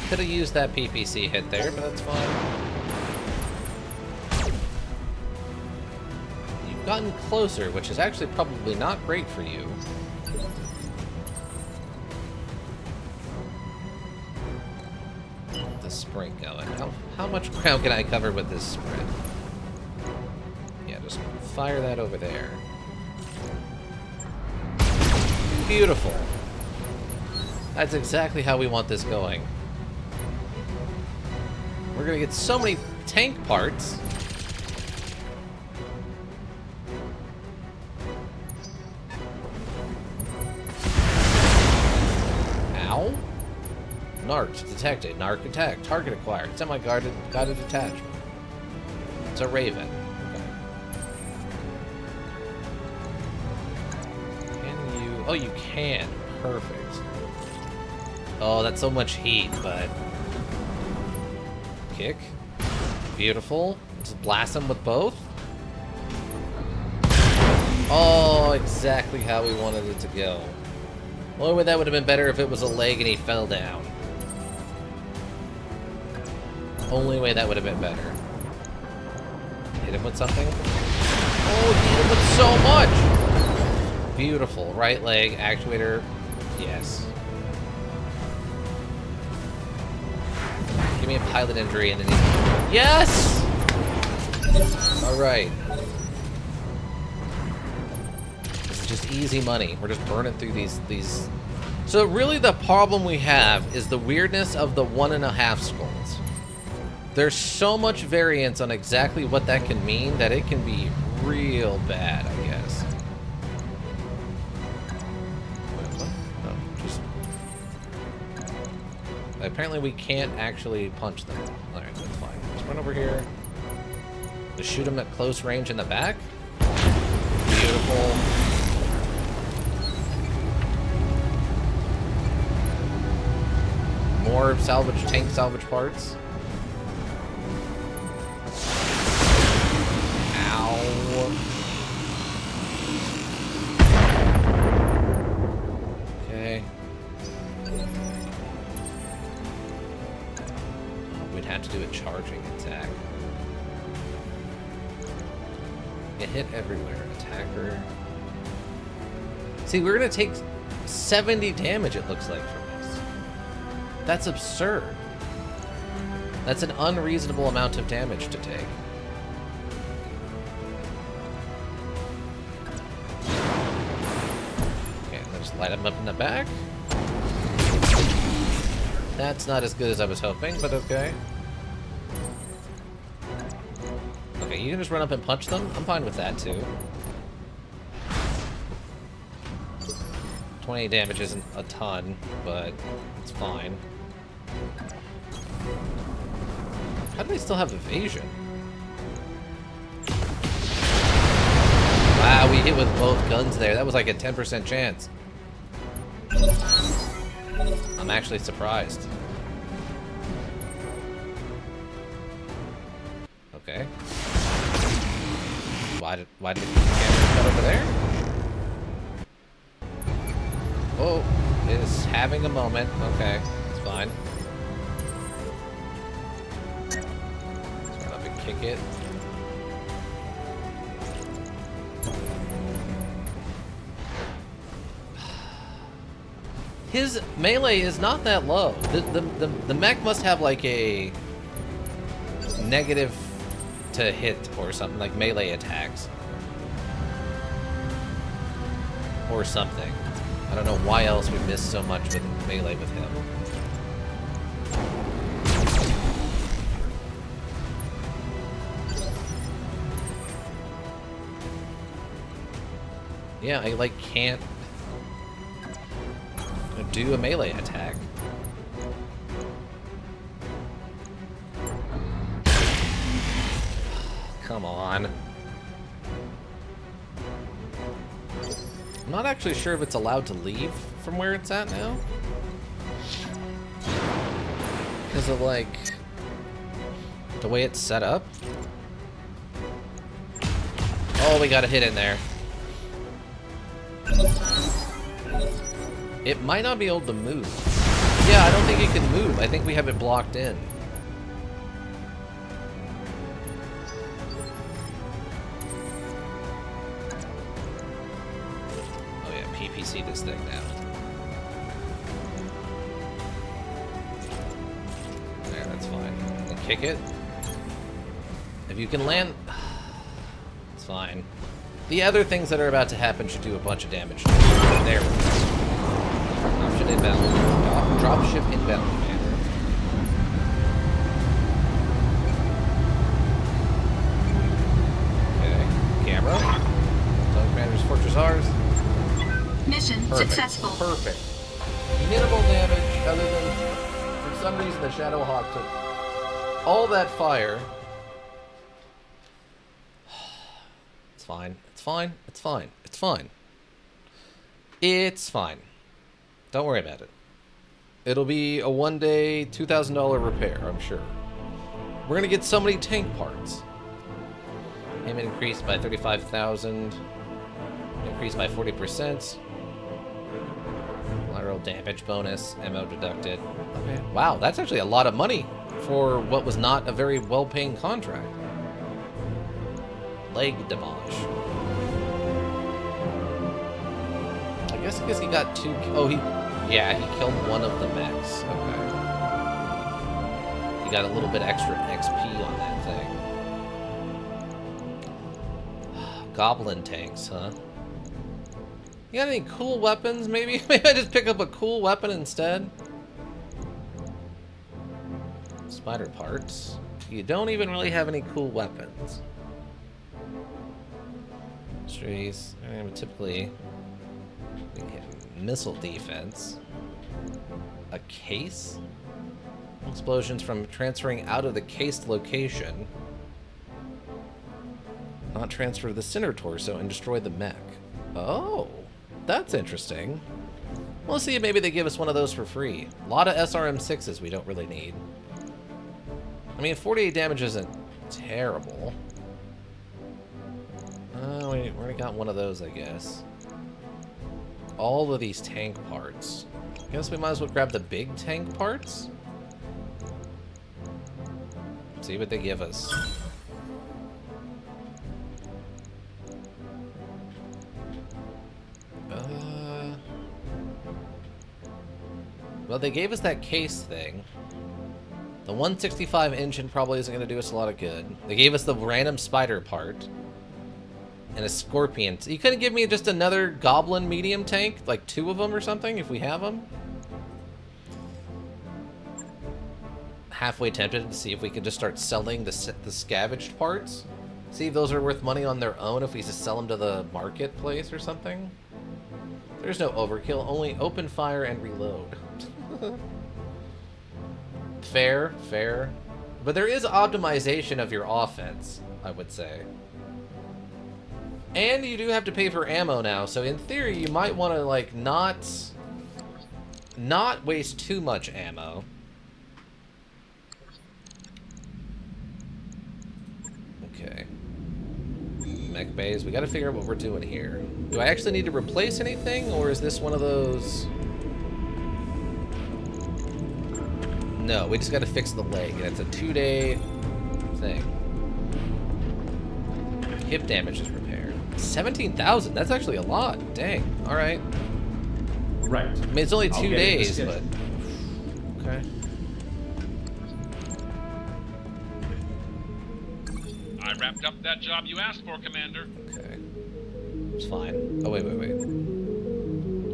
Could have used that PPC hit there, but that's fine. You've gotten closer, which is actually probably not great for you. The sprint going. How much ground can I cover with this sprint? Yeah, just fire that over there. Beautiful. That's exactly how we want this going. We're gonna get so many tank parts. Narc detected. Narc attack. Target acquired. Semi-guided detachment. It's a Raven. Okay. Can you... Oh, you can. Perfect. Oh, that's so much heat, but... Kick. Beautiful. Just blast them with both. Oh, exactly how we wanted it to go. Well, that would have been better if it was a leg and he fell down. Only way that would have been better. Hit him with something. Oh, hit him with so much! Beautiful. Right leg, actuator. Yes. Give me a pilot injury and then he... Yes! Alright. This is just easy money. We're just burning through these... So really the problem we have is the weirdness of the 1.5 skulls. There's so much variance on exactly what that can mean that it can be real bad, I guess. Wait, what? Oh, just... Apparently we can't actually punch them. Alright, that's fine. Let's run over here. Just shoot them at close range in the back. Beautiful. More tank salvage parts. Ow. Okay. Oh, we'd have to do a charging attack. Get hit everywhere. Attacker. See, we're gonna take 70 damage, it looks like, from this. That's absurd. That's an unreasonable amount of damage to take. Okay, let's light him up in the back. That's not as good as I was hoping, but okay. Okay, you can just run up and punch them? I'm fine with that, too. 20 damage isn't a ton, but it's fine. How do they still have evasion? Wow, we hit with both guns there. That was like a 10% chance. I'm actually surprised. Okay. Why did the camera cut over there? Oh, it is having a moment. Okay, it's fine. Let's run up and kick it. His melee is not that low. The mech must have like a negative to hit or something, like melee attacks. Or something. I don't know why else we missed so much with melee with him. Yeah, I like can't do a melee attack. Come on. I'm not actually sure if it's allowed to leave from where it's at now. Because of, like, the way it's set up. Oh, we got a hit in there. It might not be able to move. Yeah, I don't think it can move. I think we have it blocked in. PPC this thing now. Yeah, that's fine. And kick it. If you can land... It's fine. The other things that are about to happen should do a bunch of damage. There we go. Option inbound. Dropship inbound, commander. Okay. Camera. Zone commander's Fortress R's. Mission Perfect. successful. Perfect. Minimal damage other than some reason the Shadowhawk took all that fire. It's fine. It's fine. It's fine. It's fine. It's fine. Don't worry about it. It'll be a one-day, $2,000 repair, I'm sure. We're gonna get so many tank parts. Payment increased by 35,000. Increased by 40%. Collateral damage bonus. Ammo deducted. Okay. Wow, that's actually a lot of money for what was not a very well-paying contract. Leg demolish. I guess because he got two. Oh, yeah, he killed one of the mechs. Okay. He got a little bit extra XP on that thing. Goblin tanks, huh? You got any cool weapons, maybe? Maybe I just pick up a cool weapon instead? Spider parts. You don't even really have any cool weapons. Trees. Typically, we get missile defense. A case? Explosions from transferring out of the cased location. Not transfer the center torso and destroy the mech. Oh, that's interesting. We'll see if maybe they give us one of those for free. A lot of SRM6s we don't really need. I mean, 48 damage isn't terrible. We already got one of those, I guess. All of these tank parts. I guess we might as well grab the big tank parts. See what they give us. Well, they gave us that case thing. The 165 engine probably isn't going to do us a lot of good. They gave us the random spider part. And a scorpion. You couldn't give me just another goblin medium tank? Like 2 of them or something, if we have them? Halfway tempted to see if we could just start selling the scavenged parts. See if those are worth money on their own if we just sell them to the marketplace or something. There's no overkill, only open fire and reload. Fair, fair. But there is optimization of your offense, I would say. And you do have to pay for ammo now, so in theory you might want to like not waste too much ammo. Okay. Mech bays, we gotta figure out what we're doing here. Do I actually need to replace anything, or is this one of those? No, we just gotta fix the leg, and it's a 2-day thing. Hip damage is repaired. 17,000, that's actually a lot. Dang, alright. Right. I mean, it's only 2 days, but... Okay. I wrapped up that job you asked for, Commander. Okay. It's fine. Oh, wait.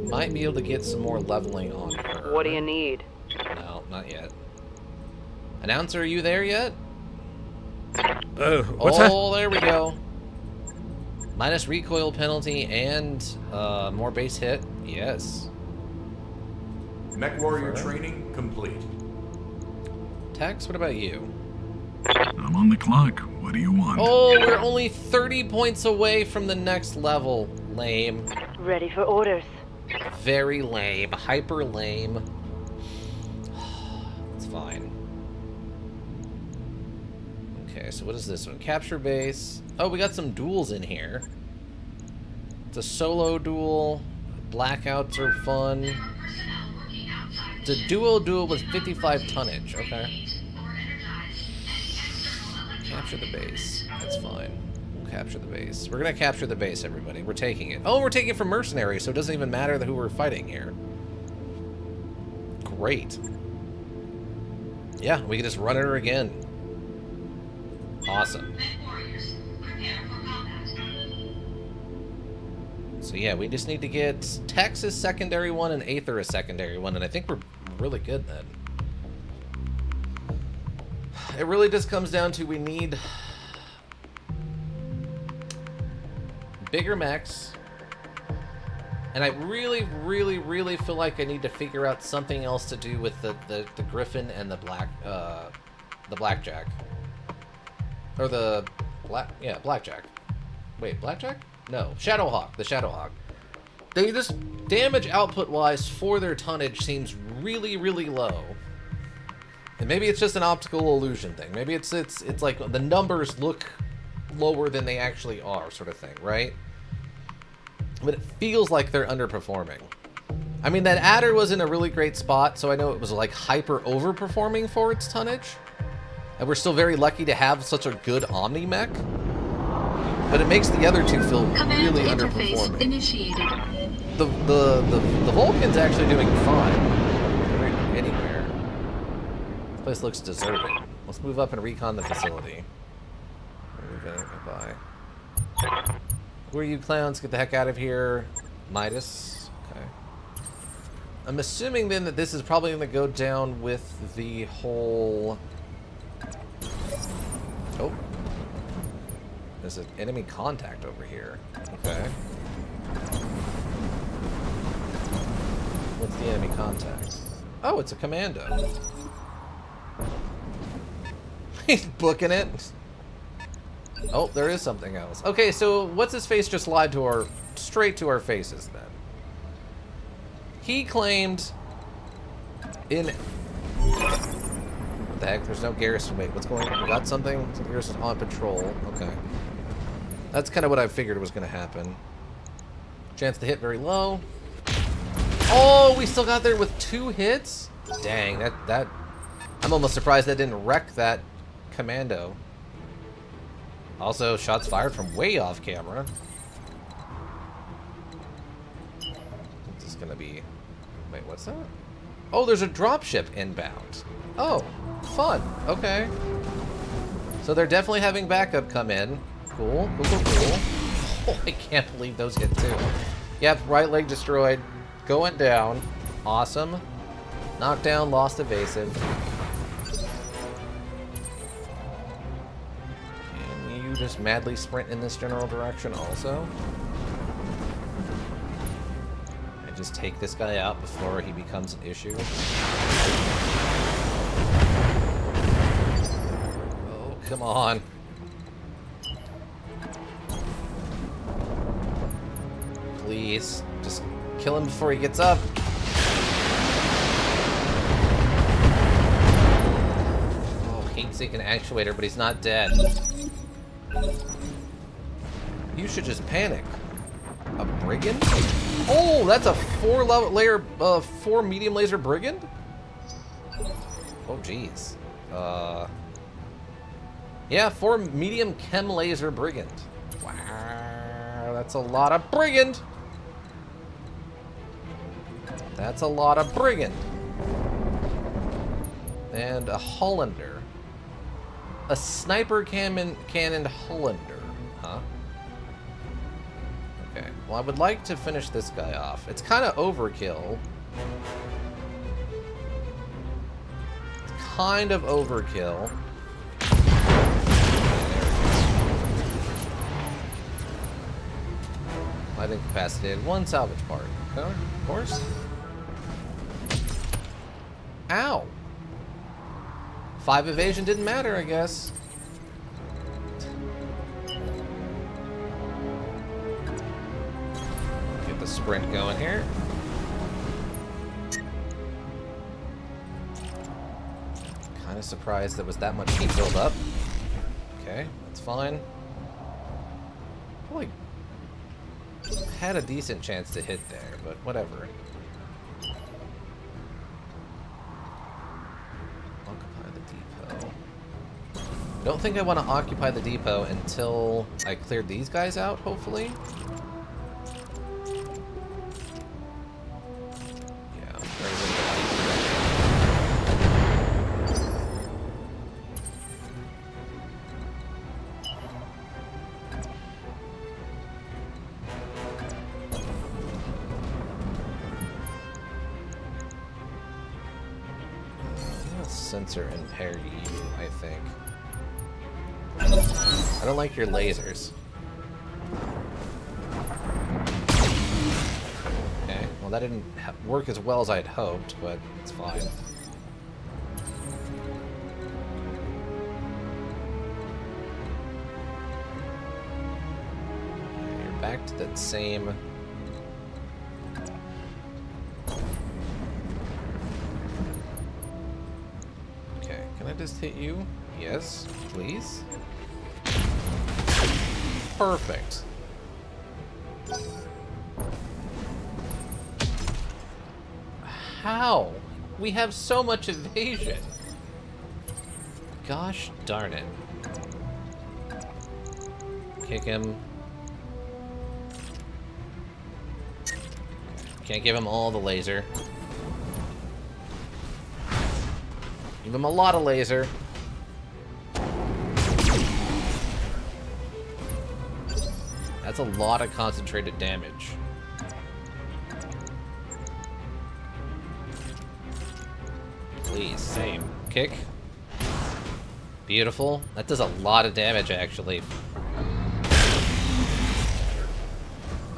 Might be able to get some more leveling on her. What do you need? No, not yet. Announcer, are you there yet? What's that? Oh, there we go. Minus recoil penalty and more base hit. Yes. Mech Warrior training complete. Tex, what about you? I'm on the clock. What do you want? Oh, we're only 30 points away from the next level. Lame. Ready for orders. Very lame. Hyper lame. It's fine. Okay, so what is this one? Capture base. Oh, we got some duels in here. It's a solo duel. Blackouts are fun. It's a duo with 55 tonnage. Okay. Capture the base. That's fine. We'll capture the base. We're gonna capture the base, everybody. We're taking it. Oh, we're taking it from mercenaries, so it doesn't even matter who we're fighting here. Great. Yeah, we can just run her again. Awesome. So yeah, we just need to get Texas secondary one and Aether a secondary one, and I think we're really good then. It really just comes down to we need bigger mechs And I really, really, really feel like I need to figure out something else to do with the Griffin and the Blackjack. Or the Blackjack. Wait, Blackjack? No, Shadowhawk, the Shadowhawk. They just, damage output-wise for their tonnage seems really, really low. And maybe it's just an optical illusion thing. Maybe it's like the numbers look lower than they actually are, sort of thing, right? But it feels like they're underperforming. I mean, that adder was in a really great spot, so I know it was like hyper overperforming for its tonnage. And we're still very lucky to have such a good Omni mech. But it makes the other two feel really underperforming. Initiated. The Vulcan's actually doing fine. Anywhere. This place looks deserted. Let's move up and recon the facility. Goodbye. Who are you clowns? Get the heck out of here. Midas. Okay. I'm assuming then that this is probably going to go down with the whole... Oh. There's an enemy contact over here. Okay. What's the enemy contact? Oh, it's a commando. He's booking it. Oh, there is something else. Okay, so what's his face just lied to straight to our faces then? He claimed in... What the heck? There's no garrison. Wait, what's going on? We got something? Some garrison on patrol. Okay. That's kind of what I figured was going to happen. Chance to hit very low. Oh, we still got there with 2 hits? Dang, that... I'm almost surprised that didn't wreck that commando. Also, shots fired from way off camera. This is gonna be... Wait, what's that? Oh, there's a dropship inbound. Oh, fun. Okay. So they're definitely having backup come in. Cool, cool, cool, cool. Oh, I can't believe those hit too. Yep, right leg destroyed. Going down. Awesome. Knockdown, lost evasive. Just madly sprint in this general direction also. And just take this guy out before he becomes an issue. Oh, come on. Please, just kill him before he gets up. Oh, heat-seeking actuator, but he's not dead. You should just panic. A brigand? Oh, that's a 4 medium laser brigand? Oh, jeez. Yeah, 4 medium chem laser brigand. Wow, that's a lot of brigand. That's a lot of brigand. And a Hollander. A sniper cannon Hollander, huh? Okay, well I would like to finish this guy off. It's kind of overkill. It's kind of overkill. I've incapacitated 1 salvage part. Okay, of course. Ow! 5 evasion didn't matter, I guess. Get the sprint going here. Kind of surprised there was that much heat buildup. Okay, that's fine. Probably had a decent chance to hit there, but whatever. I don't think I want to occupy the depot until I cleared these guys out, hopefully. Yeah, sensor impair you, I think. I don't like your lasers. that didn't work as well as I had hoped, but it's fine. Okay, you're back to that same... Okay, can I just hit you? Yes, please. Perfect. How? We have so much evasion. Gosh darn it. Kick him. Can't give him all the laser. Give him a lot of laser. That's a lot of concentrated damage. Please, same. Kick. Beautiful. That does a lot of damage, actually.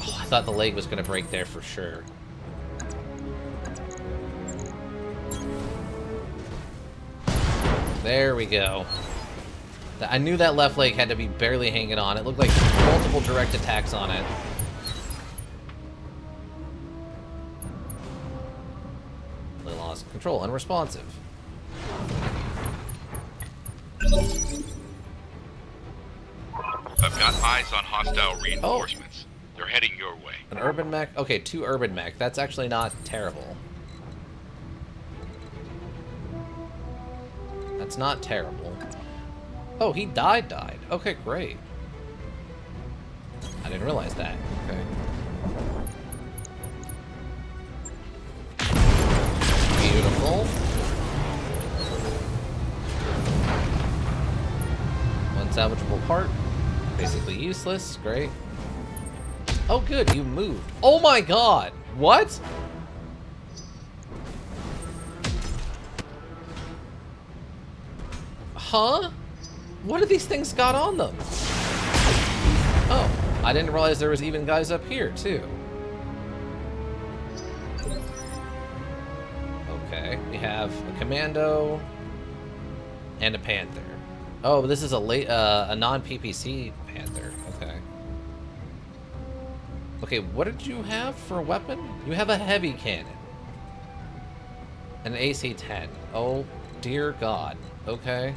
Oh, I thought the leg was going to break there for sure. There we go. I knew that left leg had to be barely hanging on. It looked like multiple direct attacks on it. They lost control. Unresponsive. I've got eyes on hostile reinforcements. They're heading your way. An urban mech? Okay, 2 urban mech. That's actually not terrible. That's not terrible. Oh, he died. Okay, great. I didn't realize that. Okay. Beautiful. One salvageable part. Basically useless. Great. Oh, good. You moved. Oh my god. What? Huh? What do these things got on them? Oh, I didn't realize there was even guys up here, too. Okay, we have a commando and a panther. Oh, but this is a non-PPC panther. Okay. Okay, what did you have for a weapon? You have a heavy cannon. An AC-10. Oh, dear God. Okay.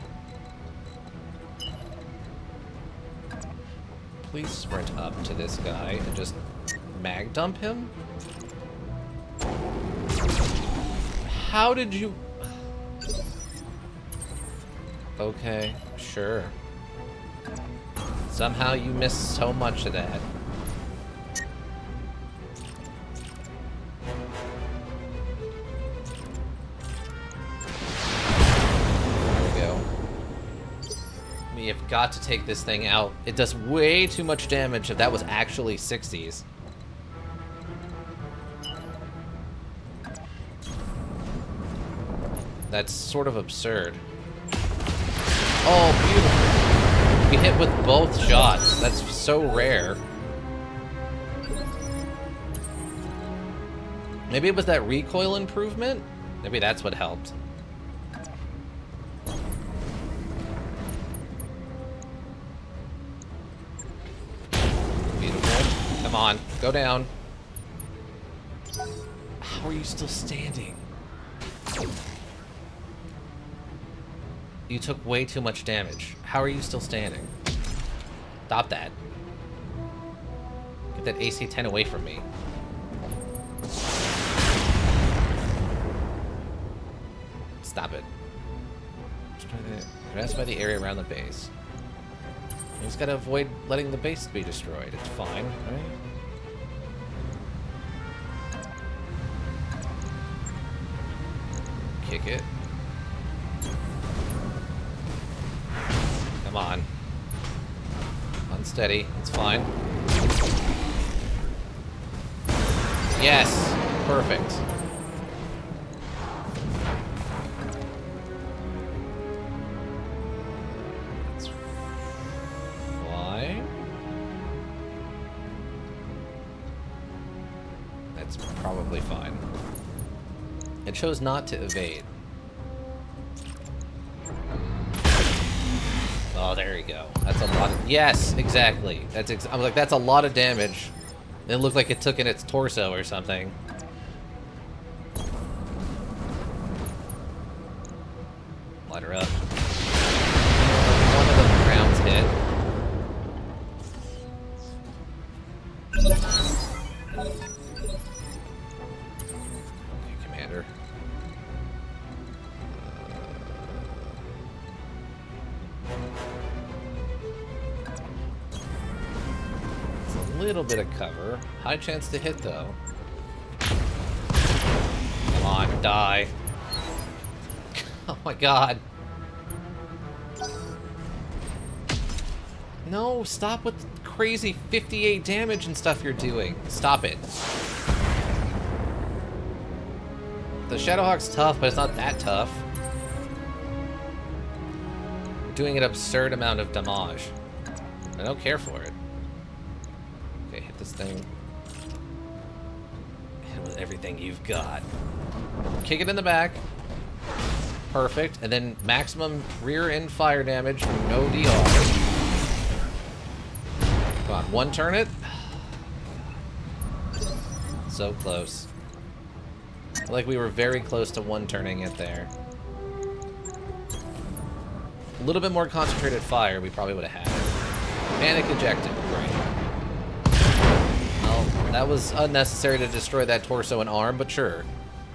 Please sprint up to this guy and just mag dump him? How did you... Okay, sure. Somehow you missed so much of that. You've got to take this thing out. It does way too much damage if that was actually 60s. That's sort of absurd. Oh, beautiful. You hit with both shots. That's so rare. Maybe it was that recoil improvement? Maybe that's what helped. Come on, go down. How are you still standing? You took way too much damage. How are you still standing? Stop that. Get that AC-10 away from me. Stop it. Just try to graspify the area around the base. You just gotta avoid letting the base be destroyed. It's fine, right? Kick it. Come on. Unsteady. It's fine. Yes! Perfect. it's probably fine. It chose not to evade. Oh, there you go. That's a lot of... Yes, exactly. I was like, that's a lot of damage. It looked like it took in its torso or something. Light her up. One of the rounds hit. Okay, Commander. It's a little bit of cover. High chance to hit, though. Come on, die. Oh my god. No, stop with the crazy 58 damage and stuff you're doing. Stop it. The Shadowhawk's tough, but it's not that tough. You're doing an absurd amount of damage. I don't care for it. Okay, hit this thing. Hit it with everything you've got. Kick it in the back. Perfect. And then maximum rear end fire damage, no DR. Come on, one turn it. So close. Like we were very close to one turning it there. A little bit more concentrated fire, we probably would have had it. Panic ejected. Great. Well, that was unnecessary to destroy that torso and arm, but sure.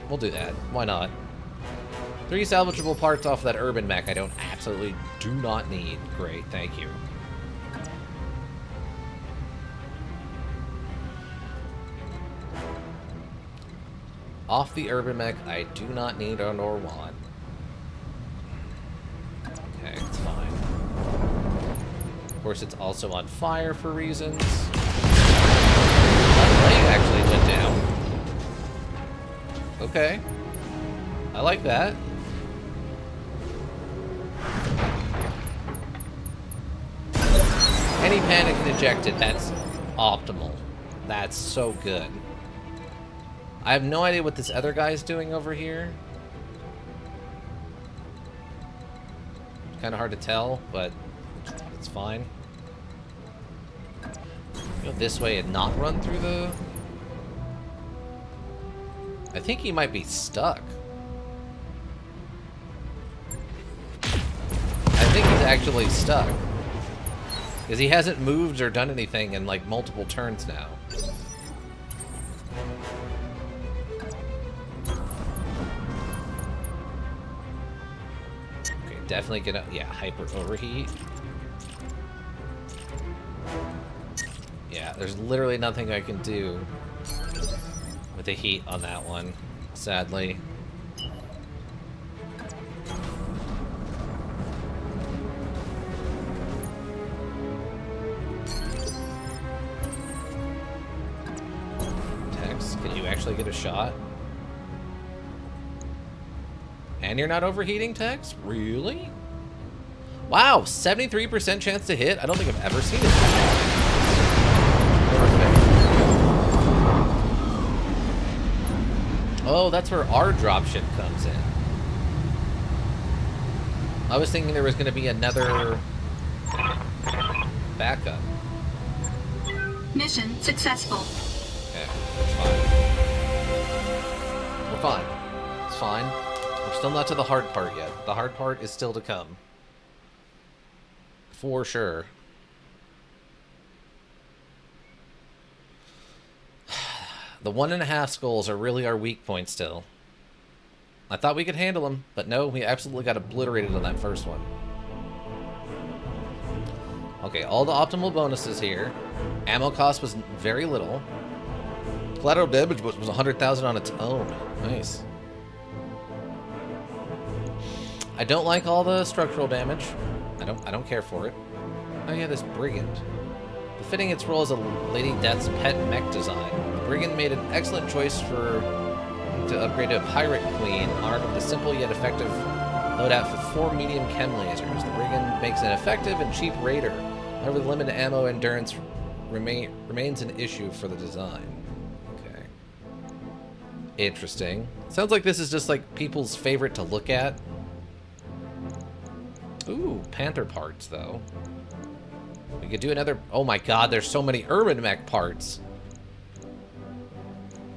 We'll do that. Why not? 3 salvageable parts off of that urban mech I absolutely do not need. Great, thank you. Off the urban mech I do not need or nor want. Okay, it's fine. Of course, it's also on fire for reasons. That leg actually went down. Okay. I like that. Any panic and ejected, that's optimal. That's so good. I have no idea what this other guy's doing over here. Kind of hard to tell, but it's fine. Go this way and not run through the... I think he might be stuck. I think he's actually stuck. Because he hasn't moved or done anything in like multiple turns now. Okay, definitely gonna, yeah, hyper overheat. Yeah, there's literally nothing I can do with the heat on that one, sadly. Can you actually get a shot? And you're not overheating, Tex? Really? Wow, 73% chance to hit? I don't think I've ever seen it. Perfect. Oh, that's where our dropship comes in. I was thinking there was going to be another backup. Mission successful. Okay, that's fine. We're fine. It's fine. We're still not to the hard part yet. The hard part is still to come. For sure. The 1.5 skulls are really our weak point still. I thought we could handle them, but no, we absolutely got obliterated on that first one. Okay, all the optimal bonuses here. Ammo cost was very little. Collateral damage was 100,000 on its own. Nice. I don't like all the structural damage. I don't care for it. Oh yeah, this brigand. Befitting its role as a Lady Death's pet mech design, the brigand made an excellent choice to upgrade to a pirate queen armed with a simple yet effective loadout for 4 medium chem lasers. The brigand makes an effective and cheap raider. However, the limited ammo endurance remains an issue for the design. Okay. Interesting. Sounds like this is just like people's favorite to look at. Ooh, Panther parts though. We could do another. Oh my god, there's so many urban mech parts.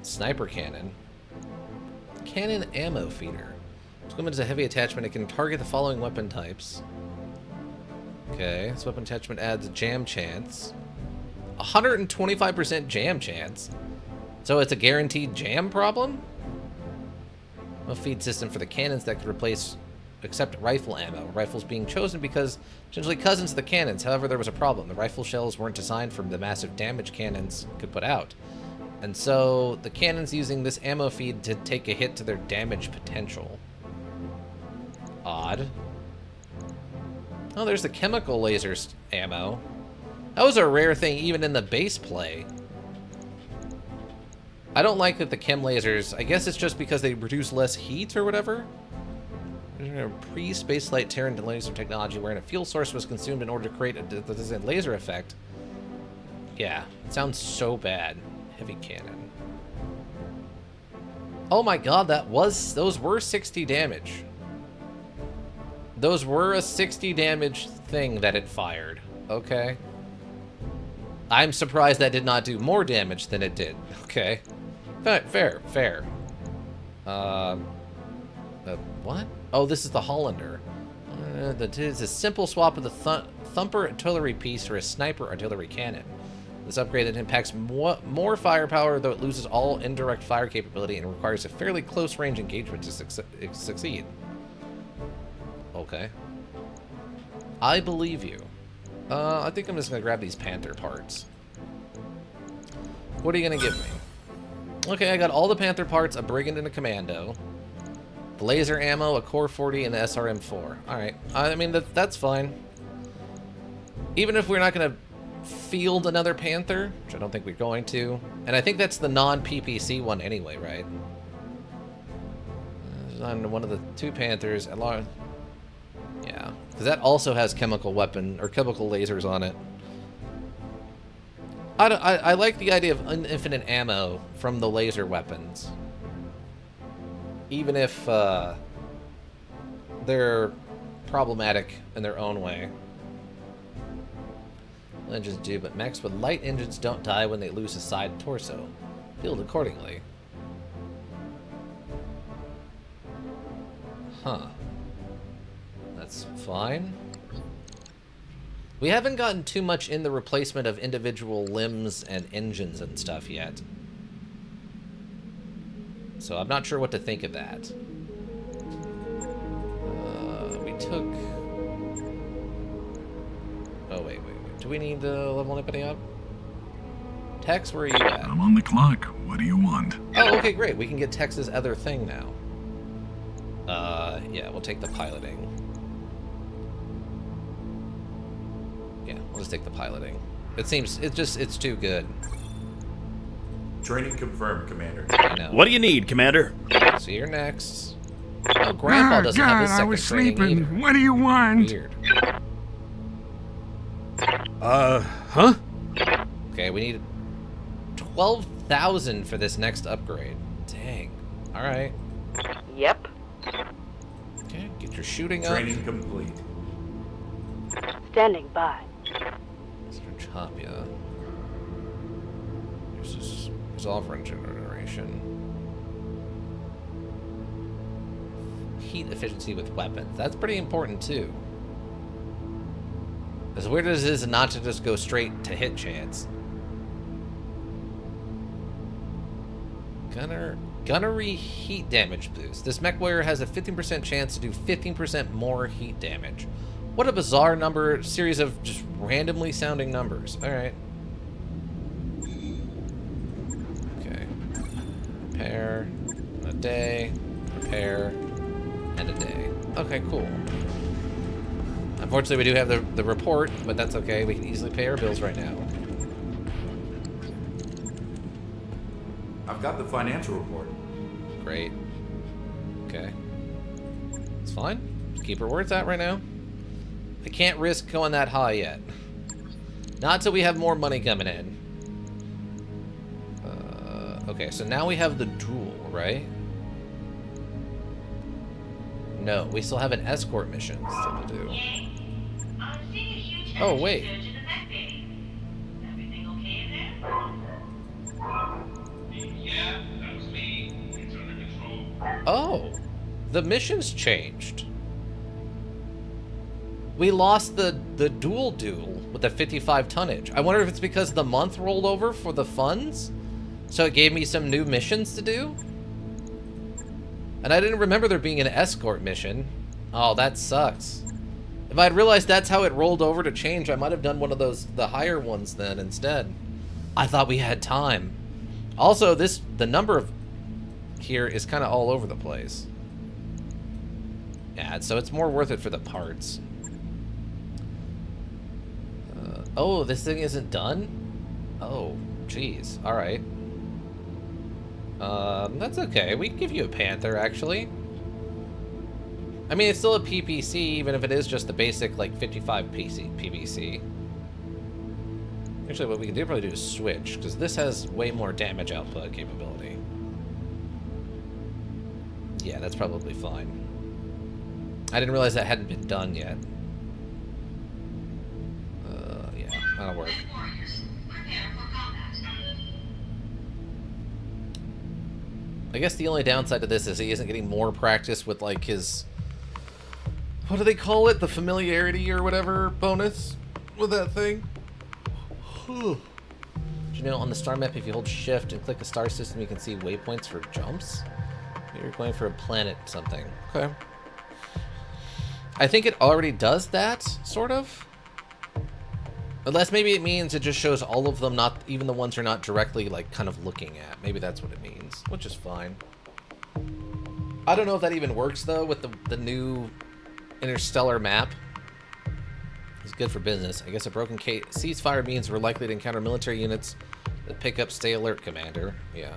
Sniper cannon. Cannon ammo feeder. This weapon is a heavy attachment. It can target the following weapon types. Okay, this weapon attachment adds jam chance. 125% jam chance. So it's a guaranteed jam problem? A feed system for the cannons that could replace except rifle ammo. Rifles being chosen because essentially cousins of the cannons. However, there was a problem. The rifle shells weren't designed for the massive damage cannons could put out. And so the cannons using this ammo feed to take a hit to their damage potential. Odd. Oh, there's the chemical lasers ammo. That was a rare thing even in the base play. I don't like that the chem lasers, I guess it's just because they produce less heat or whatever. There's a pre-spaceflight Terran laser technology wherein a fuel source was consumed in order to create a laser effect. Yeah, it sounds so bad. Heavy cannon. Oh my god, those were 60 damage. Those were a 60 damage thing that it fired. Okay. I'm surprised that did not do more damage than it did. Okay. Fair. What? Oh, this is the Hollander. That is a simple swap of the thumper artillery piece for a sniper artillery cannon. This upgrade that impacts more firepower, though it loses all indirect fire capability and requires a fairly close range engagement to succeed. Okay. I believe you. I think I'm just gonna grab these Panther parts. What are you gonna give me? Okay, I got all the Panther parts, a Brigand and a Commando. The laser ammo, a Core 40, and the SRM-4. Alright, I mean, that's fine. Even if we're not gonna field another Panther, which I don't think we're going to. And I think that's the non-PPC one anyway, right? On one of the two Panthers. Yeah, because that also has chemical weapon, or chemical lasers on it. I like the idea of infinite ammo from the laser weapons. Even if they're problematic in their own way. Engines do, but mechs with light engines don't die when they lose a side and torso. Field accordingly. Huh. That's fine. We haven't gotten too much in the replacement of individual limbs and engines and stuff yet. So I'm not sure what to think of that. We took... Oh, wait. Do we need to level anybody up? Tex, where are you at? I'm on the clock. What do you want? Oh, okay, great. We can get Tex's other thing now. Yeah, we'll take the piloting. Yeah, we'll just take the piloting. It seems, it's too good. Training confirmed, Commander. I know. What do you need, Commander? So you're next. Oh, Grandpa doesn't have his second I was training sleeping. either. What do you want? Weird. Huh? Okay, we need 12,000 for this next upgrade. Dang. All right. Yep. Okay, get your shooting up. Training complete. Standing by. Mr. Chapia. There's this resolver generation. Heat efficiency with weapons. That's pretty important too. As weird as it is not to just go straight to hit chance. Gunnery heat damage boost. This mech warrior has a 15% chance to do 15% more heat damage. What a bizarre series of just randomly sounding numbers. Alright. Okay. Repair. A day. Repair. And a day. Okay, cool. Unfortunately, we do have the report, but that's okay. We can easily pay our bills right now. I've got the financial report. Great. Okay. It's fine. Just keep her where it's at right now. I can't risk going that high yet. Not till we have more money coming in. Okay, so now we have the duel, right? No, we still have an escort mission still to do. Oh, wait. Oh, the mission's changed. We lost the duel with the 55 tonnage. I wonder if it's because the month rolled over for the funds? So it gave me some new missions to do? And I didn't remember there being an escort mission. Oh, that sucks. If I'd realized that's how it rolled over to change, I might have done one of those, the higher ones then instead. I thought we had time. Also, the number of here is kind of all over the place. Yeah, so it's more worth it for the parts. Oh, this thing isn't done? Oh, jeez. Alright. That's okay. We can give you a Panther, actually. I mean, it's still a PPC, even if it is just the basic, like, 55 PVC. Actually, what we can do probably do is switch, because this has way more damage output capability. Yeah, that's probably fine. I didn't realize that hadn't been done yet. Yeah, that'll work. I guess the only downside to this is he isn't getting more practice with, like, his... What do they call it? The familiarity or whatever bonus with that thing? Did you know on the star map, if you hold shift and click a star system, you can see waypoints for jumps? You're going for a planet something. Okay. I think it already does that, sort of. Unless maybe it means it just shows all of them, not even the ones you're not directly, like, kind of looking at. Maybe that's what it means, which is fine. I don't know if that even works, though, with the new interstellar map. It's good for business. I guess a broken ceasefire means we're likely to encounter military units that pick up stay alert, Commander. Yeah.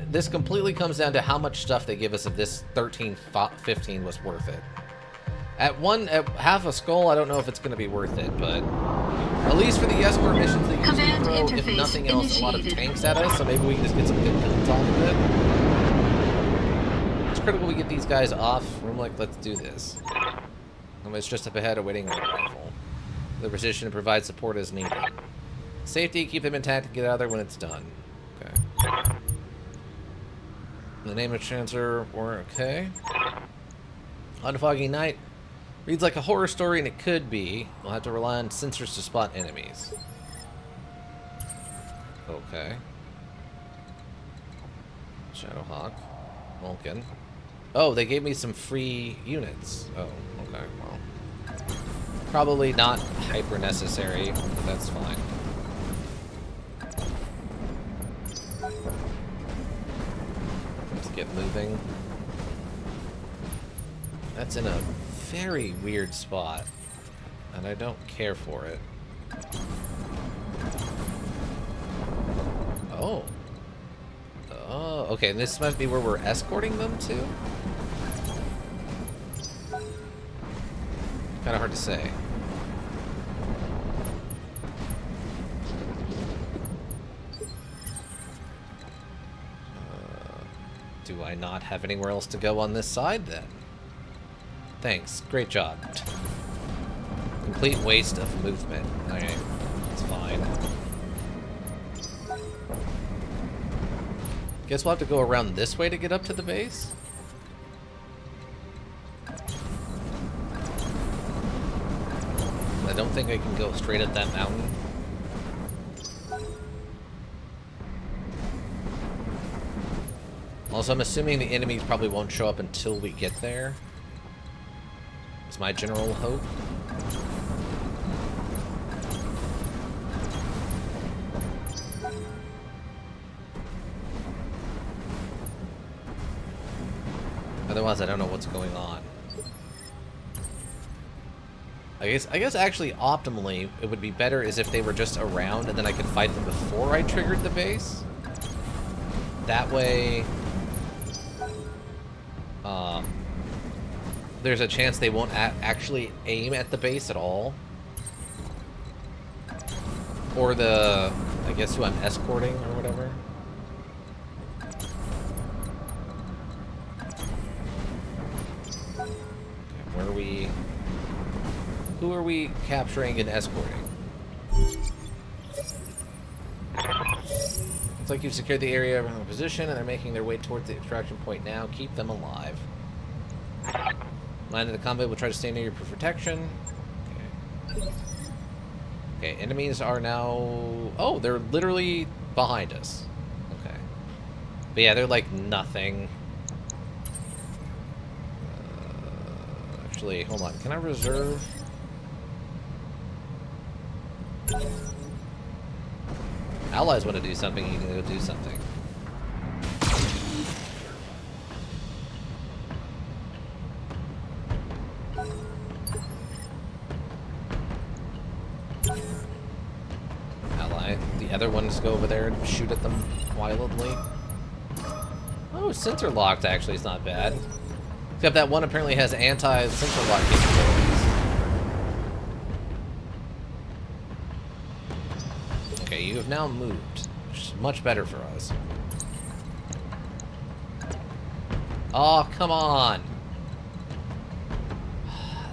This completely comes down to how much stuff they give us if this 13-15 was worth it. At half a skull, I don't know if it's going to be worth it, but at least for the escort missions, they usually throw, if nothing else, a lot of tanks at us, so maybe we can just get some good guns off of it. It's critical we get these guys off. I'm like, let's do this. It's just up ahead, awaiting a rifle. The position to provide support as needed. Safety, keep them intact, and get out of there when it's done. Okay. The name of Chancellor, we're okay. On a foggy night. Reads like a horror story, and it could be. We'll have to rely on sensors to spot enemies. Okay. Shadowhawk. Vulcan. Oh, they gave me some free units. Oh, okay, well. Probably not hyper necessary, but that's fine. Let's get moving. That's in a very weird spot, and I don't care for it. Oh. Oh, okay, this might be where we're escorting them to? Kind of hard to say. Do I not have anywhere else to go on this side, then? Thanks. Great job. Complete waste of movement. Okay, it's fine. Guess we'll have to go around this way to get up to the base? I don't think I can go straight up that mountain. Also, I'm assuming the enemies probably won't show up until we get there. It's my general hope. Otherwise, I don't know what's going on. I guess actually optimally it would be better is if they were just around and then I could fight them before I triggered the base. That way, there's a chance they won't actually aim at the base at all. Or the I guess who I'm escorting or whatever. Okay, where are we? Who are we capturing and escorting? Looks like you've secured the area around the position, and they're making their way towards the extraction point now. Keep them alive. Line of the combat will try to stay near you for protection. Okay. Okay, enemies are now... Oh, they're literally behind us. Okay. But yeah, they're like nothing. Actually, hold on. Can I reserve... Allies want to do something, you can go do something. Ally. The other ones go over there and shoot at them wildly. Oh, sensor locked actually is not bad. Except that one apparently has anti-sensor lock capabilities. Okay, you have now moved, which is much better for us. Oh, come on!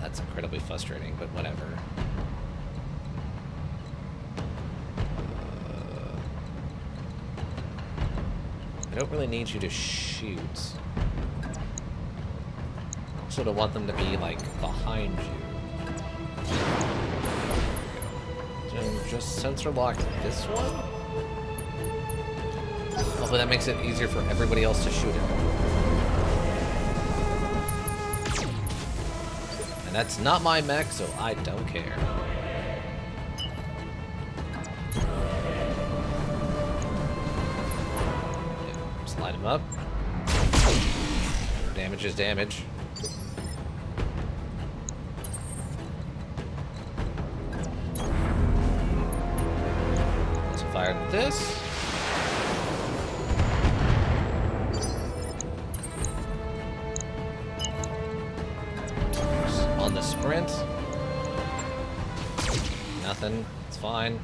That's incredibly frustrating, but whatever. I don't really need you to shoot. I also don't want them to be, like, behind you. Just sensor lock this one? Hopefully that makes it easier for everybody else to shoot it. And that's not my mech, so I don't care. Yeah, just line him up. Damage is damage. Fire this. On the sprint. Nothing. It's fine.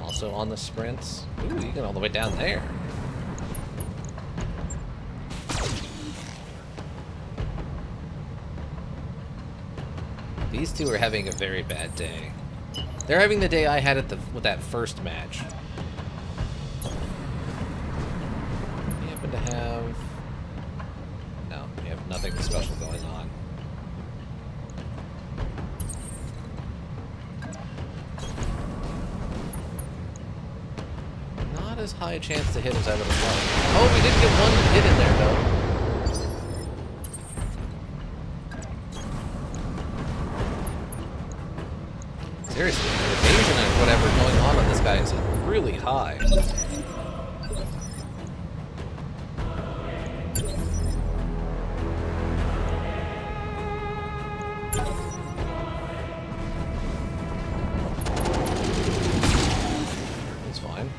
Also on the sprints. Ooh, you get all the way down there. These two are having a very bad day. They're having the day I had at with that first match. You happen to have... No, you have nothing special going on. Not as high a chance to hit as I would have liked. Oh, we did get one hit in there, though. Seriously, the evasion and whatever going on this guy is really high. It's fine.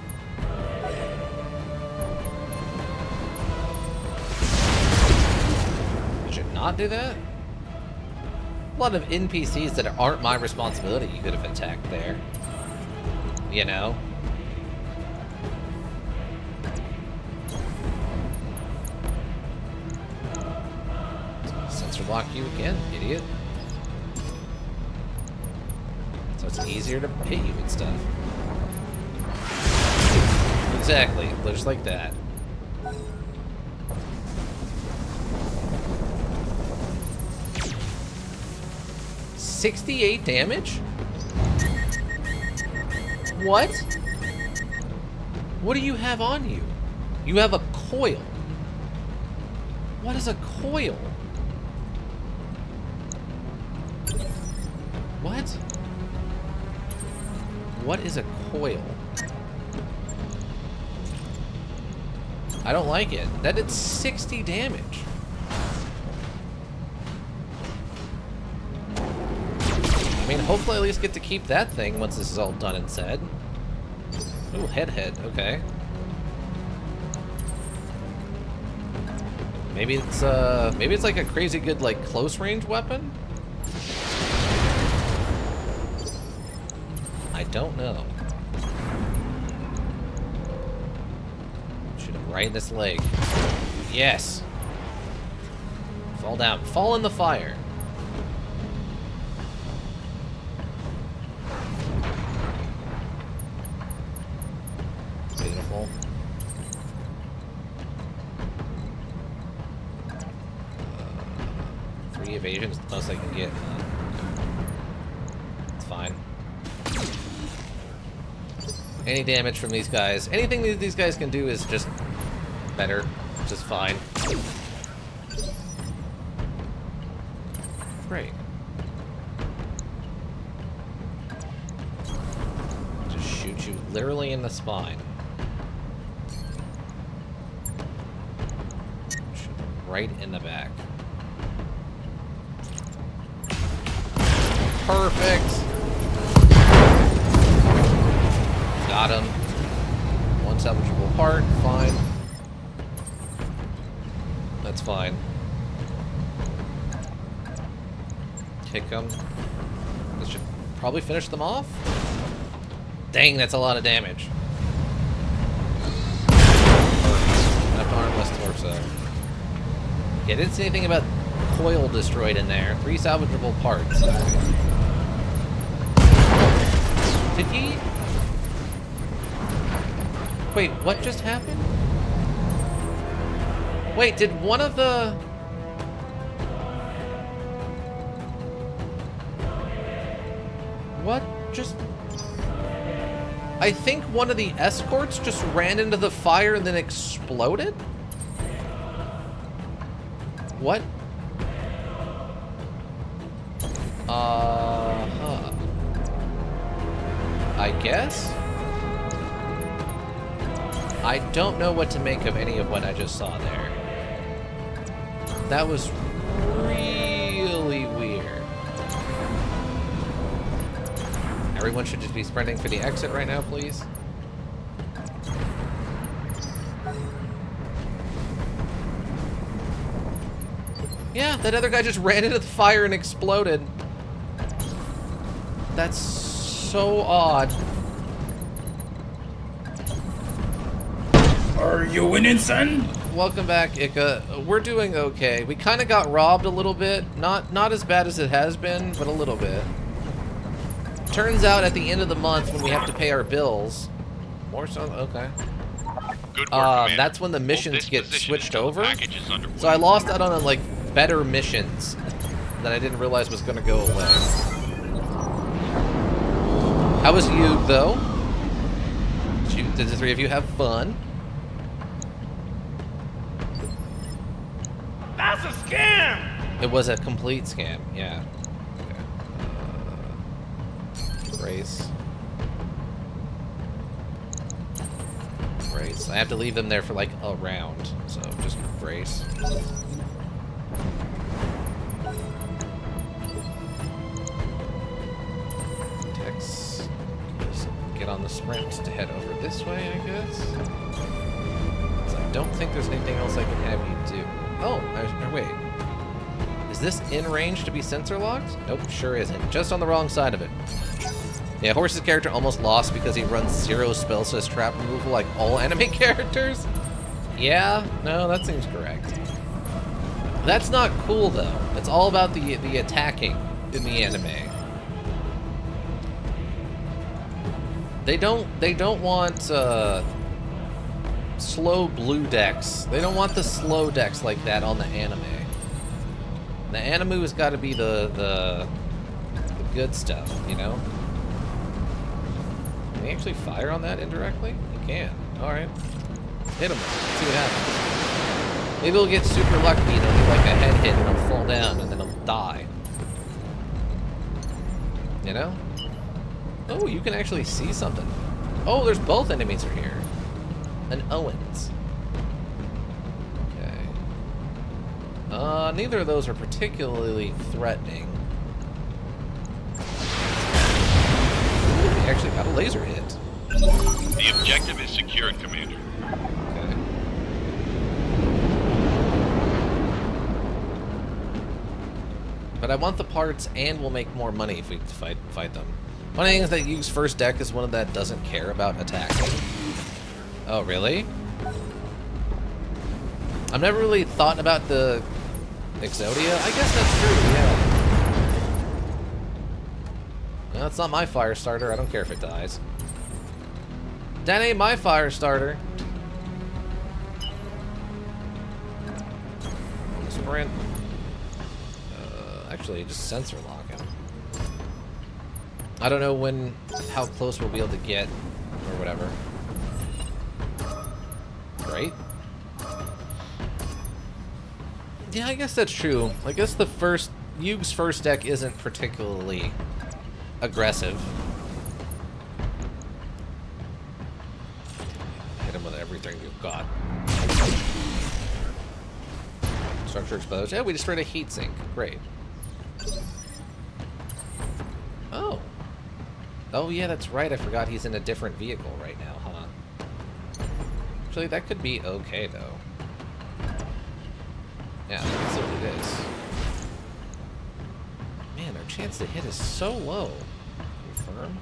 I should not do that? A lot of NPCs that aren't my responsibility you could have attacked there. You know? Sensor lock you again, idiot. So it's easier to hit you and stuff. Exactly, just like that. 68 damage? What? What do you have on you? You have a coil. What is a coil? What? What is a coil? I don't like it. That did 60 damage. I mean, hopefully I at least get to keep that thing once this is all done and said. Ooh, head, okay. Maybe it's like a crazy good, like, close range weapon? I don't know. Shoot him right in this leg. Yes! Fall down. Fall in the fire. Beautiful. Three evasion is the most I can get. It's fine. Any damage from these guys, anything that these guys can do is just better, just fine. Great. Just shoot you literally in the spine. Shoot right in the back. Perfect. Got him. One salvageable part. Fine. That's fine. Kick them. This should probably finish them off. Dang, that's a lot of damage. Left armless torso. Yeah, didn't see anything about coil destroyed in there. 3 salvageable parts. Did he? Wait, what just happened? Wait, did one of the... What just... I think one of the escorts just ran into the fire and then exploded? What? Huh. I guess? I don't know what to make of any of what I just saw there. That was really weird. Everyone should just be sprinting for the exit right now, please. Yeah, that other guy just ran into the fire and exploded. That's so odd. Are you winning, son? Welcome back, Ika. We're doing okay. We kind of got robbed a little bit. Not as bad as it has been, but a little bit. Turns out at the end of the month when we have to pay our bills... More so? Okay. Good work, that's when the missions get switched over. Package is underway. So I lost out on, like, better missions that I didn't realize was going to go away. How was you, though? Did the three of you have fun? That's a scam! It was a complete scam, yeah. Okay. Brace. Brace. I have to leave them there for like a round, so just brace. Tex. Just get on the sprint to head over this way, I guess. So I don't think there's anything else I can have you do. Oh, wait. Is this in range to be sensor locked? Nope, sure isn't. Just on the wrong side of it. Yeah, Horse's character almost lost because he runs 0 spell says trap removal like all enemy characters. Yeah, no, that seems correct. That's not cool though. It's all about the attacking in the anime. They don't want slow blue decks. They don't want the slow decks like that on the anime. The anime has got to be the good stuff, you know? Can he actually fire on that indirectly? He can. Alright. Hit him. Let's see what happens. Maybe he'll get super lucky and he'll do like a head hit and he'll fall down and then he'll die. You know? Oh, you can actually see something. Oh, there's both enemies are here. An Owens. Okay. Neither of those are particularly threatening. He actually got a laser hit. The objective is secured, Commander. Okay. But I want the parts, and we'll make more money if we fight them. One thing is that Yu's first deck is one that doesn't care about attacking. Oh, really? I've never really thought about the Exodia. I guess that's true, yeah. Well, it's not my fire starter. I don't care if it dies. That ain't my fire starter. Sprint. Actually, just sensor lock him. I don't know how close we'll be able to get, or whatever. Right? Yeah, I guess that's true. I guess Yu's first deck isn't particularly aggressive. Hit him with everything you've got. Structure exposed. Yeah, we destroyed a heat sink. Great. Oh. Oh, yeah, that's right. I forgot he's in a different vehicle right now, huh? Actually, that could be okay, though. Yeah, that's what it is. Man, our chance to hit is so low. Confirm.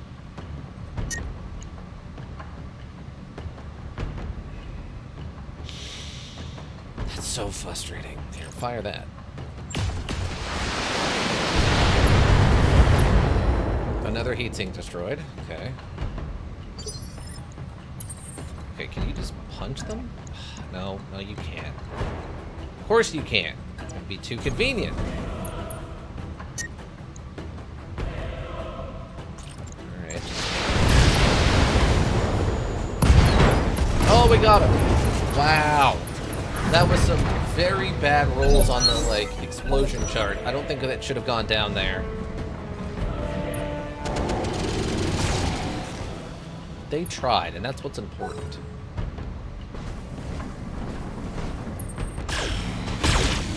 That's so frustrating. Here, fire that. Another heatsink destroyed. Okay. Okay, can you just punch them? No, no, you can't. Of course you can't. It'd be too convenient. Alright. Oh, we got him. Wow. That was some very bad rolls on the, like, explosion chart. I don't think that should have gone down there. They tried, and that's what's important.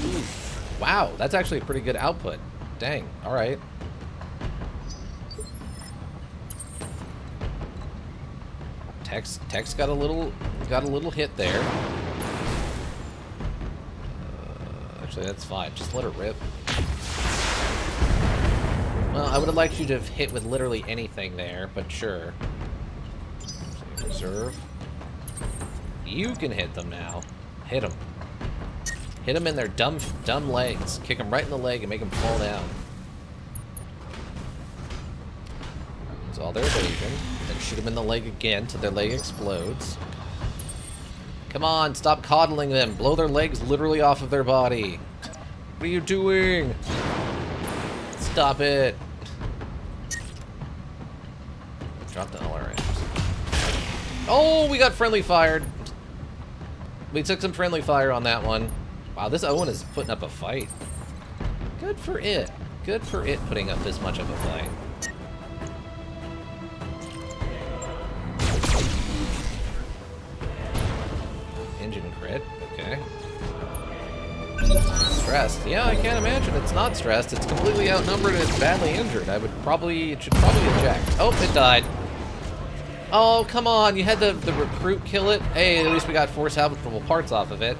Oof. Wow, that's actually a pretty good output. Dang, alright. Tex got a little hit there. Actually, that's fine. Just let her rip. Well, I would have liked you to have hit with literally anything there, but sure. Reserve. You can hit them now. Hit them. Hit them in their dumb legs. Kick them right in the leg and make them fall down. That's all their evasion. Then shoot them in the leg again till their leg explodes. Come on, stop coddling them. Blow their legs literally off of their body. What are you doing? Stop it. Drop the LRMs. Oh, we got friendly fired. We took some friendly fire on that one. Wow, this Owen is putting up a fight. Good for it. Good for it putting up this much of a fight. Engine crit. Okay. Stressed. Yeah, I can't imagine it's not stressed. It's completely outnumbered and it's badly injured. It should probably eject. Oh, it died. Oh, come on. You had the recruit kill it. Hey, at least we got 4 salvageable parts off of it.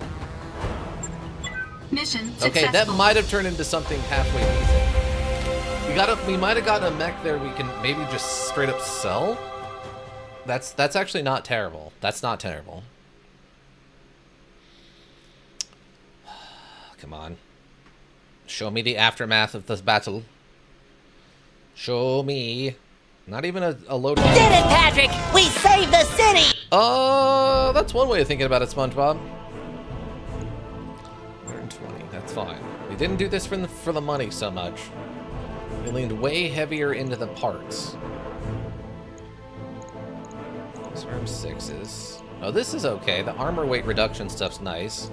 Mission successful. Okay, that might have turned into something halfway decent. We might have gotten a mech there we can maybe just straight up sell. That's actually not terrible. That's not terrible. Come on. Show me the aftermath of this battle. Show me. Not even a load. Did it, Patrick! We saved the city! That's one way of thinking about it, SpongeBob. 120, that's fine. We didn't do this for the money so much. We leaned way heavier into the parts. Those are M6s. Oh, this is okay. The armor weight reduction stuff's nice.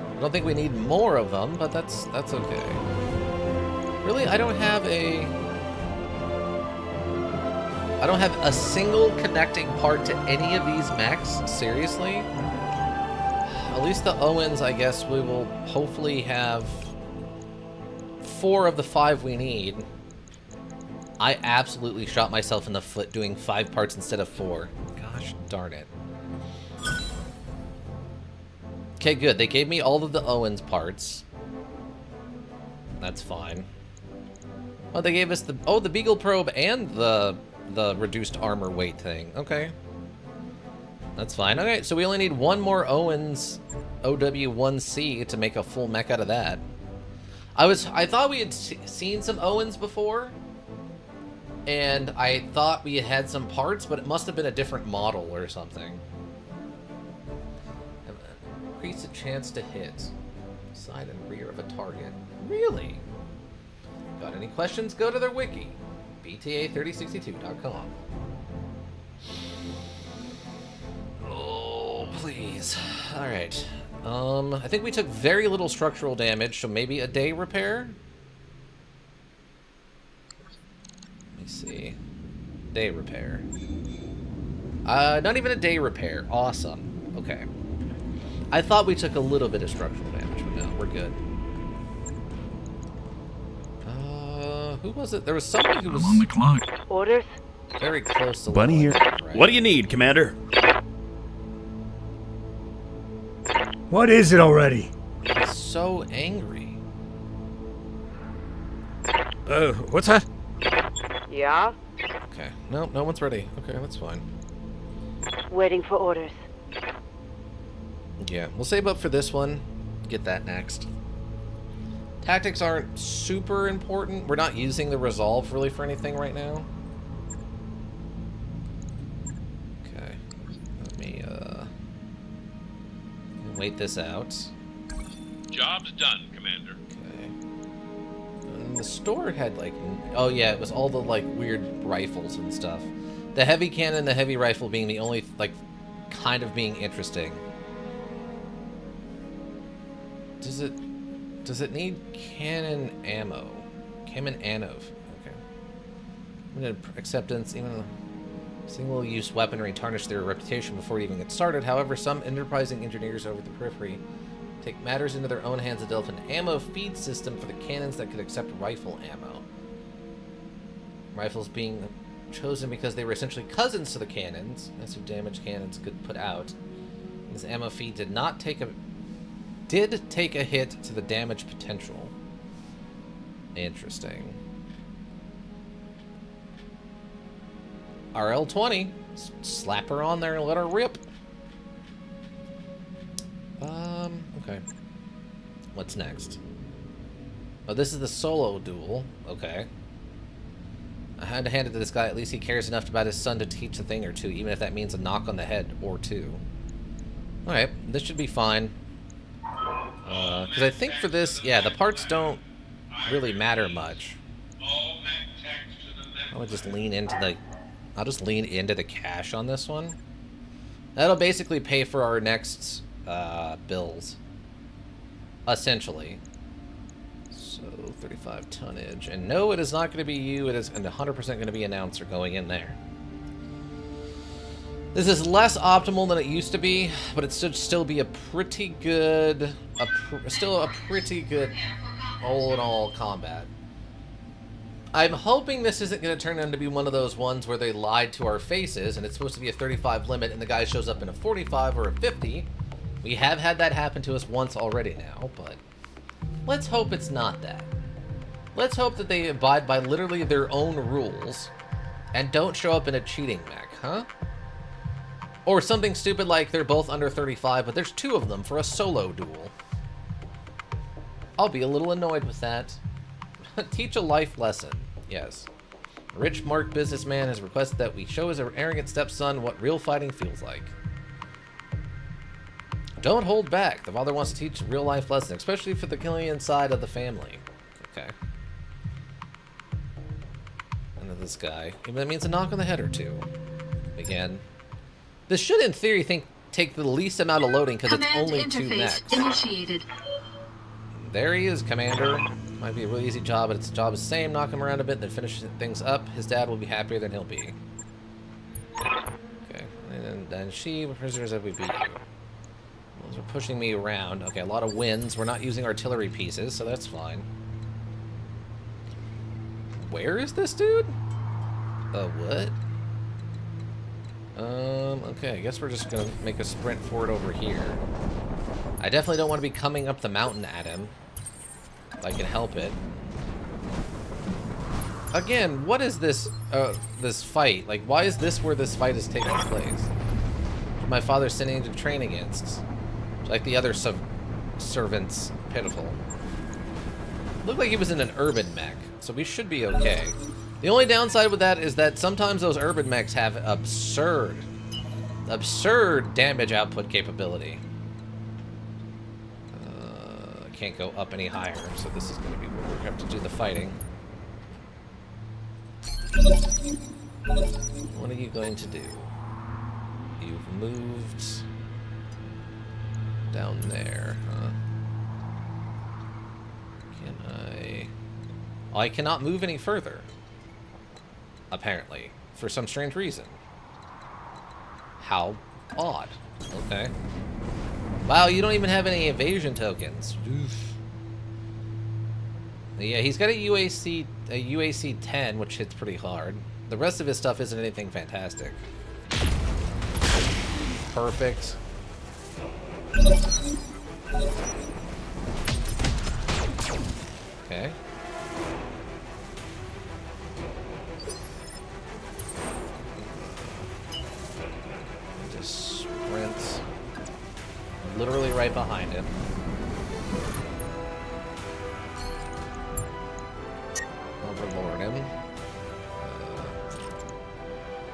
I don't think we need more of them, but that's okay. Really, I don't have a single connecting part to any of these mechs, seriously? At least the Owens, I guess we will hopefully have 4 of the 5 we need. I absolutely shot myself in the foot doing 5 parts instead of 4. Gosh darn it. Okay, good. They gave me all of the Owens parts. That's fine. Oh, they gave us the Beagle probe and the reduced armor weight thing. Okay. That's fine. Okay, so we only need one more Owens OW1C to make a full mech out of that. I thought we had seen some Owens before, and I thought we had some parts, but it must have been a different model or something. Increase the chance to hit. Side and rear of a target. Really? Got any questions? Go to their wiki. bta3062.com. Oh, please. Alright. I think we took very little structural damage, so maybe a day repair? Let me see. Day repair. Not even a day repair. Awesome. Okay. I thought we took a little bit of structural damage, but no, we're good. Who was it? There was somebody who was I'm on the clock. Orders? very close to Bunny here. right? What do you need, Commander? What is it already? He's so angry. What's that? Yeah? Okay. No, no one's ready. Okay, that's fine. Waiting for orders. Yeah, we'll save up for this one. Get that next. Tactics aren't super important. We're not using the resolve really for anything right now. Okay. Let me wait this out. Job's done, Commander. Okay. And the store had like, oh yeah, it was all the like weird rifles and stuff. The heavy cannon, the heavy rifle being the only like kind of being interesting. Does it need cannon ammo? Cannon anov. Okay. Limited acceptance, even single-use weaponry tarnish their reputation before it even gets started. However, some enterprising engineers over the periphery take matters into their own hands and develop an ammo feed system for the cannons that could accept rifle ammo. Rifles being chosen because they were essentially cousins to the cannons. Massive damage cannons could put out. This ammo feed did take a hit to the damage potential. Interesting. RL-20. Slap her on there and let her rip. Okay. What's next? Oh, this is the solo duel. Okay. I had to hand it to this guy. At least he cares enough about his son to teach a thing or two, even if that means a knock on the head or two. Alright, this should be fine. Because I think for this, yeah, the parts don't really matter much. I'll just lean into the cash on this one. That'll basically pay for our next bills, essentially. So 35 tonnage, and no, it is not going to be you. It is 100% going to be announcer going in there. This is less optimal than it used to be, but it should still be a pretty good, all in all combat. I'm hoping this isn't going to turn out to be one of those ones where they lied to our faces and it's supposed to be a 35 limit and the guy shows up in a 45 or a 50. We have had that happen to us once already now, but let's hope it's not that. Let's hope that they abide by literally their own rules and don't show up in a cheating mech, huh? Or something stupid like they're both under 35, but there's 2 of them for a solo duel. I'll be a little annoyed with that. Teach a life lesson. Yes. A rich Mark businessman has requested that we show his arrogant stepson what real fighting feels like. Don't hold back. The father wants to teach a real life lesson, especially for the Killian side of the family. Okay. And then this guy. Even that means a knock on the head or 2. Again. This should, in theory, take the least amount of loading because it's only 2 mechs. Initiated. There he is, Commander. Might be a really easy job, but its job is the same. Knock him around a bit, then finish things up. His dad will be happier than he'll be. Okay, and then she, prisoners that we beat you. Those are pushing me around. Okay, a lot of winds. We're not using artillery pieces, so that's fine. Where is this dude? What? Okay, I guess we're just gonna make a sprint for it over here. I definitely don't want to be coming up the mountain at him. If I can help it. again, what is this this fight? Like, why is this where this fight is taking place? My father's sending to train against. Like the other servants, pitiful. Looked like he was in an urban mech, so we should be okay. The only downside with that is that sometimes those urban mechs have absurd damage output capability. I can't go up any higher, so this is going to be where we're going to have to do the fighting. What are you going to do? You've moved down there, huh? Can I... Oh, I cannot move any further. Apparently. For some strange reason. How odd. Okay. Wow, you don't even have any evasion tokens. Oof. Yeah, he's got a UAC 10, which hits pretty hard. The rest of his stuff isn't anything fantastic. Perfect. Okay. Just sprint literally right behind him. Overlord him.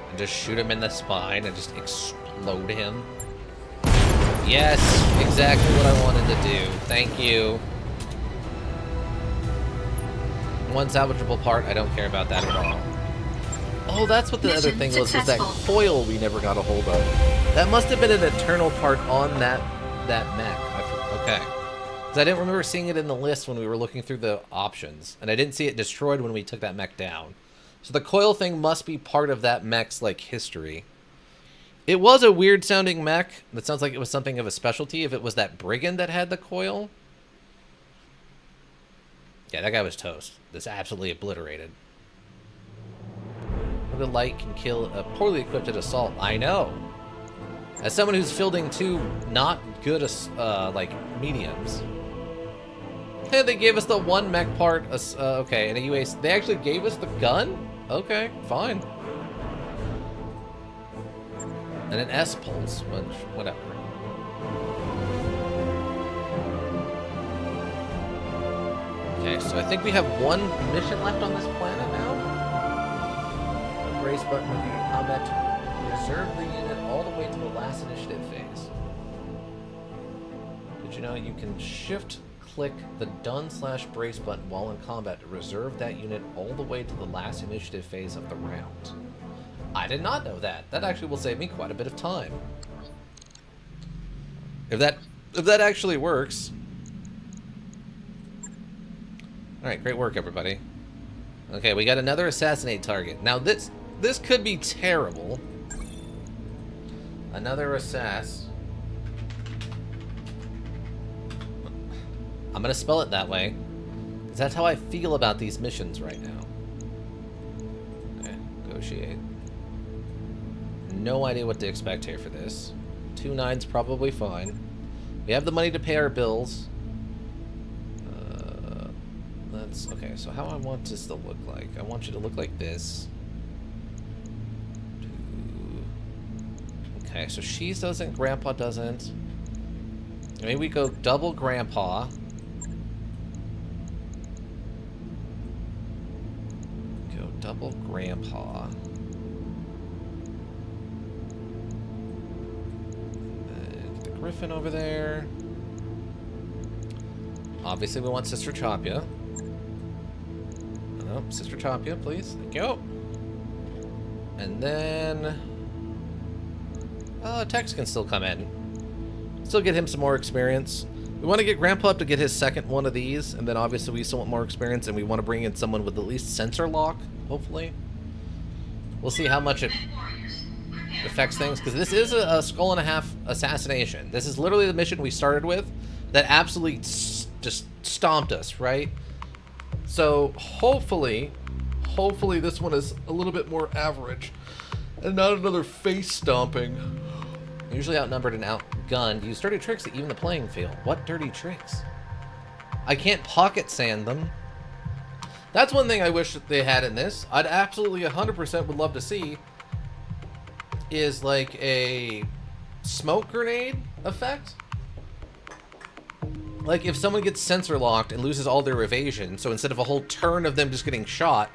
And just shoot him in the spine and just explode him. Yes, exactly what I wanted to do. Thank you. One salvageable part, I don't care about that at all. Oh, that's what the other thing was that coil we never got a hold of. That must have been an eternal part on that mech. Okay. Because I didn't remember seeing it in the list when we were looking through the options. And I didn't see it destroyed when we took that mech down. So the coil thing must be part of that mech's, like, history. It was a weird sounding mech. That sounds like it was something of a specialty if it was that brigand that had the coil. Yeah, that guy was toast. This absolutely obliterated. The light can kill a poorly equipped assault. I know. As someone who's fielding two not good, like, mediums. Hey, they gave us the one mech part. Okay, and a UAC. They actually gave us the gun? Okay, fine. And an S-pulse, which, whatever. Okay, so I think we have one mission left on this planet now. The brace button will be in combat to reserve the unit all the way to the last initiative phase. Did you know you can shift-click the done/brace button while in combat to reserve that unit all the way to the last initiative phase of the round? I did not know that. That actually will save me quite a bit of time. If that actually works. Alright, great work, everybody. Okay, we got another assassinate target. Now, this could be terrible. Another assass. I'm gonna spell it that way, because that's how I feel about these missions right now. Okay, negotiate. No idea what to expect here for this. 2 9's probably fine. We have the money to pay our bills. That's okay. So how I want this to look like? I want you to look like this. Okay, so she doesn't. Grandpa doesn't. Maybe we go double Grandpa. Go double Grandpa. Griffin over there. Obviously, we want Sister Chapia. Oh, Sister Chapia, please. Thank you. And then... Tex can still come in. Still get him some more experience. We want to get Grandpa up to get his second one of these, and then obviously we still want more experience, and we want to bring in someone with at least sensor lock, hopefully. We'll see how much it affects things, because this is a skull and a half assassination. This is literally the mission we started with that absolutely just stomped us, right? So hopefully this one is a little bit more average and not another face stomping. Usually outnumbered and outgunned. Use dirty tricks to even the playing field. What dirty tricks? I can't pocket sand them. That's one thing I wish that they had in this. I'd absolutely 100% would love to see is like a smoke grenade effect. Like if someone gets sensor locked and loses all their evasion, so instead of a whole turn of them just getting shot,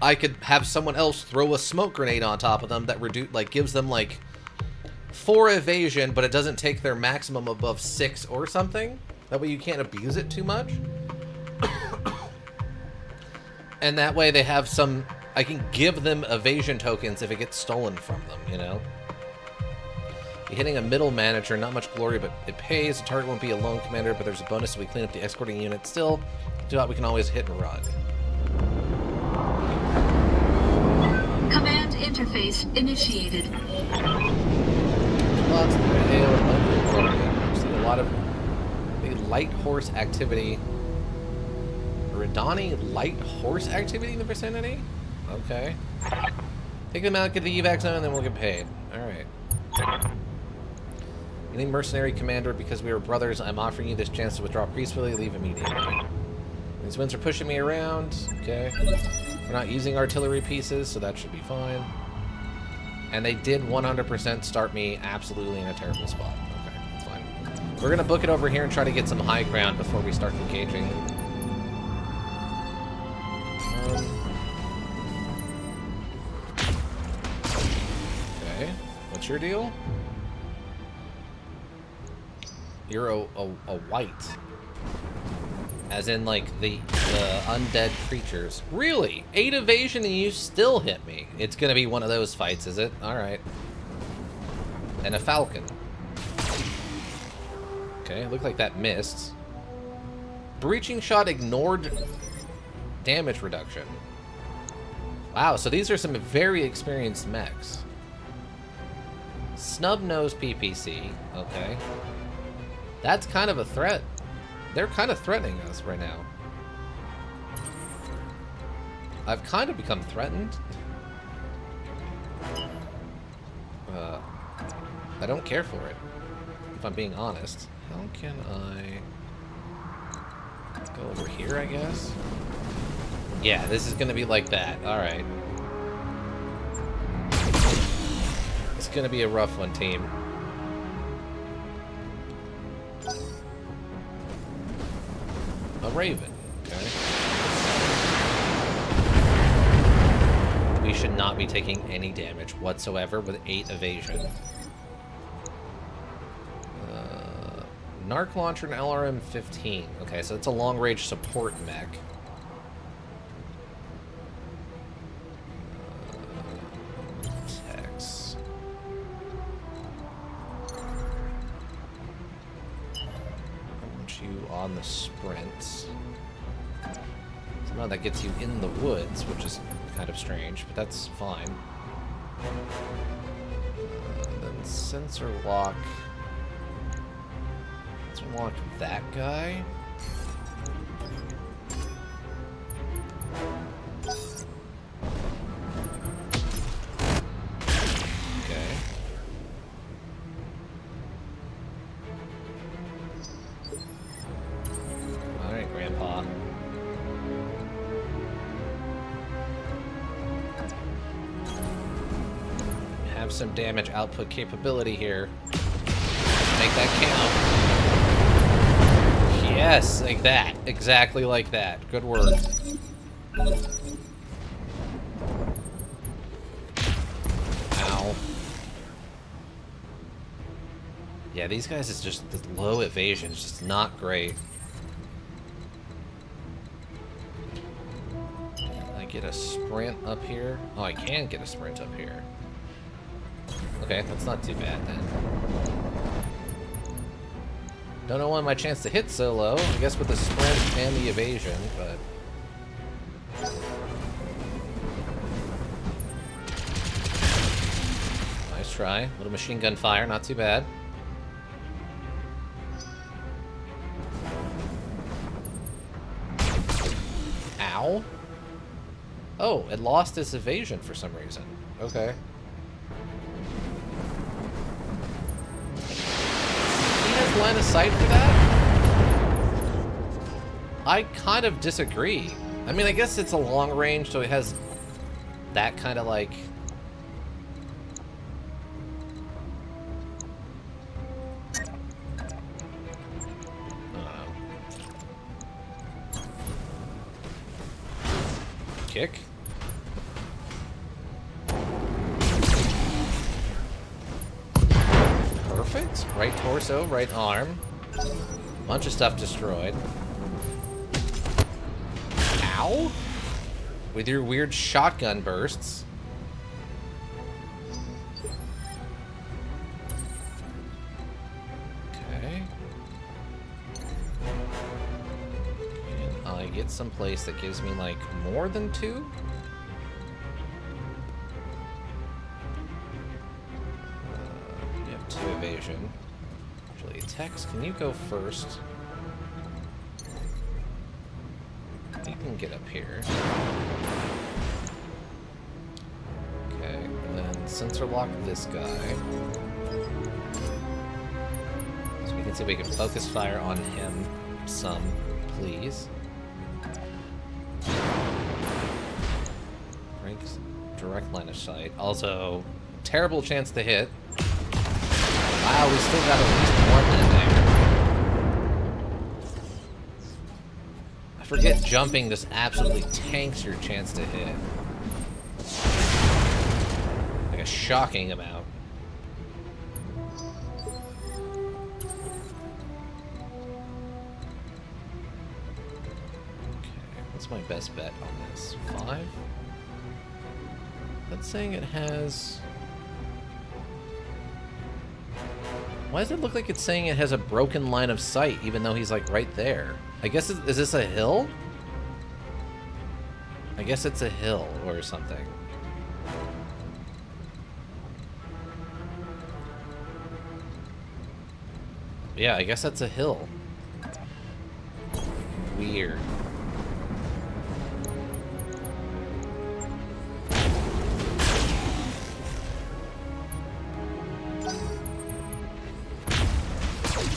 I could have someone else throw a smoke grenade on top of them that gives them like 4 evasion, but it doesn't take their maximum above 6 or something. That way you can't abuse it too much. And that way they have some... I can give them evasion tokens if it gets stolen from them, you know? You're hitting a middle manager, not much glory, but it pays. The target won't be a lone commander, but there's a bonus if we clean up the escorting unit. Still, we can always hit and run. Command interface initiated. Lots of hail and lightning. See a lot of light horse activity. Radani light horse activity in the vicinity? Okay. Take them out, get the evac zone, and then we'll get paid. Alright. Any mercenary commander, because we are brothers, I'm offering you this chance to withdraw peacefully, leave immediately. These winds are pushing me around. Okay. We're not using artillery pieces, so that should be fine. And they did 100% start me absolutely in a terrible spot. Okay, that's fine. We're going to book it over here and try to get some high ground before we start engaging. Okay, what's your deal? You're a white. As in, like, the undead creatures. Really? 8 evasion and you still hit me. It's gonna be one of those fights, is it? Alright. And a falcon. Okay, looked like that missed. Breaching shot ignored damage reduction. Wow, so these are some very experienced mechs. Snub-nose PPC. Okay. That's kind of a threat. They're kind of threatening us right now. I've kind of become threatened. I don't care for it, if I'm being honest. How can I go over here, I guess? Yeah, this is gonna be like that. Alright. It's gonna be a rough one, team. A raven, okay. We should not be taking any damage whatsoever with 8 evasion. Narc launcher and LRM-15. Okay, so it's a long-range support mech. Tex. You on the sprints. Somehow that gets you in the woods, which is kind of strange, but that's fine. Then sensor lock. Let's lock that guy. Okay. Alright, Grandpa. Have some damage output capability here. Make that count. Yes, like that. Exactly like that. Good work. Ow. Yeah, these guys is just, the low evasion is just not great. I get a sprint up here? Oh, I can get a sprint up here. Okay, that's not too bad then. Don't know when my chance to hit so low. I guess with the sprint and the evasion, but... Nice try. Little machine gun fire, not too bad. Ow. Oh, it lost its evasion for some reason. Okay. Line of sight for that? I kind of disagree. I mean, I guess it's a long range, so it has that kind of like... Kick. Perfect. Right torso, right arm. Bunch of stuff destroyed. Ow! With your weird shotgun bursts. Okay. Can I get someplace that gives me, like, more than 2? You have 2 evasion. Actually, Tex, can you go first? You can get up here. Okay, and then sensor lock this guy. So we can see if we can focus fire on him some, please. Breaks direct line of sight. Also, terrible chance to hit. Wow, we still got at least 1 in there. I forget jumping just absolutely tanks your chance to hit. Like a shocking amount. Okay, what's my best bet on this? 5? That's saying it has... Why does it look like it's saying it has a broken line of sight, even though he's, like, right there? I guess, is this a hill? I guess it's a hill or something. Yeah, I guess that's a hill. Weird.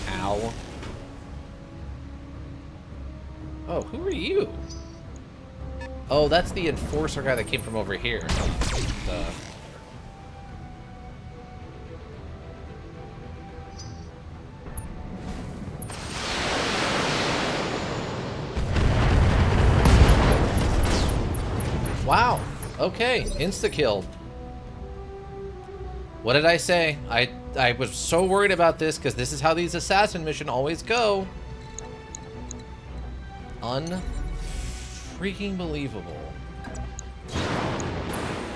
Ow. Oh, who are you? Oh, that's the enforcer guy that came from over here. Duh. Wow. Okay, insta-kill. What did I say? I was so worried about this because this is how these assassin missions always go. Unfreaking believable.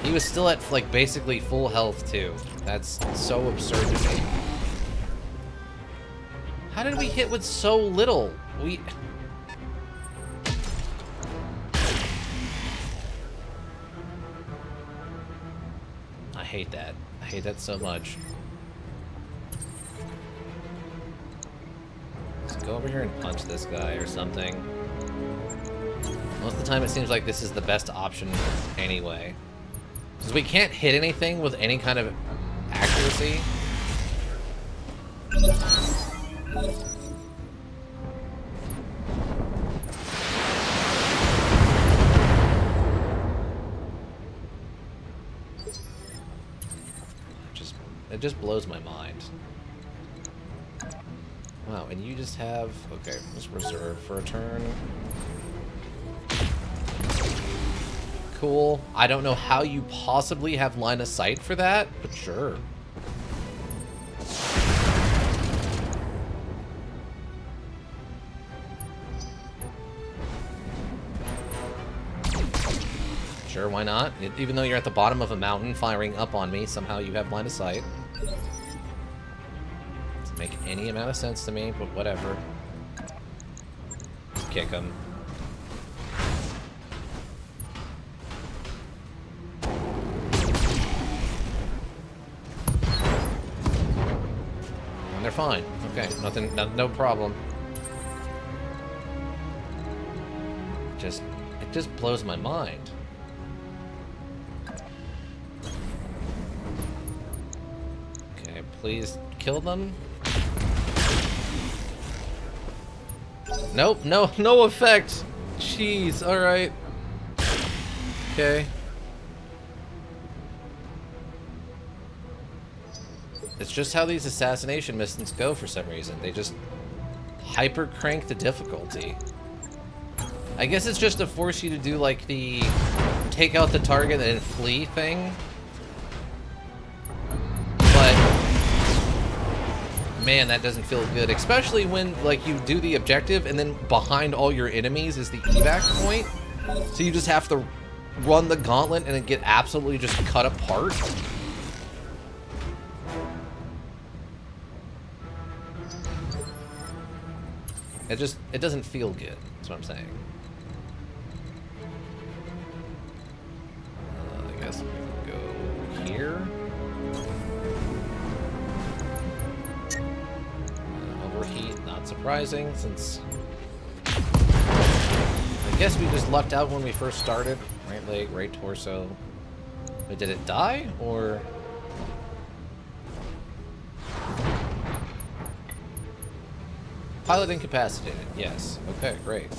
He was still at, like, basically full health, too. That's so absurd to me. How did we hit with so little? I hate that. I hate that so much. Let's go over here and punch this guy or something. Most of the time it seems like this is the best option anyway. Because we can't hit anything with any kind of accuracy. It just blows my mind. Wow, and you just have... Okay, let's reserve for a turn. Cool. I don't know how you possibly have line of sight for that, but sure. Sure, why not? Even though you're at the bottom of a mountain firing up on me, somehow you have line of sight. Doesn't make any amount of sense to me, but whatever. Just kick him. And they're fine. Okay, nothing, no problem. It just blows my mind. Please kill them. Nope, no effect. Jeez, alright. Okay. It's just how these assassination missions go for some reason. They just hyper crank the difficulty. I guess it's just to force you to do like the take out the target and flee thing. But man, that doesn't feel good, especially when like you do the objective and then behind all your enemies is the evac point. So you just have to run the gauntlet and then get absolutely just cut apart. It doesn't feel good. That's what I'm saying. I guess we can go here. Overheat, not surprising, since I guess we just lucked out when we first started. Right leg, right torso. But did it die, or? Pilot incapacitated, yes. Okay, great.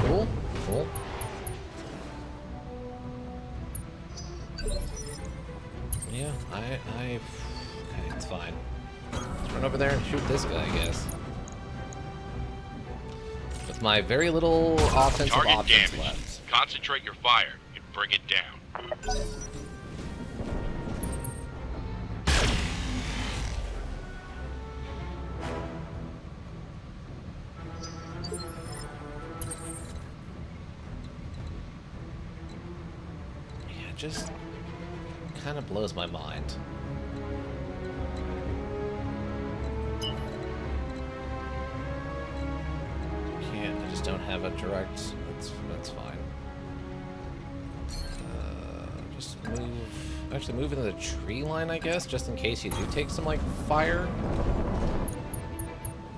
Cool, cool. Yeah, okay, it's fine. Let's run over there and shoot this guy, I guess. With my very little offensive options left. Concentrate your fire and bring it down. Yeah, it just kind of blows my mind. I just don't have a direct. That's fine. Just move. Actually, move into the tree line, I guess, just in case you do take some like fire.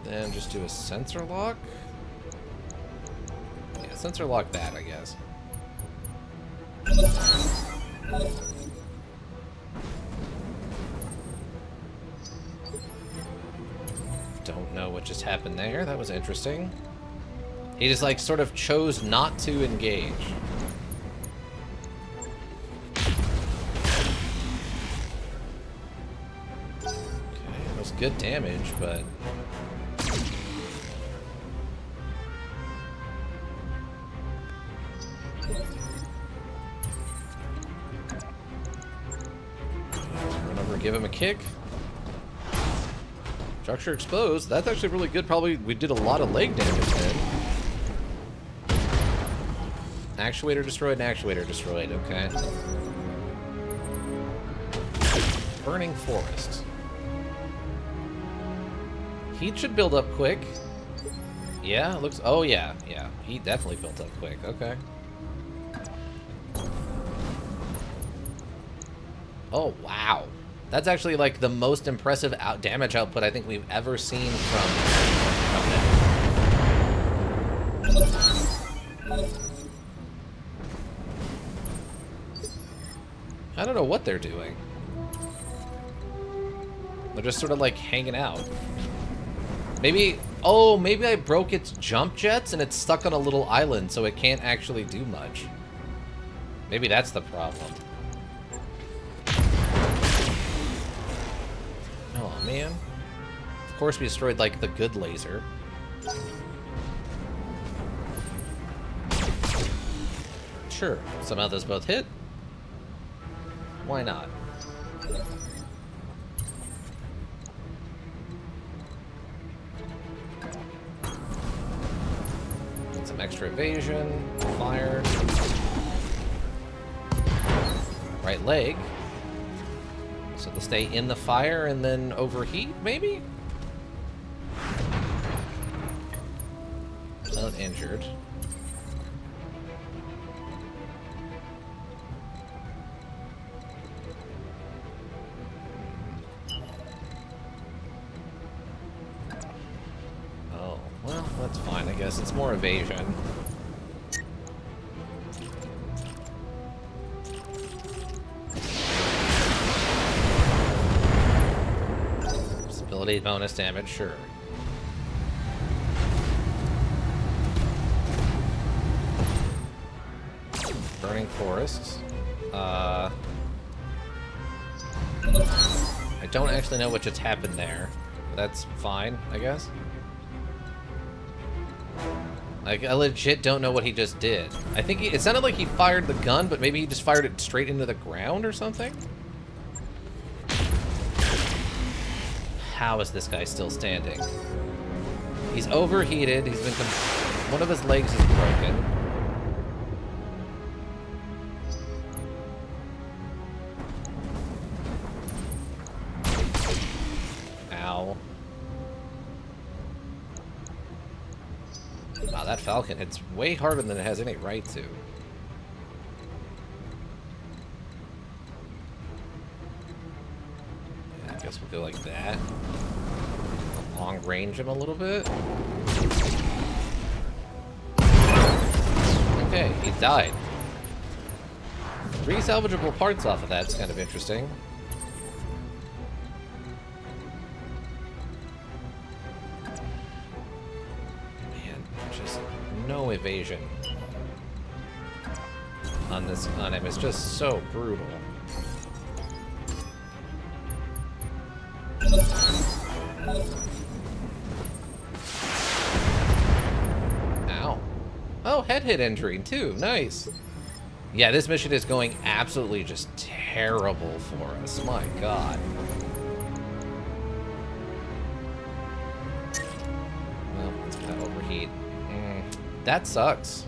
Then just do a sensor lock. Yeah, sensor lock that, I guess. Don't know what just happened there. That was interesting. He just like sort of chose not to engage. Okay, it was good damage, but run over and give him a kick. Structure exposed. That's actually really good. Probably we did a lot of leg damage then. Actuator destroyed and actuator destroyed. Okay. Burning forest. Heat should build up quick. Yeah, it looks. Oh yeah, yeah. Heat definitely built up quick. Okay. Oh wow. That's actually like the most impressive damage output I think we've ever seen from it. I don't know what they're doing. They're just sort of like hanging out. Maybe, oh, maybe I broke its jump jets and it's stuck on a little island so it can't actually do much. Maybe that's the problem. Oh, man. Of course we destroyed, like, the good laser. Sure, somehow those both hit. Why not? Get some extra evasion, fire. Right leg. So they'll stay in the fire and then overheat, maybe? Not injured. Oh, well, that's fine, I guess. It's more evasion. Ability bonus damage, sure. Burning forests. I don't actually know what just happened there. But that's fine, I guess. Like, I legit don't know what he just did. I think it sounded like he fired the gun, but maybe he just fired it straight into the ground or something? How is this guy still standing? He's overheated. He's been... One of his legs is broken. Ow. Wow, that falcon hits way harder than it has any right to. Yeah, I guess we'll go like that. Long range him a little bit. Okay, he died. 3 salvageable parts off of that's kind of interesting. No evasion on him. It's just so brutal. Ow. Oh, head hit injury too. Nice. Yeah, this mission is going absolutely just terrible for us. My God. Well, it's gonna overheat. That sucks.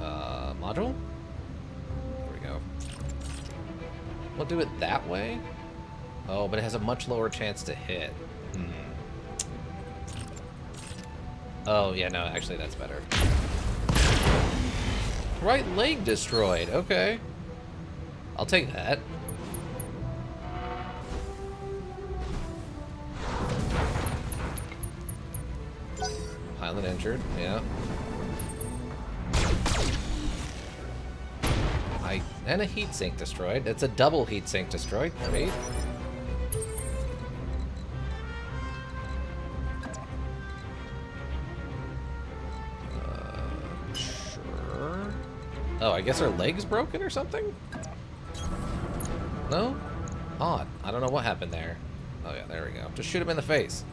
Module? There we go. We'll do it that way. Oh, but it has a much lower chance to hit. Oh, yeah, no, actually that's better. Right leg destroyed. Okay. I'll take that. Pilot injured, yeah. And a heat sink destroyed. It's a double heat sink destroyed. Great. Sure. Oh, I guess her leg's broken or something? No? Odd. I don't know what happened there. Oh yeah, there we go. Just shoot him in the face.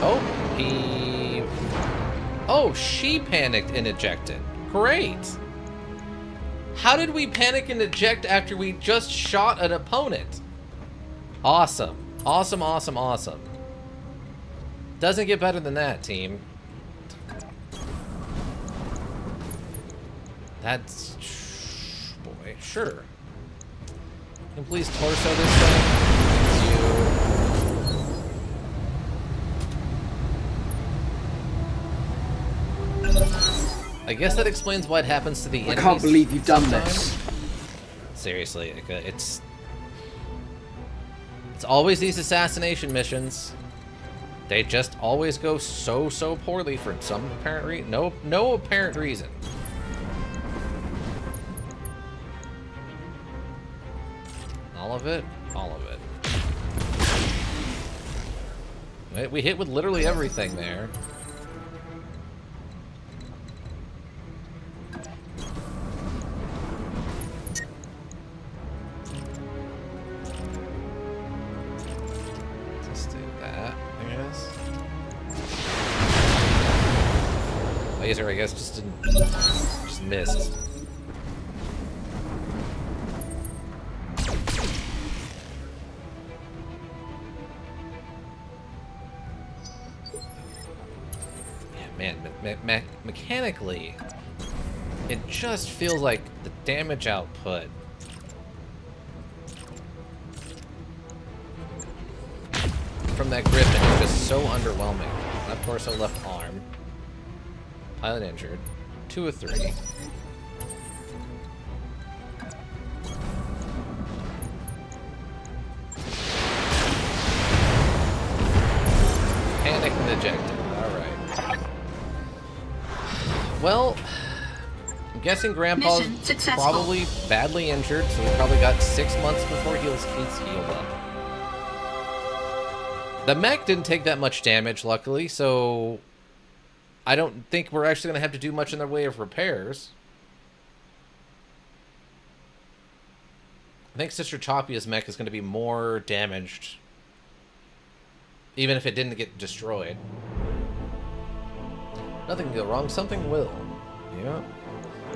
Oh, he... Oh, she panicked and ejected. Great. How did we panic and eject after we just shot an opponent? Awesome. Awesome, awesome, awesome. Doesn't get better than that, team. That's... Boy, sure. Can you please torso this thing? Thank you. I guess that explains what happens to the enemies. I can't believe you've done sometimes. this. Seriously, it's always these assassination missions. They just always go so poorly for some apparent reason. No apparent reason. All of it? All of it. We hit with literally everything there. Let's do that, I guess. Laser, I guess, just missed. Man, mechanically, it just feels like the damage output from that Griffin is just so underwhelming. Left torso, left arm. Pilot injured. 2 of 3. Panic and ejected. Alright. Well, I'm guessing Grandpa's Mission successful. probably badly injured, so he probably got 6 months before he's healed up. The mech didn't take that much damage, luckily, so I don't think we're actually going to have to do much in the way of repairs. I think Sister Choppia's mech is going to be more damaged, even if it didn't get destroyed. Nothing can go wrong, something will. Yeah.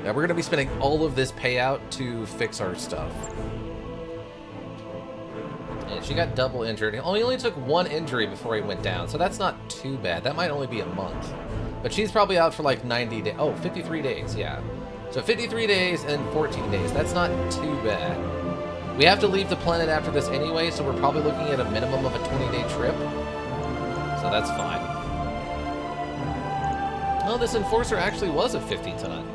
Yeah, we're going to be spending all of this payout to fix our stuff. And she got double injured. He only took 1 injury before he went down, so that's not too bad. That might only be a month. But she's probably out for like 90 days. Oh, 53 days, yeah. So 53 days and 14 days. That's not too bad. We have to leave the planet after this anyway, so we're probably looking at a minimum of a 20-day trip. So that's fine. Oh, this Enforcer actually was a 50-ton.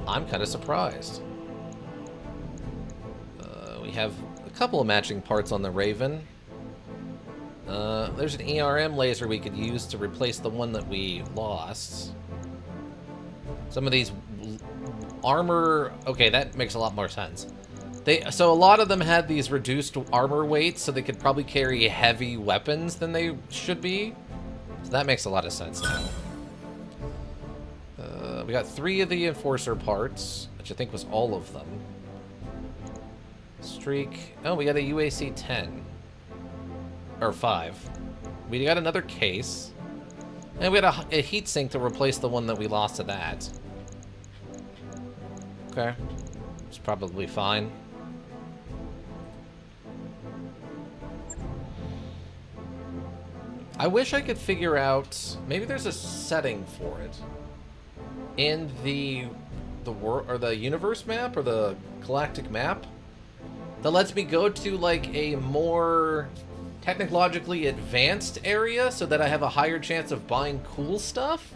I'm kind of surprised. We have a couple of matching parts on the Raven. There's an ERM laser we could use to replace the one that we lost. Some of these armor... Okay, that makes a lot more sense. So a lot of them had these reduced armor weights, so they could probably carry heavy weapons than they should be. So that makes a lot of sense now. We got 3 of the Enforcer parts, which I think was all of them. Streak. Oh, we got a UAC 10. Or 5. We got another case. And we got a heat sink to replace the one that we lost to that. Okay. It's probably fine. I wish I could figure out... Maybe there's a setting for it. In the world or the universe map or the galactic map that lets me go to like a more technologically advanced area so that I have a higher chance of buying cool stuff?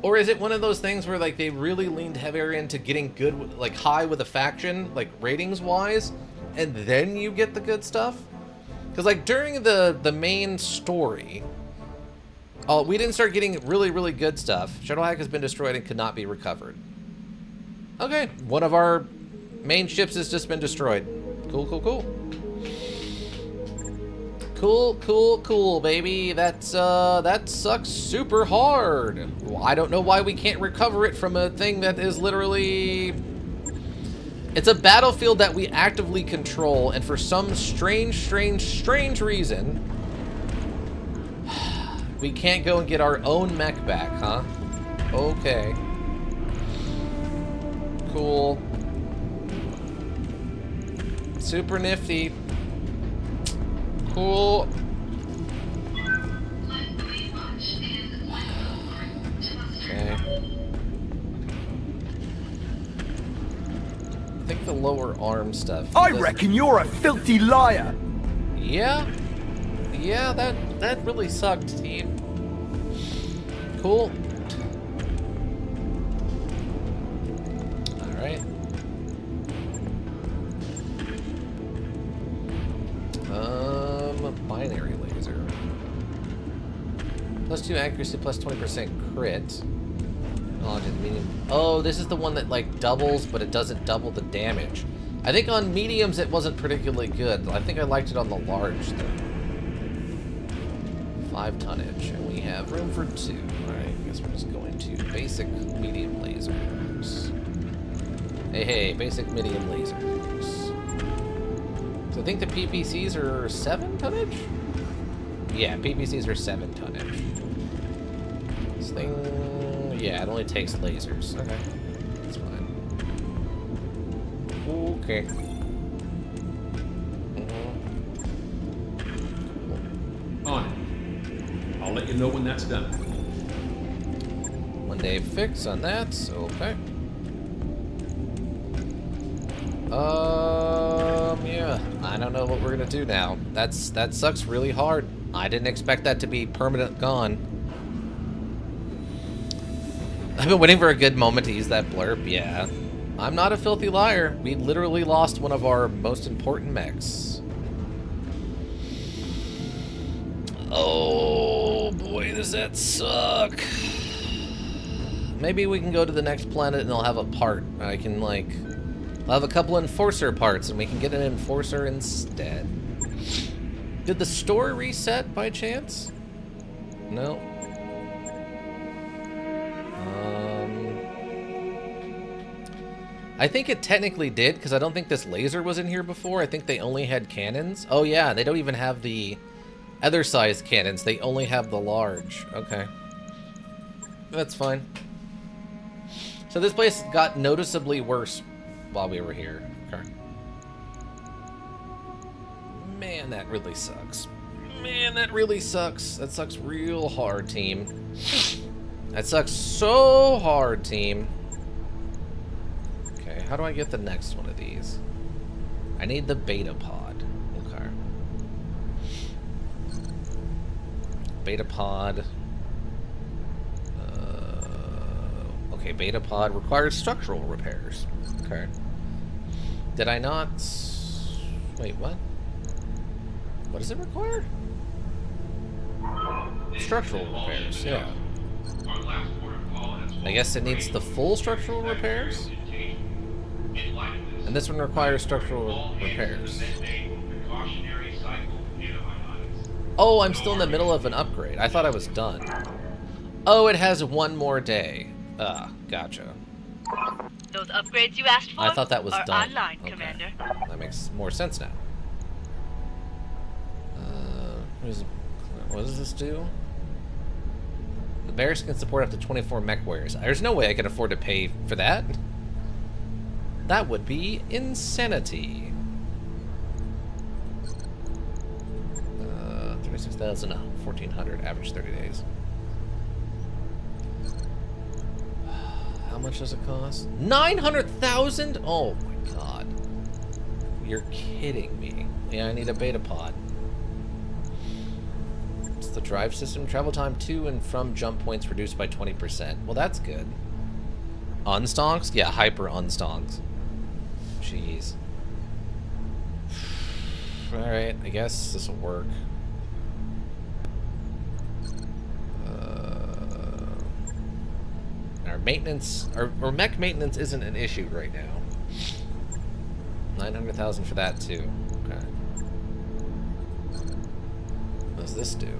Or is it one of those things where like they really leaned heavier into getting good, like high with a faction, like ratings wise, and then you get the good stuff? Because like during the main story, we didn't start getting really, really good stuff. Shadowhack has been destroyed and could not be recovered. Okay, one of our main ships has just been destroyed. Cool, cool, cool. Cool, cool, cool, baby. That sucks super hard. Well, I don't know why we can't recover it from a thing that is literally... It's a battlefield that we actively control, and for some strange reason... We can't go and get our own mech back, huh? Okay. Cool. Super nifty. Cool. Okay. I think the lower arm stuff... I reckon you're a filthy liar! Yeah? Yeah, that really sucked, team. Cool. Alright. Binary laser. +2 accuracy, +20% crit. Oh, this is the one that like doubles, but it doesn't double the damage. I think on mediums it wasn't particularly good. I think I liked it on the large though. 5 tonnage, and we have room for 2. Alright, I guess we're just going to basic medium lasers. Hey, basic medium lasers. So I think the PPCs are 7 tonnage? Yeah, PPCs are 7 tonnage. This thing, yeah, it only takes lasers. Okay, that's fine. Okay. On it. I'll let you know when that's done. 1 day fix on that, okay. Yeah, I don't know what we're gonna do now. That sucks really hard. I didn't expect that to be permanent gone. I've been waiting for a good moment to use that blurb, yeah. I'm not a filthy liar. We literally lost one of our most important mechs. Oh boy, does that suck. Maybe we can go to the next planet and I'll have a part. I can, like... I'll have a couple Enforcer parts and we can get an Enforcer instead. Did the store reset by chance? No. I think it technically did, because I don't think this laser was in here before. I think they only had cannons. Oh yeah, they don't even have the other size cannons. They only have the large. Okay. That's fine. So this place got noticeably worse while we were here. Okay. Man, that really sucks. Man, that really sucks. That sucks real hard, team. That sucks so hard, team. Okay, how do I get the next one of these? I need the beta pod. Okay. Beta pod. Okay, beta pod requires structural repairs. Okay. Did I not... Wait, what? What does it require? Structural repairs, yeah. I guess it needs the full structural repairs? And this one requires structural repairs. Oh, I'm still in the middle of an upgrade. I thought I was done. Oh, it has one more day. Gotcha. Those upgrades you asked for I thought that was are done. online, Okay. Commander. That makes more sense now. What does this do? The barracks can support up to 24 mech warriors. There's no way I can afford to pay for that. That would be insanity. 36,000, 1,400, average 30 days. How much does it cost? 900,000? Oh my god. You're kidding me. Yeah, I need a beta pod. It's the drive system. Travel time to and from jump points reduced by 20%. Well, that's good. Unstonks? Yeah, hyper unstonks. Jeez. Alright, I guess this will work. Our maintenance, our mech maintenance isn't an issue right now. 900,000 for that too. Okay. What does this do?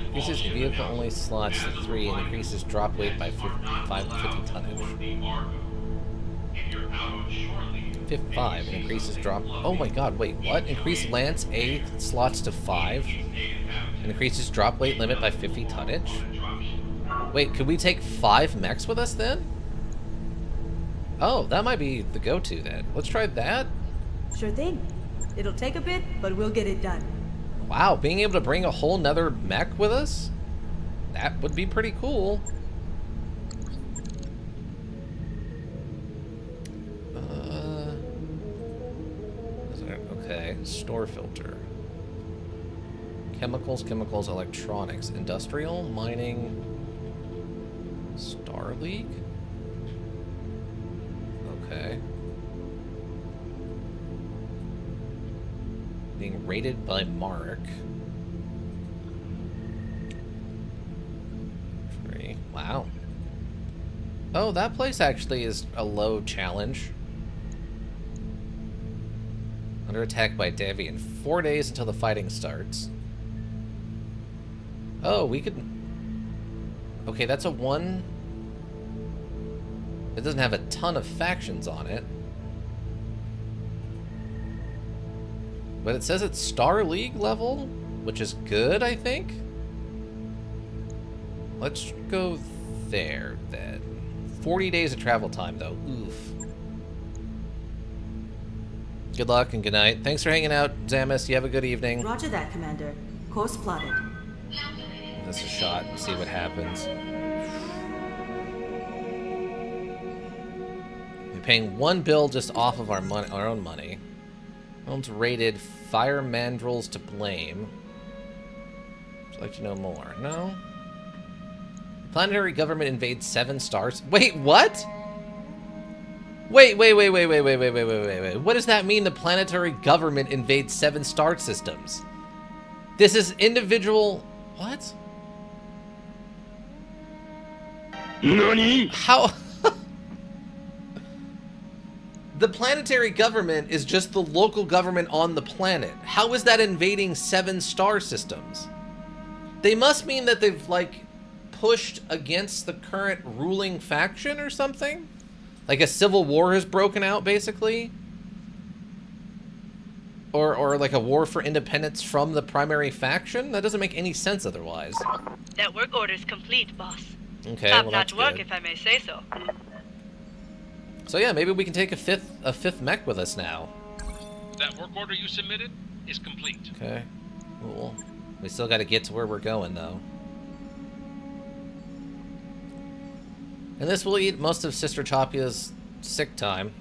Increases vehicle only slots to 3 and increases drop weight by 50 tonnage. 55 and increases drop. Oh my god, wait, what? Increase Lance A slots to 5 and increases drop weight limit by 50 tonnage? Wait, could we take 5 mechs with us then? Oh, that might be the go-to then. Let's try that. Sure thing. It'll take a bit, but we'll get it done. Wow, being able to bring a whole nother mech with us? That would be pretty cool. Okay, store filter. Chemicals, electronics, industrial, mining, Star League? Okay. Being rated by Mark. 3. Wow. Oh, that place actually is a low challenge. Under attack by Deviant. 4 days until the fighting starts. Oh, we could... Okay, that's a 1... It doesn't have a ton of factions on it. But it says it's Star League level, which is good, I think. Let's go there, then. 40 days of travel time, though. Oof. Good luck and good night. Thanks for hanging out, Zamus. You have a good evening. Roger that, Commander. Course plotted. That's a shot. See what happens. We're paying 1 bill just off of our money, our own money. Home's rated Fire Mandrels to blame. Would you like to know more? No? Planetary government invades 7 stars. Wait, what? Wait. What does that mean? The planetary government invades 7 star systems. This is individual... What? NANI? How? The planetary government is just the local government on the planet. How is that invading 7 star systems? They must mean that they've, like, pushed against the current ruling faction or something? Like a civil war has broken out, basically? Or like a war for independence from the primary faction? That doesn't make any sense otherwise. Network orders complete, boss. Okay, well, that's Top-notch work, good. if I may say so. So yeah, maybe we can take a fifth mech with us now. That work order you submitted is complete. Okay, cool. We still got to get to where we're going, though. And this will eat most of Sister Chapia's sick time.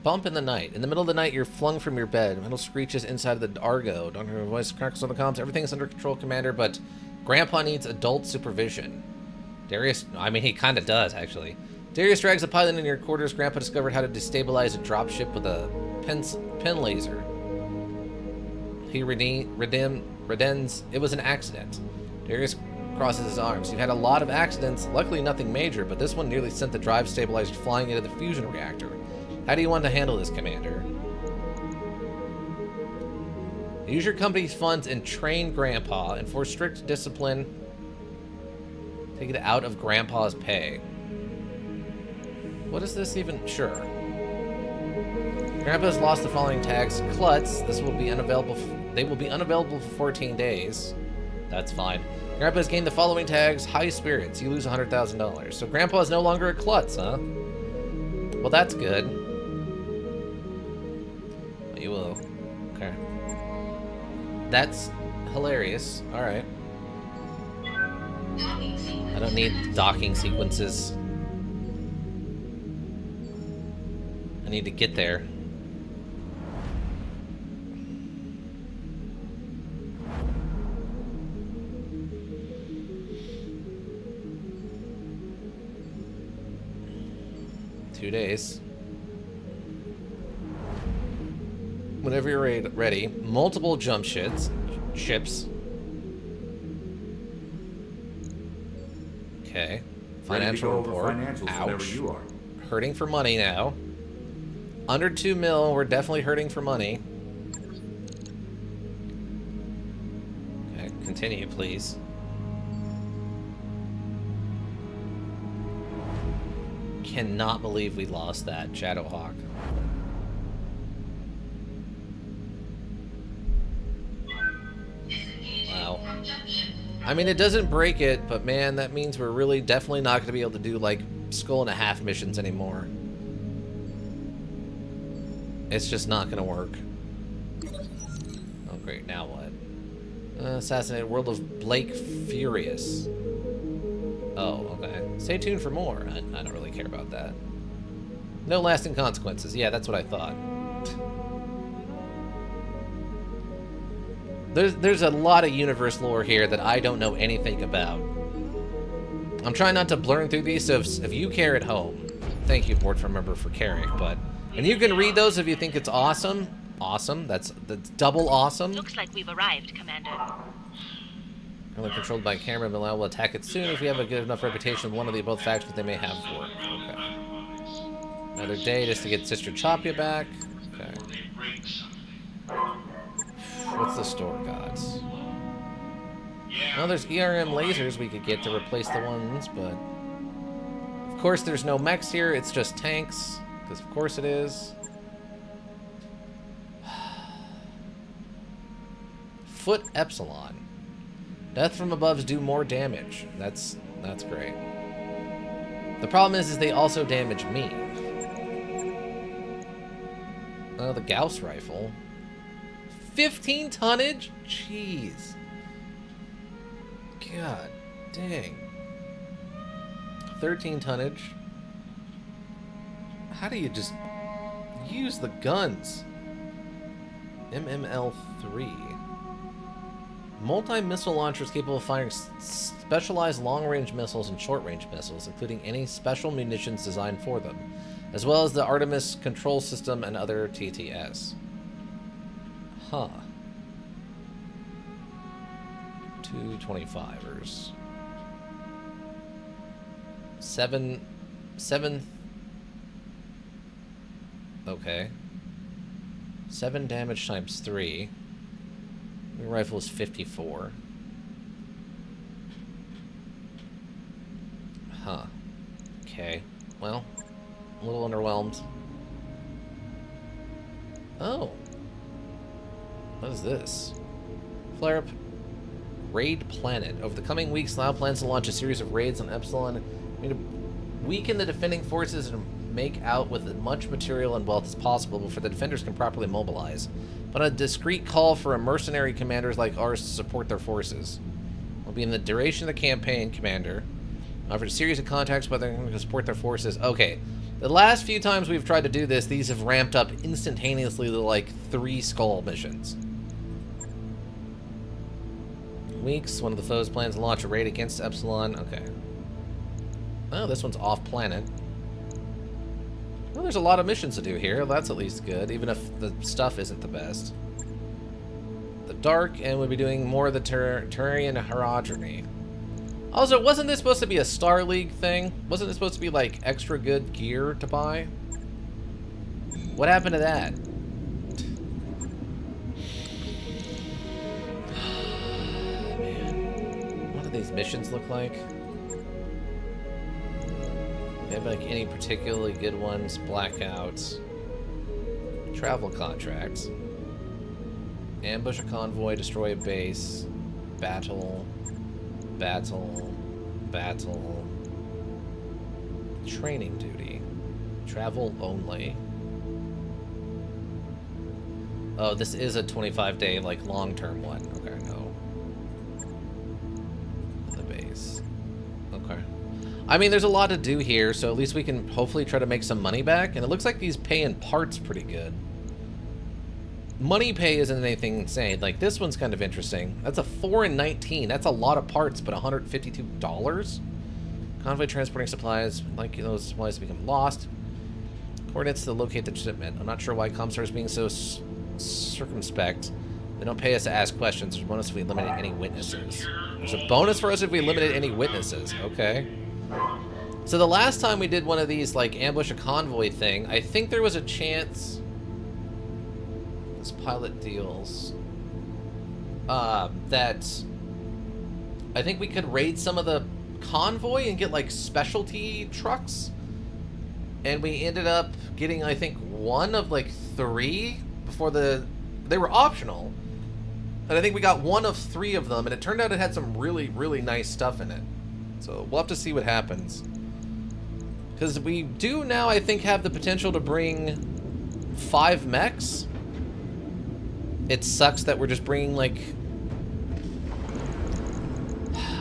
Bump in the night. In the middle of the night, you're flung from your bed. Metal screeches inside of the Argo. Don't hear a voice cracks on the comms. Everything is under control, Commander, but Grandpa needs adult supervision. Darius... I mean, he kind of does, actually. Darius drags a pilot in your quarters. Grandpa discovered how to destabilize a dropship with a pen laser. He redens... It was an accident. Darius crosses his arms. You've had a lot of accidents. Luckily, nothing major, but this one nearly sent the drive stabilizer flying into the fusion reactor. How do you want to handle this, Commander? Use your company's funds and train Grandpa. Enforce strict discipline. Take it out of Grandpa's pay. What is this even? Sure. Grandpa's lost the following tags. Klutz. This will be unavailable. They will be unavailable for 14 days. That's fine. Grandpa's gained the following tags. High spirits. You lose $100,000. So Grandpa is no longer a klutz, huh? Well, that's good. You will. Okay. That's hilarious. Alright. I don't need docking sequences. I need to get there. Two days. Whenever you're ready, multiple jump ships. Okay. Financial report. Ouch. You are. Hurting for money now. Under 2 mil, we're definitely hurting for money. Okay, continue, please. Cannot believe we lost that, Shadowhawk. Wow. I mean, it doesn't break it, but man, that means we're really definitely not going to be able to do, like, skull and a half missions anymore. It's just not going to work. Oh, great. Now what? Assassinated World of Blake Furious. Oh, okay. Stay tuned for more. I don't really care about that. No lasting consequences. Yeah, that's what I thought. There's a lot of universe lore here that I don't know anything about. I'm trying not to blur through these, so if you care at home, thank you, board member, for caring, but... And you can read those if you think it's awesome. Awesome. That's double awesome. Looks like we've arrived, Commander. Only controlled by camera, but will attack it soon if you have a good enough reputation with one of the both factions they may have for it. Okay. Another day just to get Sister Chapia back. Okay. What's the store, gods? Well, there's ERM lasers we could get to replace the ones, but... Of course, there's no mechs here, it's just tanks. Because of course it is. Foot Epsilon. Death from above's do more damage. That's great. The problem is they also damage me. Oh, the Gauss rifle. 15 tonnage? Jeez. God dang. 13 tonnage. How do you just use the guns? MML-3. Multi-missile launchers capable of firing specialized long-range missiles and short-range missiles, including any special munitions designed for them, as well as the Artemis control system and other TTS. Huh. 225ers. Seven. Okay. 7 damage times 3. Your rifle is 54. Huh. Okay. Well, a little underwhelmed. Oh. What is this? Flare up. Raid Planet. Over the coming weeks, Slough plans to launch a series of raids on Epsilon. To weaken the defending forces and make out with as much material and wealth as possible before the defenders can properly mobilize. But a discreet call for a mercenary commanders like ours to support their forces. Will be in the duration of the campaign, Commander. Offered a series of contacts whether they can support their forces. Okay. The last few times we've tried to do this, these have ramped up instantaneously to like 3 skull missions. Weeks, one of the foes plans to launch a raid against Epsilon. Okay. Oh, this one's off planet. Well, there's a lot of missions to do here. That's at least good, even if the stuff isn't the best. The Dark, and we'll be doing more of the Turian Herodrony. Also, wasn't this supposed to be a Star League thing? Wasn't it supposed to be, like, extra good gear to buy? What happened to that? Man. What do these missions look like? Do you have, like, any particularly good ones? Blackouts. Travel contracts. Ambush a convoy, destroy a base. Battle. Training duty. Travel only. Oh, this is a 25-day, like, long-term one. Okay, no. The base. Okay. I mean, there's a lot to do here, so at least we can hopefully try to make some money back. And it looks like these pay in parts pretty good. Money pay isn't anything insane. Like, this one's kind of interesting. That's a 4 and 19. That's a lot of parts, but $152? Convoy transporting supplies. Like, those supplies become lost. Coordinates to locate the shipment. I'm not sure why Comstar is being so circumspect. They don't pay us to ask questions. There's a bonus if we eliminate any witnesses. There's a bonus for us if we eliminate any witnesses. Okay. So the last time we did one of these, like, ambush a convoy thing, I think there was a chance... pilot deals that I think we could raid some of the convoy and get like specialty trucks, and we ended up getting I think 1 of like 3 before they were optional, and I think we got 1 of 3 of them, and it turned out it had some really nice stuff in it. So we'll have to see what happens, because we do now I think have the potential to bring 5 mechs. It sucks that we're just bringing, like...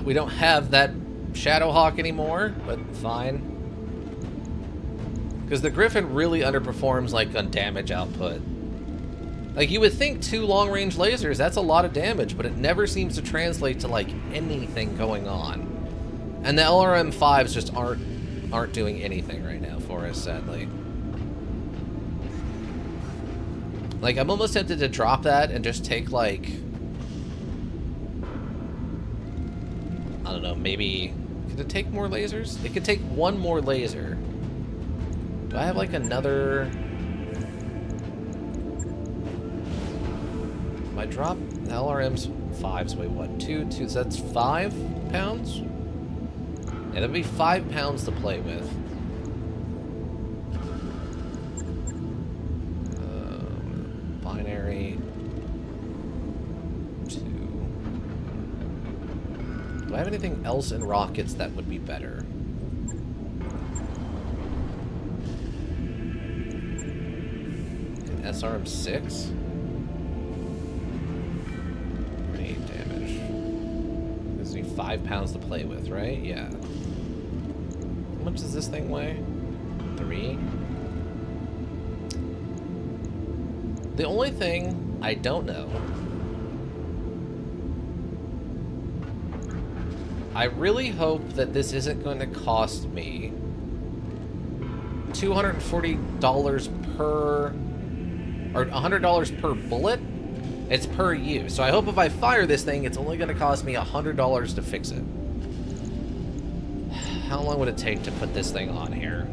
We don't have that Shadowhawk anymore, but fine. Because the Griffin really underperforms, like, on damage output. Like, you would think 2 long-range lasers, that's a lot of damage, but it never seems to translate to, like, anything going on. And the LRM-5s just aren't doing anything right now for us, sadly. Like, I'm almost tempted to drop that and just take, like... I don't know, maybe... Could it take more lasers? It could take 1 more laser. Do I have, like, another... If I drop the LRM's 5s, wait, what? 2, so that's 5 pounds? Yeah, that'd be 5 pounds to play with. Binary 2. Do I have anything else in rockets that would be better? An SRM 6? 8 damage. Gives me 5 pounds to play with, right? Yeah. How much does this thing weigh? 3? The only thing I don't know... I really hope that this isn't going to cost me $240 per... or $100 per bullet. It's per use. So I hope if I fire this thing, it's only going to cost me $100 to fix it. how long would it take to put this thing on here?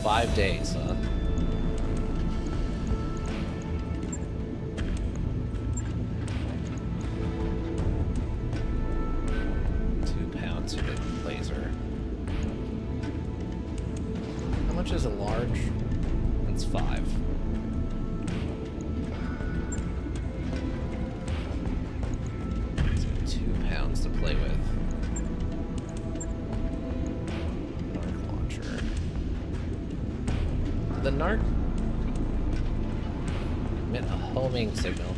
$5 days, huh? £2 for the laser. How much is a large? That's 5. So £2 to play with. Narc launcher. The Narc emit a homing signal.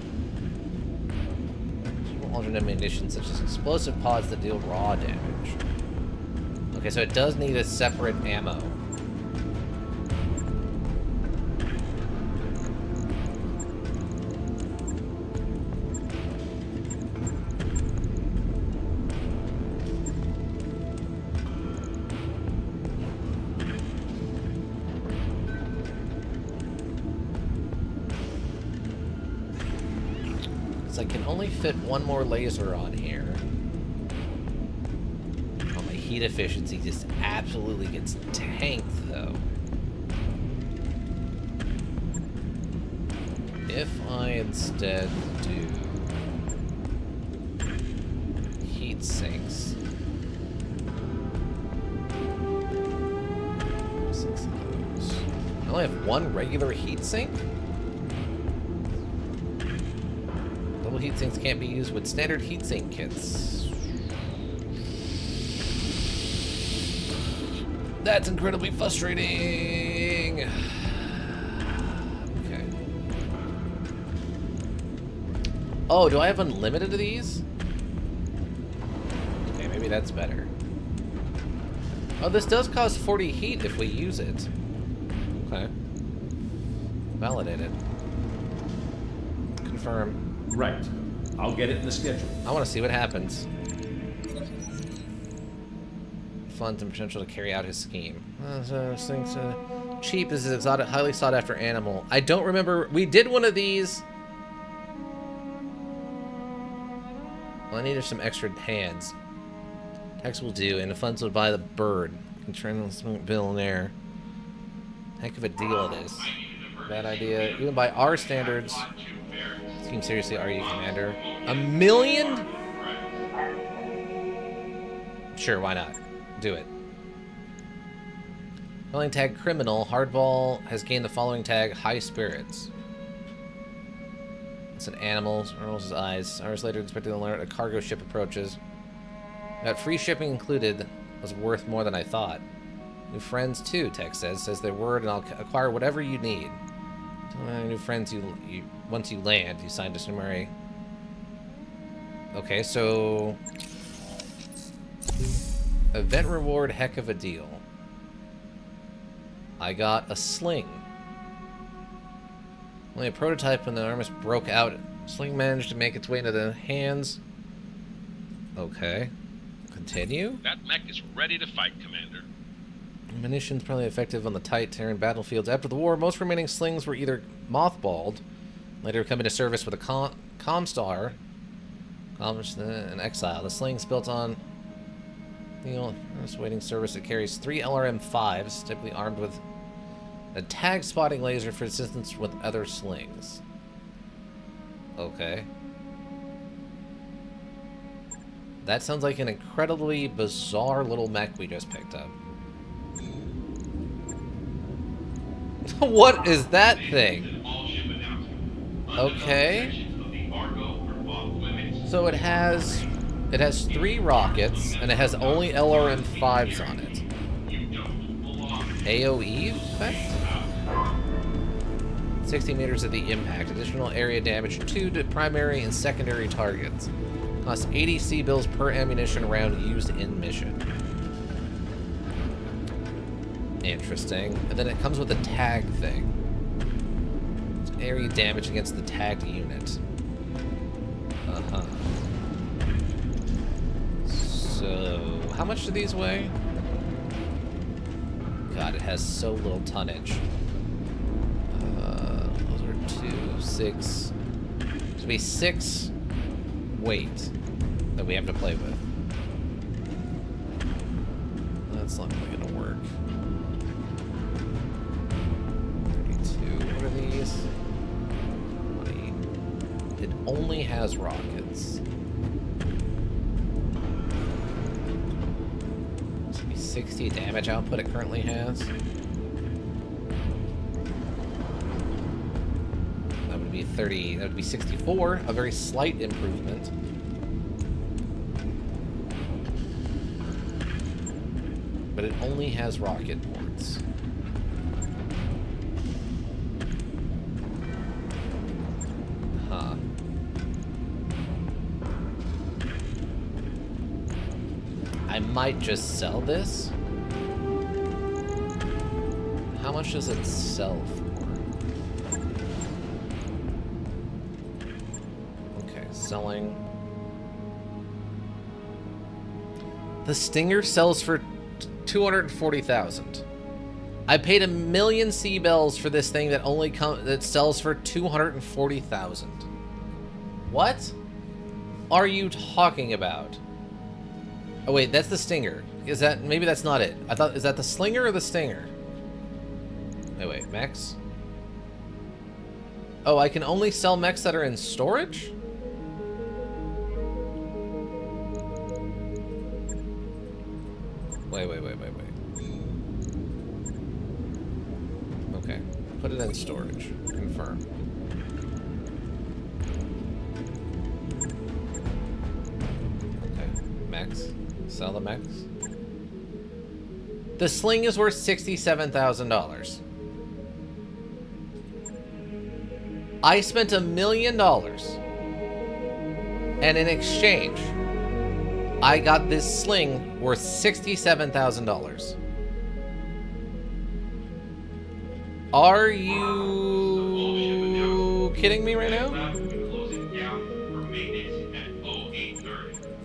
Alternate ammunition such as explosive pods that deal raw damage. Okay, so it does need a separate ammo. I can only fit one more laser on here. Oh, my heat efficiency just absolutely gets tanked, though. If I instead do heat sinks. 6 of those. I only have one regular heat sink? Heatsinks can't be used with standard heatsink kits. That's incredibly frustrating. Okay. Oh, do I have unlimited of these? Okay, maybe that's better. Oh, this does cause 40 heat if we use it. Okay. Validated. Confirm. Right. I'll get it in the schedule. I want to see what happens. Funds and potential to carry out his scheme. Cheap is an exotic, highly sought after animal. I don't remember. We did one of these. Well, I needed some extra hands. Tax will do, and the funds will buy the bird. Can train on the bill in air. Heck of a deal it is. Bad idea. Even by our standards. Scheme seriously, are you, Commander? $1 million? Sure, why not? Do it. Following tag criminal, Hardball has gained the following tag, high spirits. It's an animal, rolls his eyes. Hours later, expecting to learn a cargo ship approaches. That free shipping included was worth more than I thought. New friends too, Tex says their word and I'll acquire whatever you need. New friends once you land, you sign to Sumeri. Okay, so event reward, heck of a deal. I got a sling. Only a prototype when the armist broke out. Sling managed to make its way into the hands. Okay. Continue. That mech is ready to fight, Commander. Munitions probably effective on the tight Terran battlefields. After the war, most remaining slings were either mothballed, later come into service with a Comstar, an exile. The slings built on the waiting service that carries 3 LRM-5s, typically armed with a tag spotting laser for assistance with other slings. Okay. That sounds like an incredibly bizarre little mech we just picked up. What is that thing? Okay. So it has 3 rockets and it has only LRM-5s on it. AOE effect? 60 meters at the impact. Additional area damage 2 to primary and secondary targets. Costs 80 C-bills per ammunition round used in mission. Interesting. And then it comes with a tag thing. It's area damage against the tagged unit. Uh-huh. So, how much do these weigh? God, it has so little tonnage. Those are 2, 6, to be 6 weight that we have to play with. That's not really gonna work. 32. What are these? 20. It only has rockets. It's gonna be 60 damage output it currently has. That would be 30. That would be 64. A very slight improvement. But it only has rocket ports. Huh. I might just sell this. How much does it sell for? Okay, selling. The Stinger sells for 240,000. I paid 1,000,000 sea bells for this thing that only that sells for 240,000. What are you talking about? Oh wait, that's the Stinger. Is that, maybe that's not it. I thought, is that the Slinger or the Stinger? Wait, mechs? Oh, I can only sell mechs that are in storage? Wait. Okay, put it in storage. Confirm. Okay, mechs. Sell the mechs. The Sling is worth $67,000. I spent $1 million, and in exchange, I got this Sling worth $67,000. Are you kidding me right now?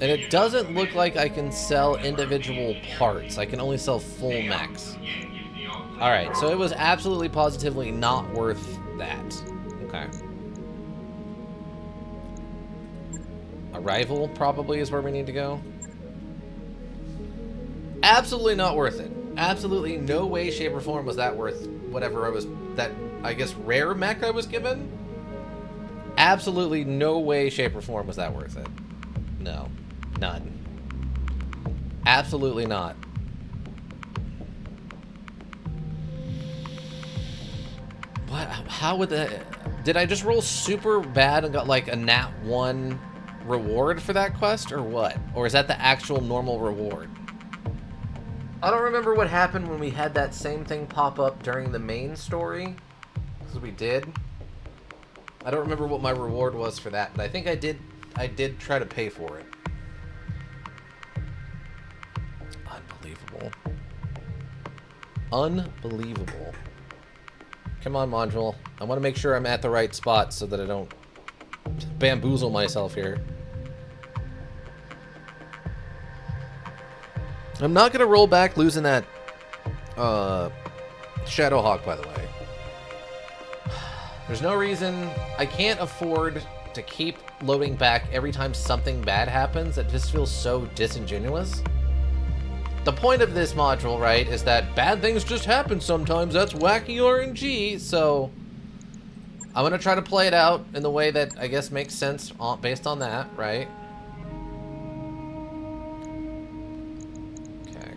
And it doesn't look like I can sell individual parts. I can only sell full mechs. Alright, so it was absolutely positively not worth that. Okay. Arrival probably is where we need to go. Absolutely not worth it. Absolutely no way, shape, or form was that worth whatever I was, that, I guess, rare mech I was given? Absolutely no way, shape, or form was that worth it. No. None. Absolutely not. What? How would that... Did I just roll super bad and got like a nat 1 reward for that quest, or what? Or is that the actual normal reward? I don't remember what happened when we had that same thing pop up during the main story, because we did. I don't remember what my reward was for that, but I think I did try to pay for it. Unbelievable. Unbelievable. Come on, module. I want to make sure I'm at the right spot so that I don't bamboozle myself here. I'm not going to roll back losing that Shadowhawk, by the way. There's no reason. I can't afford to keep loading back every time something bad happens. It just feels so disingenuous. The point of this module, right, is that bad things just happen sometimes. That's wacky RNG. So I'm going to try to play it out in the way that I guess makes sense based on that, right? Okay.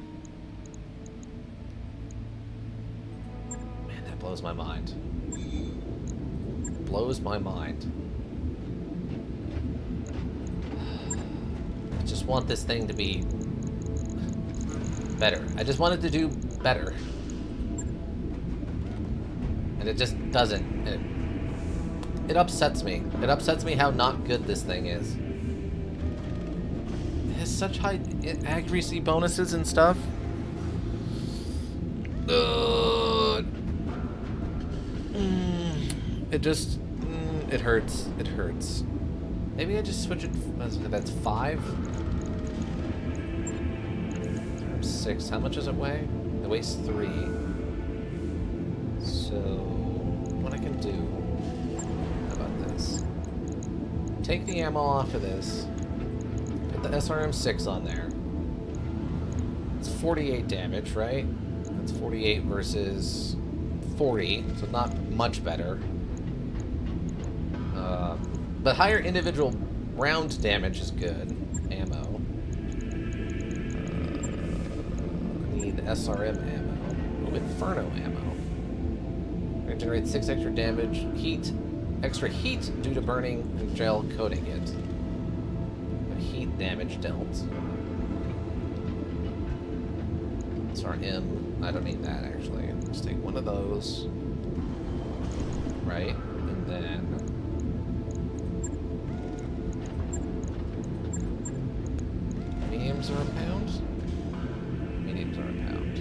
Man, that blows my mind. Blows my mind. I just want this thing to be better. I just want it to do better. And it just doesn't. It upsets me. It upsets me how not good this thing is. It has such high accuracy bonuses and stuff. It just... it hurts. It hurts. Maybe I just switch it... That's 5? 6. How much does it weigh? It weighs 3. So... what I can do... How about this? take the ammo off of this. Put the SRM-6 on there. It's 48 damage, right? That's 48 versus 40, so not much better. But higher individual round damage is good. Ammo. Need SRM ammo. Ooh, Inferno ammo. Regenerates 6 extra damage. Heat. Extra heat due to burning and gel coating it. Heat damage dealt. SRM. I don't need that actually. Let's take one of those. Right? And then mediums are a pound? Mediums are a pound.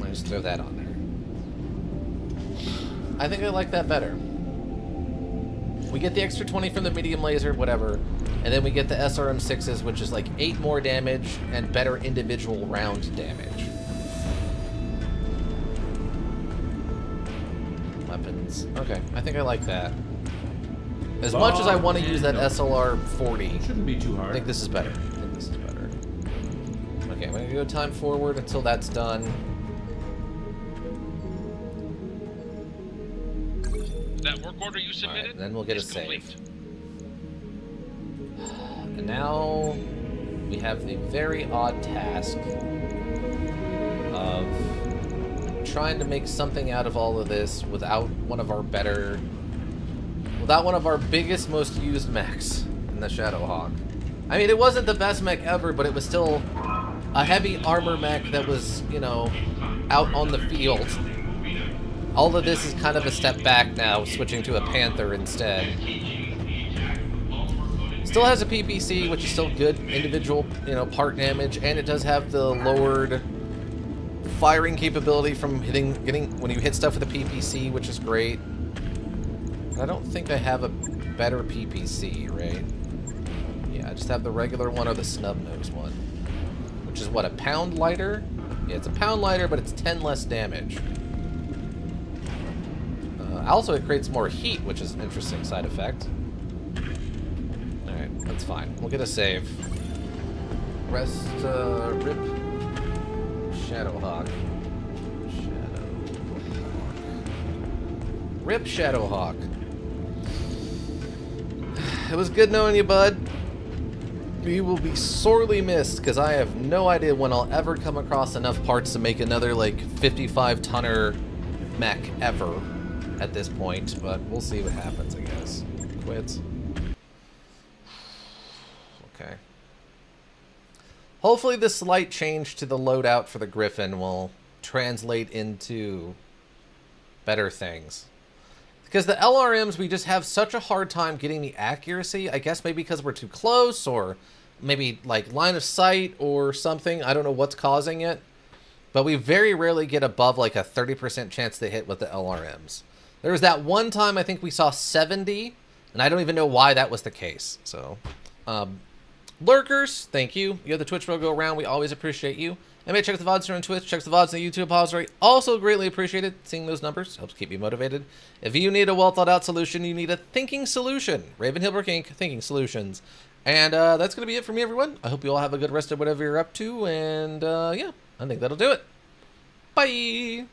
Let's throw that on there. I think I like that better. We get the extra 20 from the medium laser, whatever, and then we get the SRM-6s, which is like 8 more damage and better individual round damage. Weapons. Okay, I think I like that. As much as I want to use that SLR-40, shouldn't be too hard. I think this is better. I think this is better. Okay, I'm gonna go time forward until that's done. That work order you submitted? Right, then we'll get a complete. save. And now we have the very odd task of trying to make something out of all of this without one of our biggest, most used mechs in the Shadowhawk. I mean, it wasn't the best mech ever, but it was still a heavy armor mech that was, you know, out on the field. All of this is kind of a step back now, switching to a Panther instead. Still has a PPC, which is still good individual, you know, part damage, and it does have the lowered firing capability from when you hit stuff with a PPC, which is great. But I don't think I have a better PPC, right? Yeah, I just have the regular one or the snub nose one, which is what, a pound lighter? Yeah, it's a pound lighter, but it's 10 less damage. Also, it creates more heat, which is an interesting side effect. Alright, that's fine. We'll get a save. Rest, rip. Shadowhawk. Rip Shadowhawk. It was good knowing you, bud. You will be sorely missed, because I have no idea when I'll ever come across enough parts to make another, like, 55-tonner mech ever. At this point, but we'll see what happens, I guess. Quit. Okay. Hopefully the slight change to the loadout for the Griffin will translate into better things. Because the LRMs, we just have such a hard time getting the accuracy. I guess maybe because we're too close, or maybe like line of sight or something. I don't know what's causing it. But we very rarely get above like a 30% chance to hit with the LRMs. There was that one time I think we saw 70, and I don't even know why that was the case. So, lurkers, thank you. You have the Twitch logo around. We always appreciate you. And maybe check the VODs here on Twitch. Check the VODs on the YouTube repository. Also greatly appreciated seeing those numbers. Helps keep you motivated. If you need a well-thought-out solution, you need a thinking solution. Raven Hilbrook Inc. Thinking Solutions. And that's going to be it for me, everyone. I hope you all have a good rest of whatever you're up to. And, yeah, I think that'll do it. Bye!